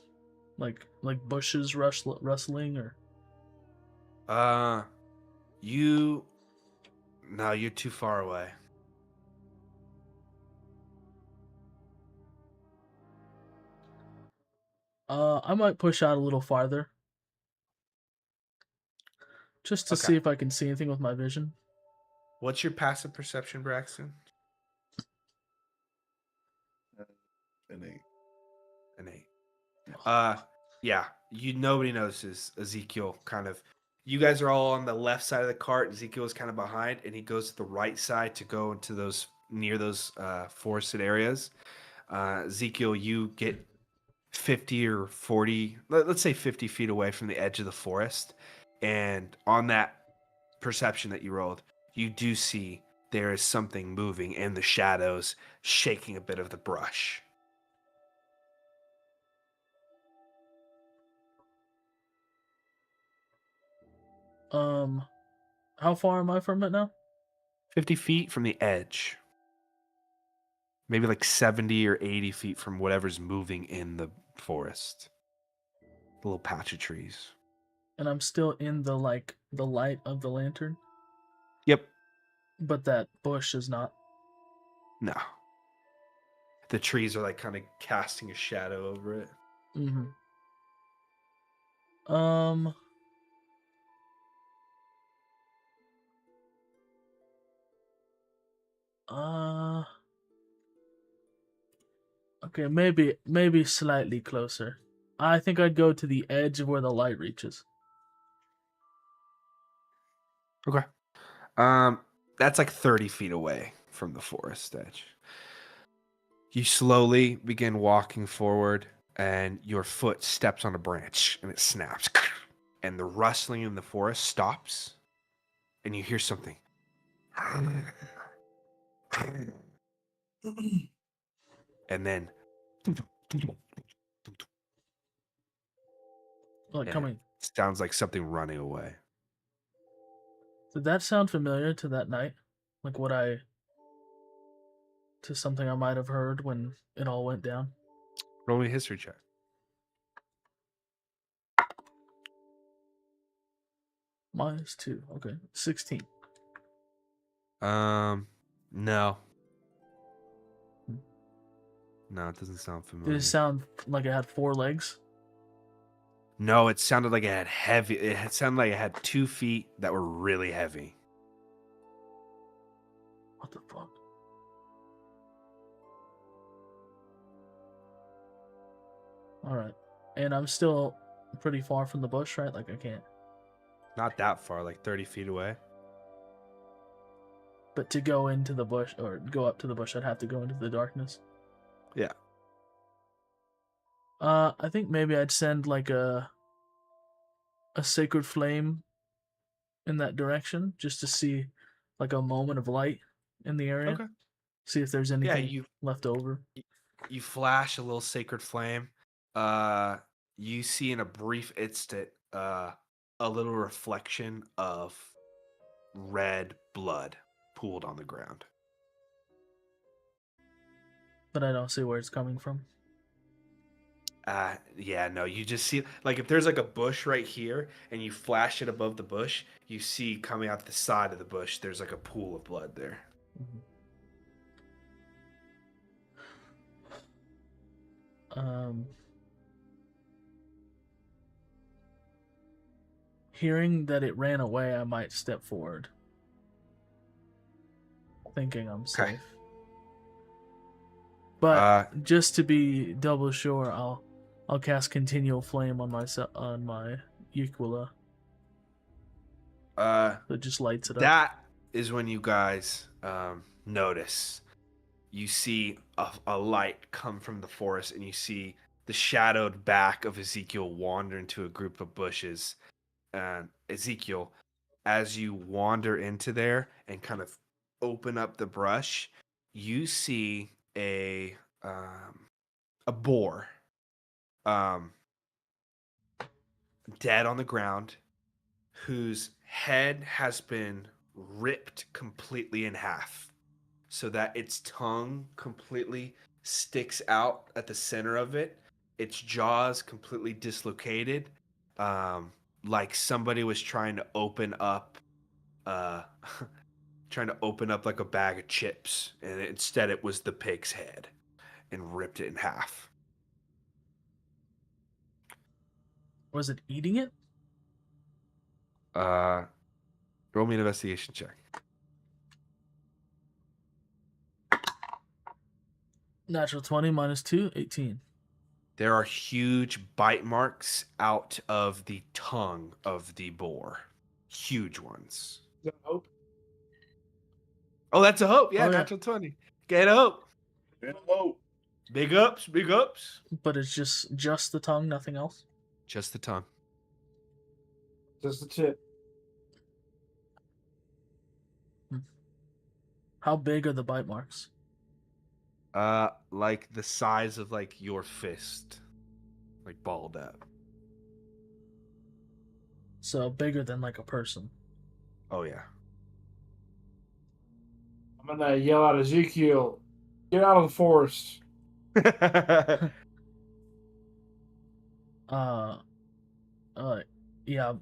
like bushes rustling or. No, you're too far away. I might push out a little farther, just to Okay. see if I can see anything with my vision. What's your passive perception, Braxton? An 8. An 8. Yeah. Nobody notices Ezekiel kind of. You guys are all on the left side of the cart. Ezekiel is kind of behind, and he goes to the right side to go into those near those forested areas. Ezekiel, you get 50 or 40, let's say 50 feet away from the edge of the forest. And on that perception that you rolled, you do see there is something moving in the shadows, shaking a bit of the brush. How far am I from it now? 50 feet from the edge. Maybe like 70 or 80 feet from whatever's moving in the forest. The little patch of trees. And I'm still in the light of the lantern, Yep. but that bush is not. No. The trees are like kind of casting a shadow over it. Mm-hmm. Okay, maybe slightly closer. I think I'd go to the edge of where the light reaches. Okay. That's like 30 feet away from the forest edge. You slowly begin walking forward, and your foot steps on a branch, and it snaps. And the rustling in the forest stops, and you hear something. And then Like Yeah. coming. sounds like something running away. Did that sound familiar to that night? Like to something I might have heard when it all went down? Roll me a history check. -2. Okay. 16. No. Hmm. No, it doesn't sound Did familiar. it sound like it had 4 legs? No, it sounded like it had heavy. It sounded like it had 2 feet that were really heavy. What the fuck? Alright. And I'm still pretty far from the bush, right? Like I can't. Not that far, like 30 feet away. But to go into the bush or go up to the bush, I'd have to go into the darkness. Yeah. I think maybe I'd send like a sacred flame in that direction just to see like a moment of light in the area. Okay. See if there's anything you left over. you flash a little sacred flame. You see in a brief instant a little reflection of red blood pooled on the ground. But I don't see where it's coming from. Yeah, no, you just see like if there's like a bush right here and you flash it above the bush, you see coming out the side of the bush, there's like a pool of blood there. Hearing that it ran away, I might step forward, thinking I'm safe. But just to be double sure, I'll cast continual flame on my Euquilla. That just lights it up. That is when you guys notice. You see a light come from the forest, and you see the shadowed back of Ezekiel wander into a group of bushes. And Ezekiel, as you wander into there and kind of open up the brush, you see a boar dead on the ground, whose head has been ripped completely in half so that its tongue completely sticks out at the center of it, its jaws completely dislocated, like somebody was trying to open up like a bag of chips, and instead it was the pig's head and ripped it in half. Was it eating it? Roll me an investigation check. Natural 20 -2, 18. There are huge bite marks out of the tongue of the boar. Huge ones. Hope. Oh, that's a hope. Yeah, Oh, yeah. natural 20. Get hope. Hello. Big ups, big ups. But it's just the tongue, nothing else. Just the tongue. Just the tip. How big are the bite marks? Like the size of like your fist, like balled up. So bigger than like a person. Oh yeah. I'm gonna yell at Ezekiel, get out of the forest. Yeah,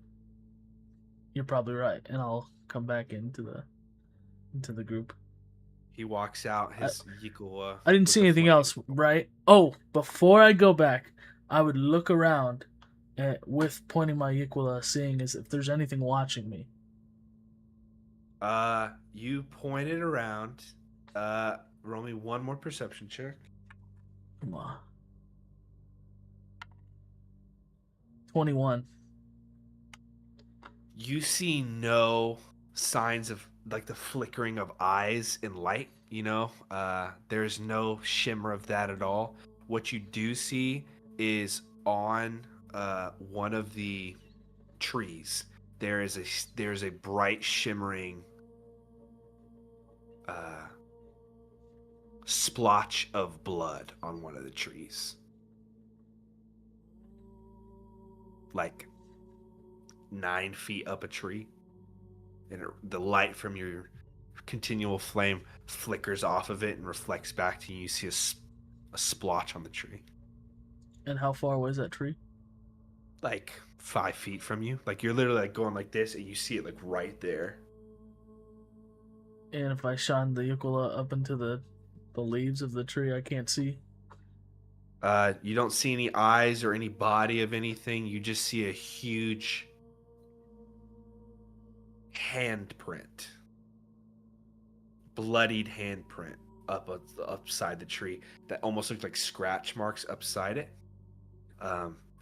you're probably right, and I'll come back into the group. He walks out. His Yikua. I didn't with see the anything flame. else, right? Oh, before I go back, I would look around with pointing my Yiqula, seeing as if there's anything watching me. You pointed around. Roll me one more perception check. Come on. 21. You see no signs of like the flickering of eyes in light, you know? There's no shimmer of that at all. What you do see is on one of the trees, there's a bright shimmering splotch of blood on one of the trees. Like 9 feet up a tree, and the light from your continual flame flickers off of it and reflects back to you. You see a splotch on the tree, And how far was that tree? like 5 feet from you. Like you're literally like going like this, and you see it like right there. And if I shine the Yiqula up into the leaves of the tree, I can't see. You don't see any eyes or any body of anything. You just see a huge handprint, bloodied handprint upside the tree that almost looked like scratch marks upside it.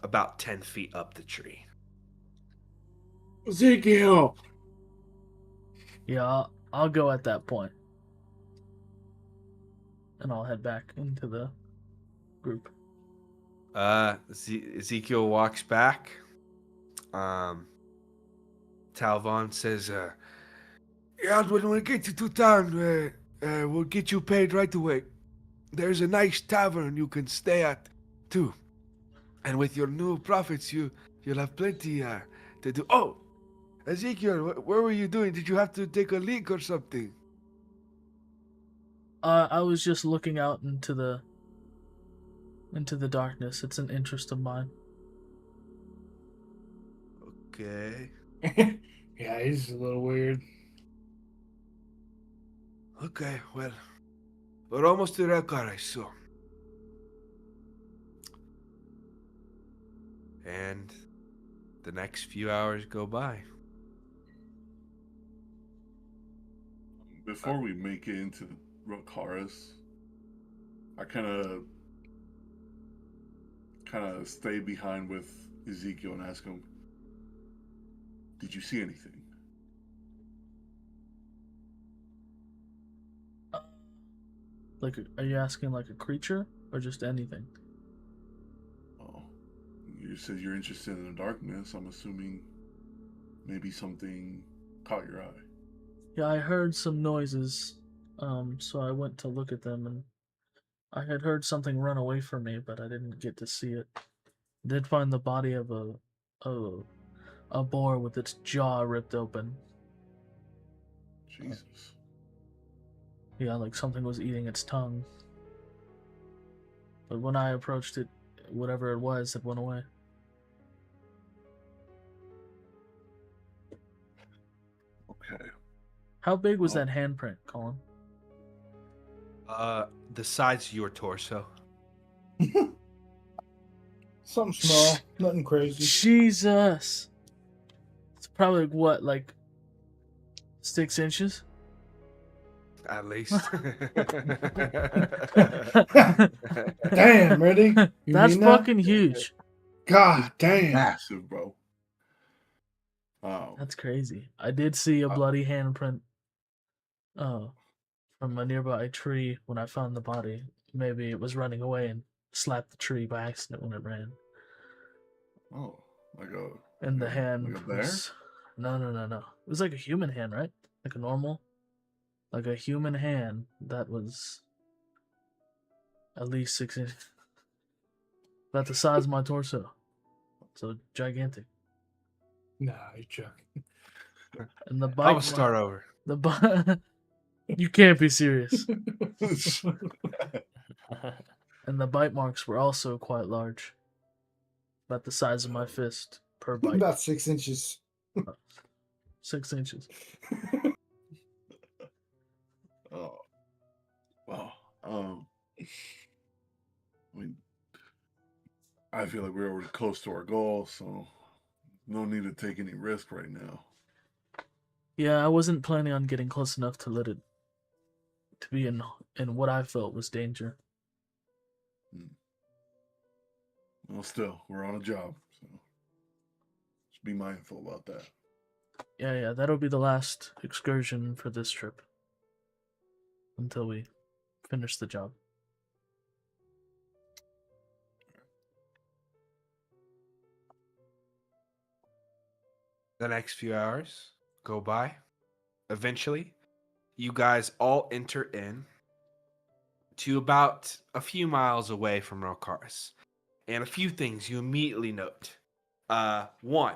About 10 feet up the tree. Ezekiel! Yeah, I'll go at that point. And I'll head back into the group. Ezekiel walks back. Talvon says, Yeah, when we get to town, we'll get you paid right away. There's a nice tavern you can stay at, too. And with your new profits, you'll have plenty to do. Oh, Ezekiel, where were you doing? Did you have to take a leak or something? I was just looking out into the darkness. It's an interest of mine. okay. Yeah, he's a little weird. Okay, well, we're almost to Rekare, so. And the next few hours go by. Before we make it into Rokaris, I kind of stay behind with Ezekiel and ask him, "Did you see anything?" Like, are you asking like a creature or just anything? Oh, you said you're interested in the darkness. I'm assuming maybe something caught your eye. Yeah, I heard some noises, so I went to look at them, and I had heard something run away from me, but I didn't get to see it. Did find the body of a boar with its jaw ripped open. Jesus. Yeah, like something was eating its tongue. But when I approached it, whatever it was, it went away. Okay. How big was that handprint, Colin? The size of your torso. Something small, nothing crazy. Jesus! It's probably what, like 6 inches? At least. Damn, ready? You That's mean that? fucking huge. God damn. Massive, bro. That's crazy. I did see a bloody handprint from a nearby tree when I found the body. Maybe it was running away and slapped the tree by accident when it ran. Oh, like a And the hand like a bear? was no. It was like a human hand, right? Like a normal, like a human hand that was at least 6 inches, about the size of my torso. So gigantic. Nah, you're joking. And the I bite. will start over. The bite. You can't be serious. And the bite marks were also quite large, about the size of my fist per bite. About 6 inches. 6 inches. Oh, well, I mean, I feel like we're already close to our goal, so no need to take any risk right now. Yeah, I wasn't planning on getting close enough to let it to be in what I felt was danger. Well, still, we're on a job, so just be mindful about that. Yeah, that'll be the last excursion for this trip. Until we finish the job. The next few hours go by. Eventually, you guys all enter in to about a few miles away from Rokaris. And a few things you immediately note. One,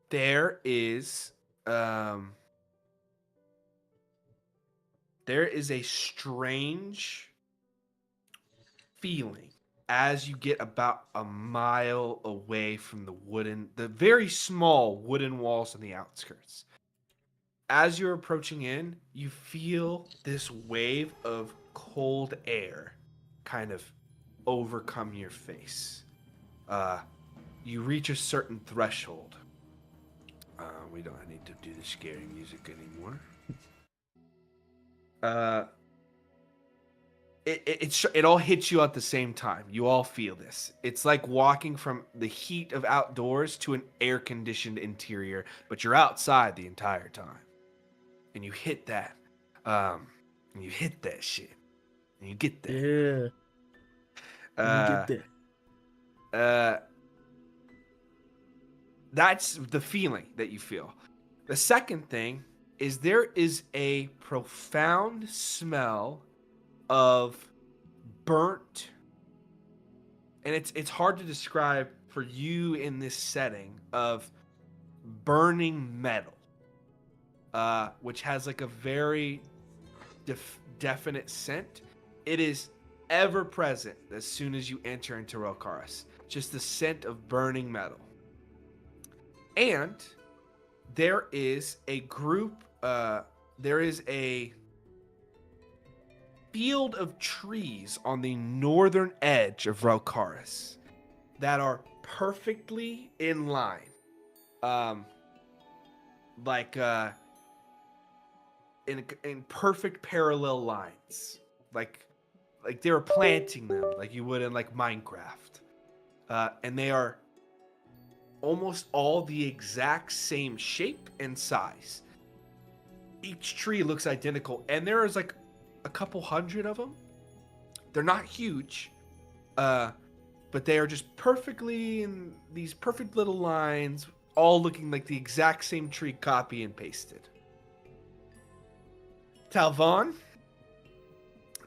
there is a strange feeling as you get about a mile away from the very small wooden walls on the outskirts. As you're approaching in, you feel this wave of cold air kind of overcome your face. You reach a certain threshold. We don't need to do the scary music anymore. It all hits you at the same time. You all feel this. It's like walking from the heat of outdoors to an air-conditioned interior, but you're outside the entire time. And you hit that. And you hit that shit. And you get that. Yeah. You get that. That's the feeling that you feel. The second thing is there is a profound smell of burnt, and it's hard to describe for you in this setting, of burning metal, which has like a very definite scent. It is ever present as soon as you enter into Rokaris. Just the scent of burning metal. And there is a group, there is a field of trees on the northern edge of Rokaris that are perfectly in line. In perfect parallel lines. Like they were planting them like you would in like Minecraft. And they are almost all the exact same shape and size. Each tree looks identical, and there is like a couple hundred of them. They're not huge, but they are just perfectly in these perfect little lines, all looking like the exact same tree, copy and pasted. Talvon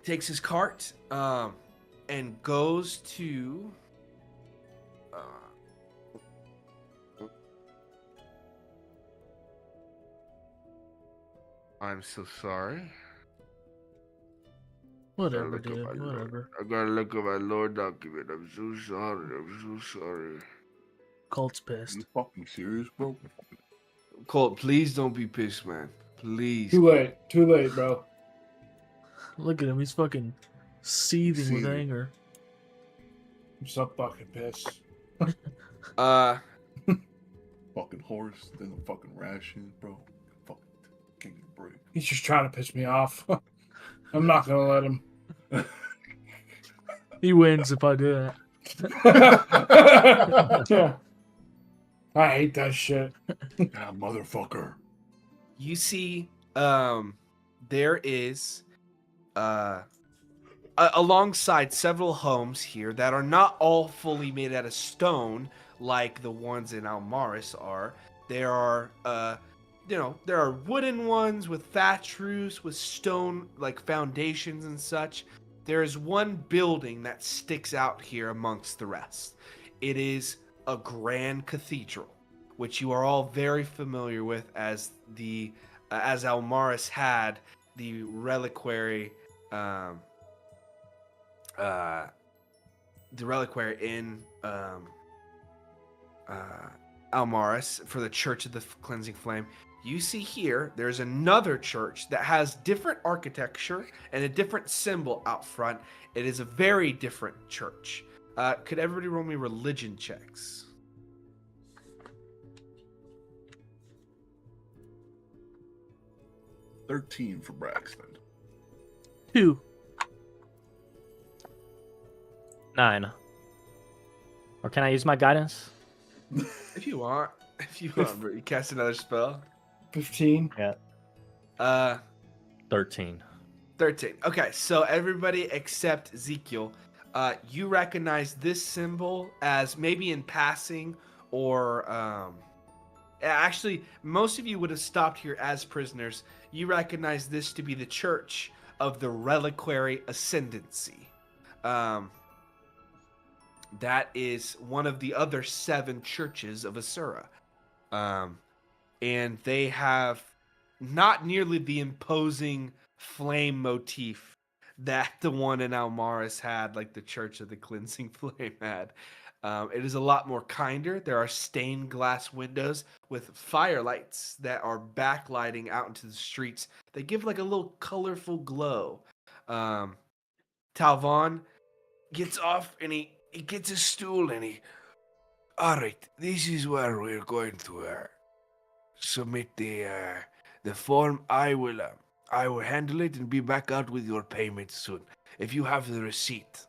takes his cart and goes to I'm so sorry. Whatever, dude. Whatever. I gotta look at my lore document. I'm so sorry. Colt's pissed. You fucking serious, bro? Colt, please don't be pissed, man. Please. Too late, bro. Look at him. He's fucking seething with anger. I'm so fucking pissed. Fucking horse, then the fucking ration, bro. Fucking can't get a break. He's just trying to piss me off. I'm not gonna let him. He wins if I do that. Yeah. I hate that shit. Yeah, motherfucker. You see, there is alongside several homes here that are not all fully made out of stone like the ones in Almaris are. There are, there are wooden ones with thatch roofs, with stone like foundations and such. There is one building that sticks out here amongst the rest. It is a grand cathedral, which you are all very familiar with as as Almaris had the reliquary. The reliquary in Almaris for the Church of the Cleansing Flame. You see here, there's another church that has different architecture and a different symbol out front. It is a very different church. Could everybody roll me religion checks? $13 for Braxton. 2. 9. Or can I use my guidance? If you want. If you want, bro. You cast another spell. 15. Yeah. 13. 13. Okay, so everybody except Ezekiel, you recognize this symbol as maybe in passing or actually most of you would have stopped here as prisoners. You recognize this to be the Church of the Reliquary Ascendancy. That is one of the other 7 churches of Asura. And they have not nearly the imposing flame motif that the one in Almaris had, like the Church of the Cleansing Flame had. It is a lot more kinder. There are stained glass windows with firelights that are backlighting out into the streets. They give like a little colorful glow. Talvon gets off and he gets a stool and he... Alright, this is where we're going to submit the form. I will handle it and be back out with your payment soon. If you have the receipt.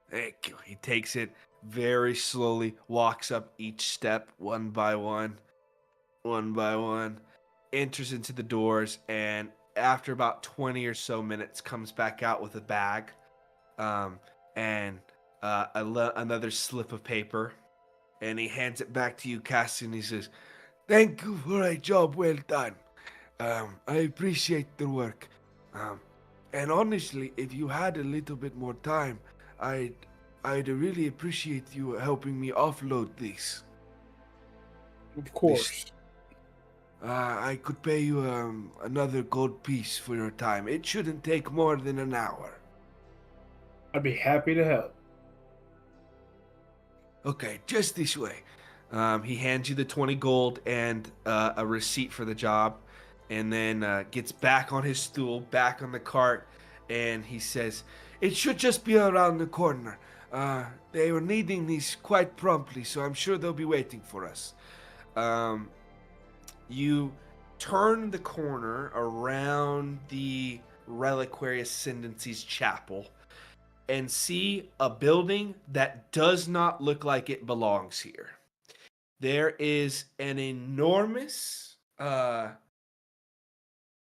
Thank you. He takes it very slowly, walks up each step one by one, enters into the doors, and after about 20 or so minutes comes back out with a bag and another slip of paper, and he hands it back to you, Cassian. He says, "Thank you for a job well done. I appreciate the work. And honestly, if you had a little bit more time, I'd really appreciate you helping me offload this. Of course. I could pay you another gold piece for your time. It shouldn't take more than an hour." I'd be happy to help. Okay, just this way. He hands you the 20 gold and a receipt for the job, and then gets back on his stool, back on the cart, and he says, "It should just be around the corner. They were needing these quite promptly, so I'm sure they'll be waiting for us." You turn the corner around the Reliquary Ascendancy's chapel and see a building that does not look like it belongs here. There is an enormous,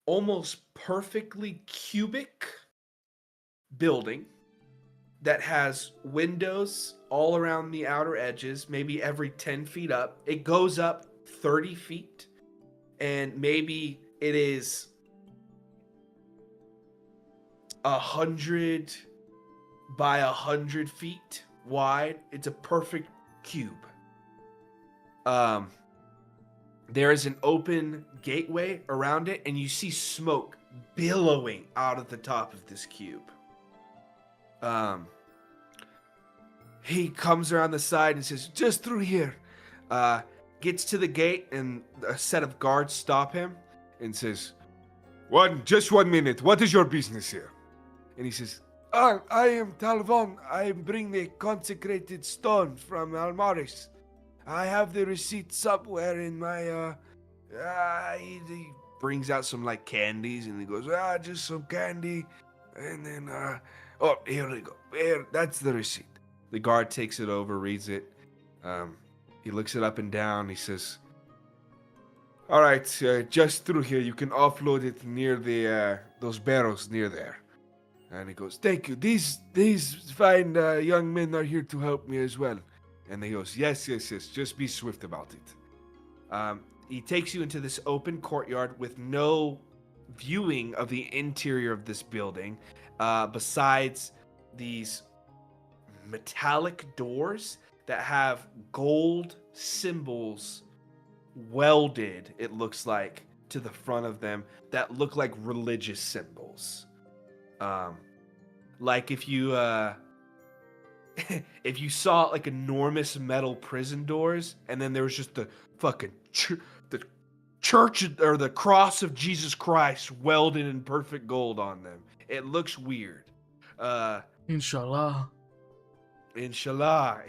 almost perfectly cubic building that has windows all around the outer edges, maybe every 10 feet up. It goes up 30 feet, and maybe it is 100 by 100 feet wide. It's a perfect cube. There is an open gateway around it, and you see smoke billowing out of the top of this cube. He comes around the side and says, "Just through here." Gets to the gate, and a set of guards stop him. And says, just 1 minute. What is your business here?" And he says, "I am Talvon. I bring the consecrated stone from Almaris. I have the receipt somewhere in my, He brings out some like candies, and he goes, just some candy. And then, here we go. Here, that's the receipt." The guard takes it over, reads it. He looks it up and down. He says, All right, just through here. You can offload it near the those barrels near there. And he goes, "Thank you. These fine young men are here to help me as well." And he goes, "Yes, yes, yes. Just be swift about it." He takes you into this open courtyard with no viewing of the interior of this building, besides these metallic doors that have gold symbols welded, it looks like, to the front of them that look like religious symbols. Like if you if you saw like enormous metal prison doors and then there was just the fucking the church or the cross of Jesus Christ welded in perfect gold on them. It looks weird. Inshallah. Inshallah.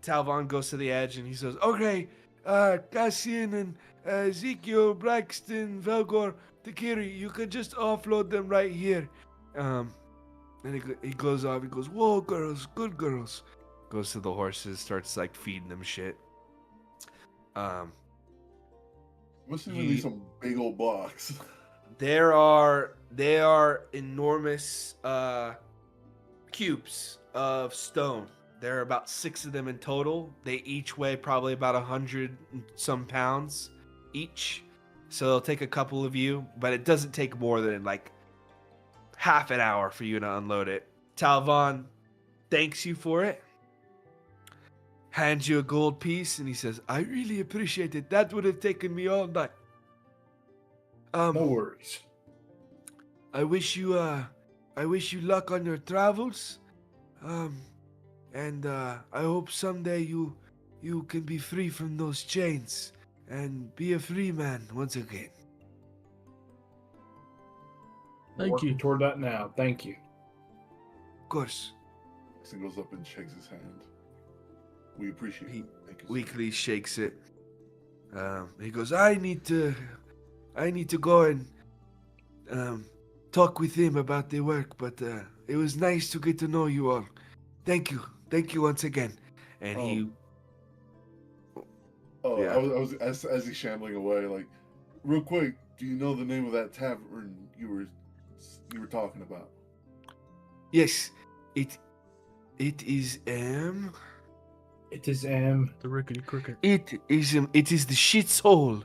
Talvon goes to the edge and he says, "Okay, Cassian and Ezekiel, Braxton, Velgor, Takiri, you can just offload them right here." And he goes off. He goes, "Whoa, girls, good girls." Goes to the horses, starts like feeding them shit. Must be some big old box. They are enormous cubes of stone. There are about 6 of them in total. They each weigh probably about 100 and some pounds each. So it'll take a couple of you, but it doesn't take more than like half an hour for you to unload it. Talvon thanks you for it, hands you a gold piece, and he says, "I really appreciate it. That would have taken me all night." No worries. I wish you luck on your travels. And I hope someday you can be free from those chains and be a free man once again. We're Thank working you. toward that now. Thank you. Of course. He goes up and shakes his hand. We appreciate it. Thank you, sir. Weekly shakes it. He goes, I need to go and talk with him about the work, but it was nice to get to know you all. Thank you once again. And Oh, Yeah. I was as he's shambling away, like, real quick. Do you know the name of that tavern you were talking about? Yes, it is It is The rickety cricket. it is the shit's hole.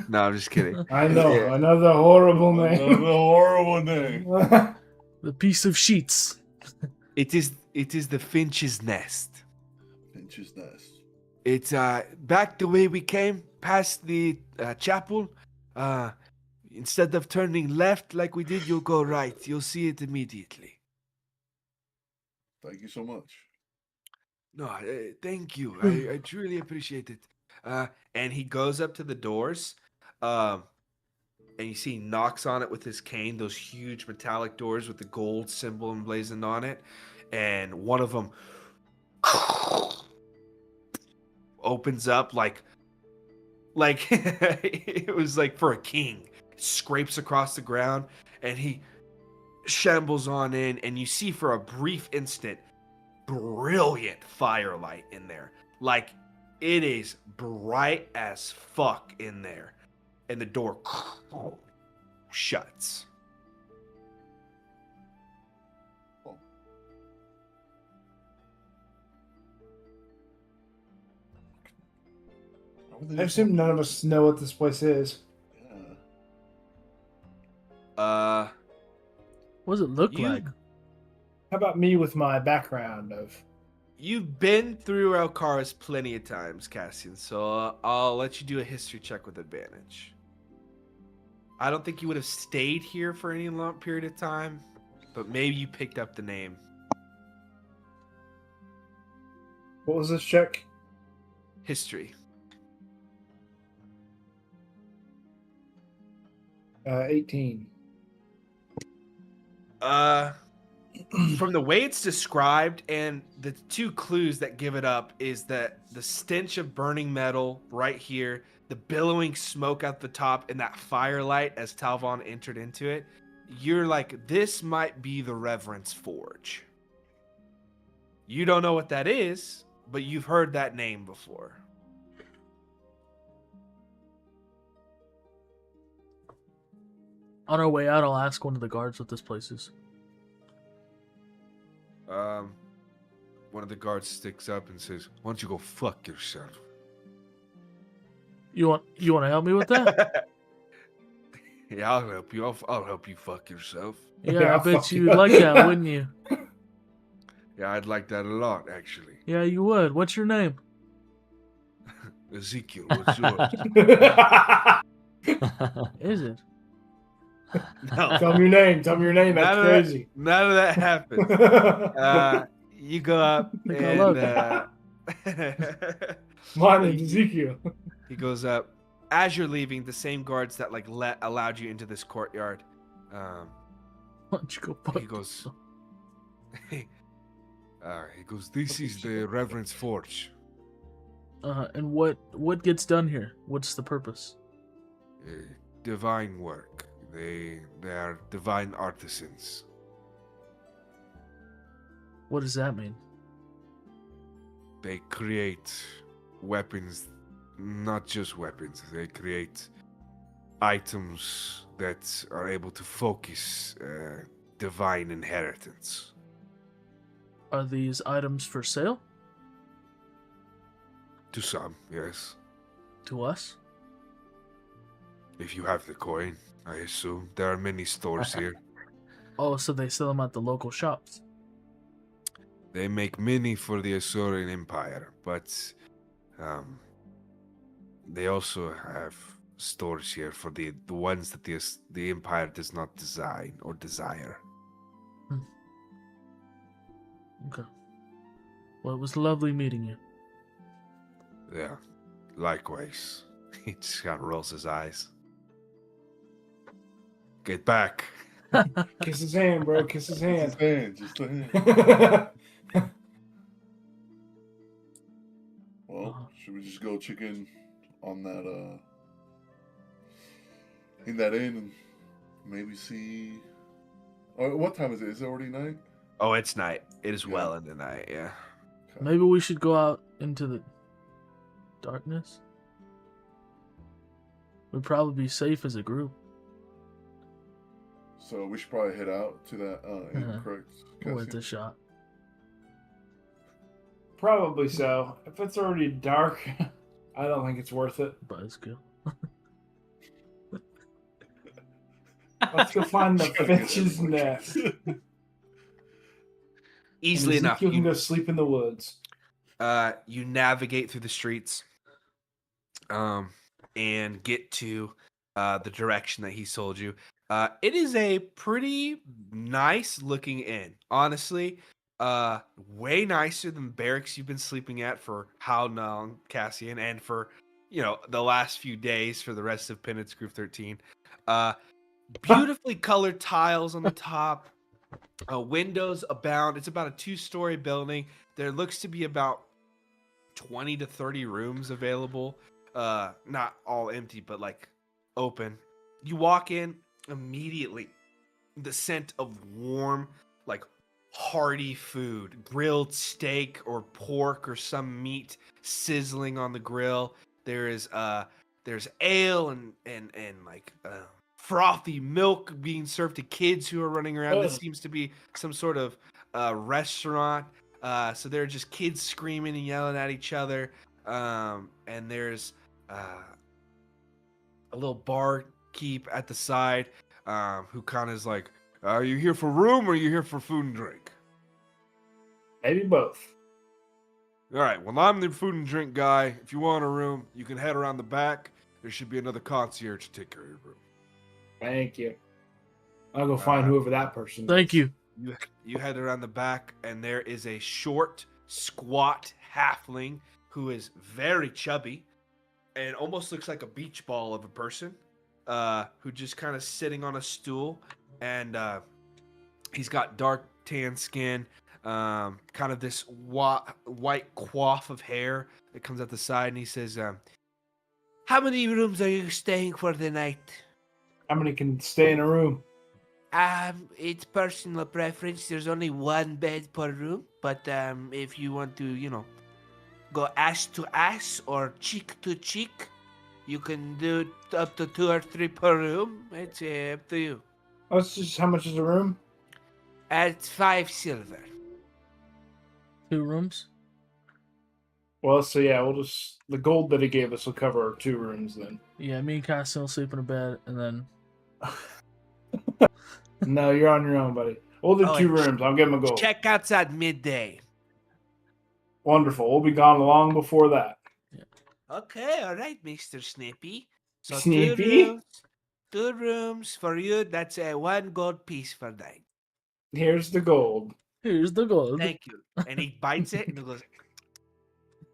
No, I'm just kidding. I know Yeah. another horrible Another name. horrible name. The piece of sheets. It is the Finch's Nest. Finch's Nest. It's back the way we came, past the chapel. Instead of turning left like we did, you'll go right. You'll see it immediately. Thank you so much. No, thank you. I truly appreciate it. and he goes up to the doors, and you see he knocks on it with his cane, those huge metallic doors with the gold symbol emblazoned on it, and one of them opens up like it was like for a king. Scrapes across the ground, and he shambles on in, and you see for a brief instant brilliant firelight in there. Like, it is bright as fuck in there. And the door shuts. I assume none of us know what this place is. Yeah. What does it look You- like? How about me with my background of? You've been through Alcaraz plenty of times, Cassian, so I'll let you do a history check with advantage. I don't think you would have stayed here for any long period of time, but maybe you picked up the name. What was this check? History. 18. From the way it's described and the 2 clues that give it up is that the stench of burning metal right here, the billowing smoke out the top, and that firelight as Talvon entered into it, you're like, this might be the Reverence Forge. You don't know what that is, but you've heard that name before. On our way out, I'll ask one of the guards what this place is. One of the guards sticks up and says, "Why don't you go fuck yourself?" You want to help me with that? Yeah, I'll help you. I'll help you fuck yourself. Yeah, Yeah, I bet fuck you'd you. like that, wouldn't you? Yeah, I'd like that a lot, actually. Yeah, you would. What's your name? Ezekiel, what's yours? Is it? No, Tell me your name. Tell me your name. That's None of crazy. none of that happens. You go up I think I love and My name's Ezekiel. he goes up. As you're leaving, the same guards that allowed you into this courtyard. Why don't you go fuck He goes. yourself? He goes. This is the Reverend's Forge. And what gets done here? What's the purpose? Divine work. They are divine artisans. What does that mean? They create weapons, not just weapons. They create items that are able to focus divine inheritance. Are these items for sale? To some, yes. To us? If you have the coin, I assume. There are many stores here. Oh, so they sell them at the local shops. They make many for the Asuryan Empire, but they also have stores here for the ones that the Empire does not design or desire. Okay. Well, it was lovely meeting you. Yeah, likewise. He just kind of rolls his eyes. Get back. Kiss his hand, bro. Kiss his hand. Just a hand. Well, should we just go check in on that, in that inn and maybe see... Oh, what time is it? Is it already night? Oh, it's night. It is Yeah. well into night. Yeah. Okay. Maybe we should go out into the darkness. We'd probably be safe as a group. So we should probably head out to that inn, Uh-huh. correct? Worth Cassie? a shot. Probably so. If it's already dark, I don't think it's worth it. Buzzkill. Let's go find the Gotta get finch's that nest. Easily And enough. Ezekiel can You, go sleep in the woods. you navigate through the streets, and get to the direction that he told you. It is a pretty nice looking inn, honestly. Way nicer than barracks you've been sleeping at for how long, Cassian, and for the last few days for the rest of Penance Group 13. Beautifully colored tiles on the top. Windows abound. It's about a 2-story building. There looks to be about 20 to 30 rooms available. Not all empty, but like open. You walk in immediately. The scent of warm, like hearty food, grilled steak or pork or some meat sizzling on the grill. There's ale and like frothy milk being served to kids who are running around. This Ugh. seems to be some sort of restaurant. So there are just kids screaming and yelling at each other. And there's a little barkeep at the side who kind of is like, are you here for room or are you here for food and drink? Maybe both. All right, well, I'm the food and drink guy. If you want a room, you can head around the back. There should be another concierge to take care of your room. Thank you. I'll go find whoever that person is. Thank you. You head around the back, and there is a short, squat halfling who is very chubby and almost looks like a beach ball of a person, who just kind of sitting on a stool, and he's got dark tan skin, kind of this white coif of hair that comes at the side, and he says, how many rooms are you staying for the night? How many can stay in a room? It's personal preference. There's only one bed per room, but if you want to, go ass to ass or cheek to cheek, You can do up to 2 or 3 per room. It's up to you. That's just how much is a room? It's 5 silver. 2 rooms. Well, so yeah, we'll just the gold that he gave us will cover our 2 rooms then. Yeah, me and Cassian will sleep in a bed, and then No, you're on your own, buddy. We'll do Oh, 2 and rooms. I'll give him a gold. Checkouts at midday. Wonderful. We'll be gone long before that. Okay, all right, Mr. Snippy. So Snippy? 2 rooms for you. That's a 1 gold piece per night. Here's the gold. here's the gold. Thank you. And he bites it and he goes,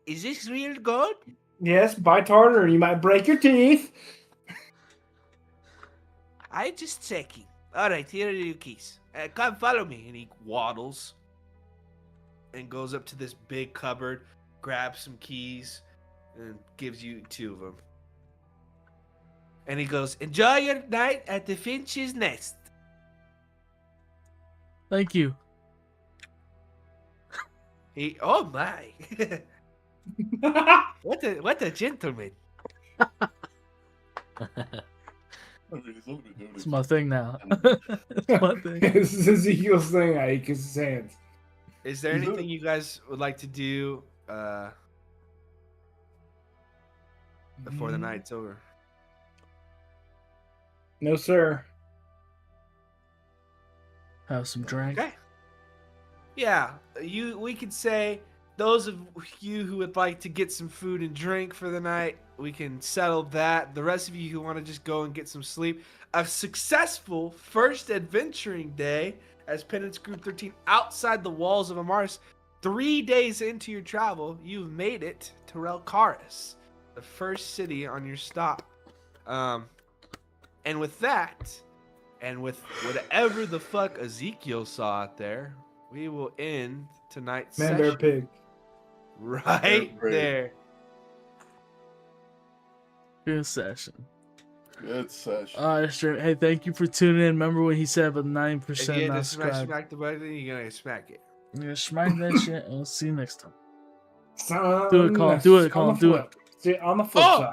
"Is this real gold?" Yes, bite harder, or you might break your teeth. I just checking. All right, here are your keys. Come follow me. And he waddles and goes up to this big cupboard, grabs some keys, and gives you 2 of them. And he goes, "Enjoy your night at the Finch's Nest." Thank you. Oh my! What a gentleman! It's my thing now. It's my thing. This is Ezekiel's thing. I kiss his hands. Is there anything you guys would like to do before the night's over? No, sir. Have some drink. Okay. Yeah, we could say those of you who would like to get some food and drink for the night, we can settle that. The rest of you who want to just go and get some sleep, a successful first adventuring day as Penance Group 13 outside the walls of Amaris. 3 days into your travel, you've made it to Relcaris, the first city on your stop. And with that, and with whatever the fuck Ezekiel saw out there, we will end tonight's Man, session bear, pig. right Great. there. Good session. Good session. All right, sure. Hey, thank you for tuning in. Remember when he said about 9% If you had not to subscribed? smack the button, you're gonna smack it. Yeah, smack that shit, and we'll see you next time. Son, Do it, Colin. Do it, on Colin. the Do flip. See, on the flip Oh! side.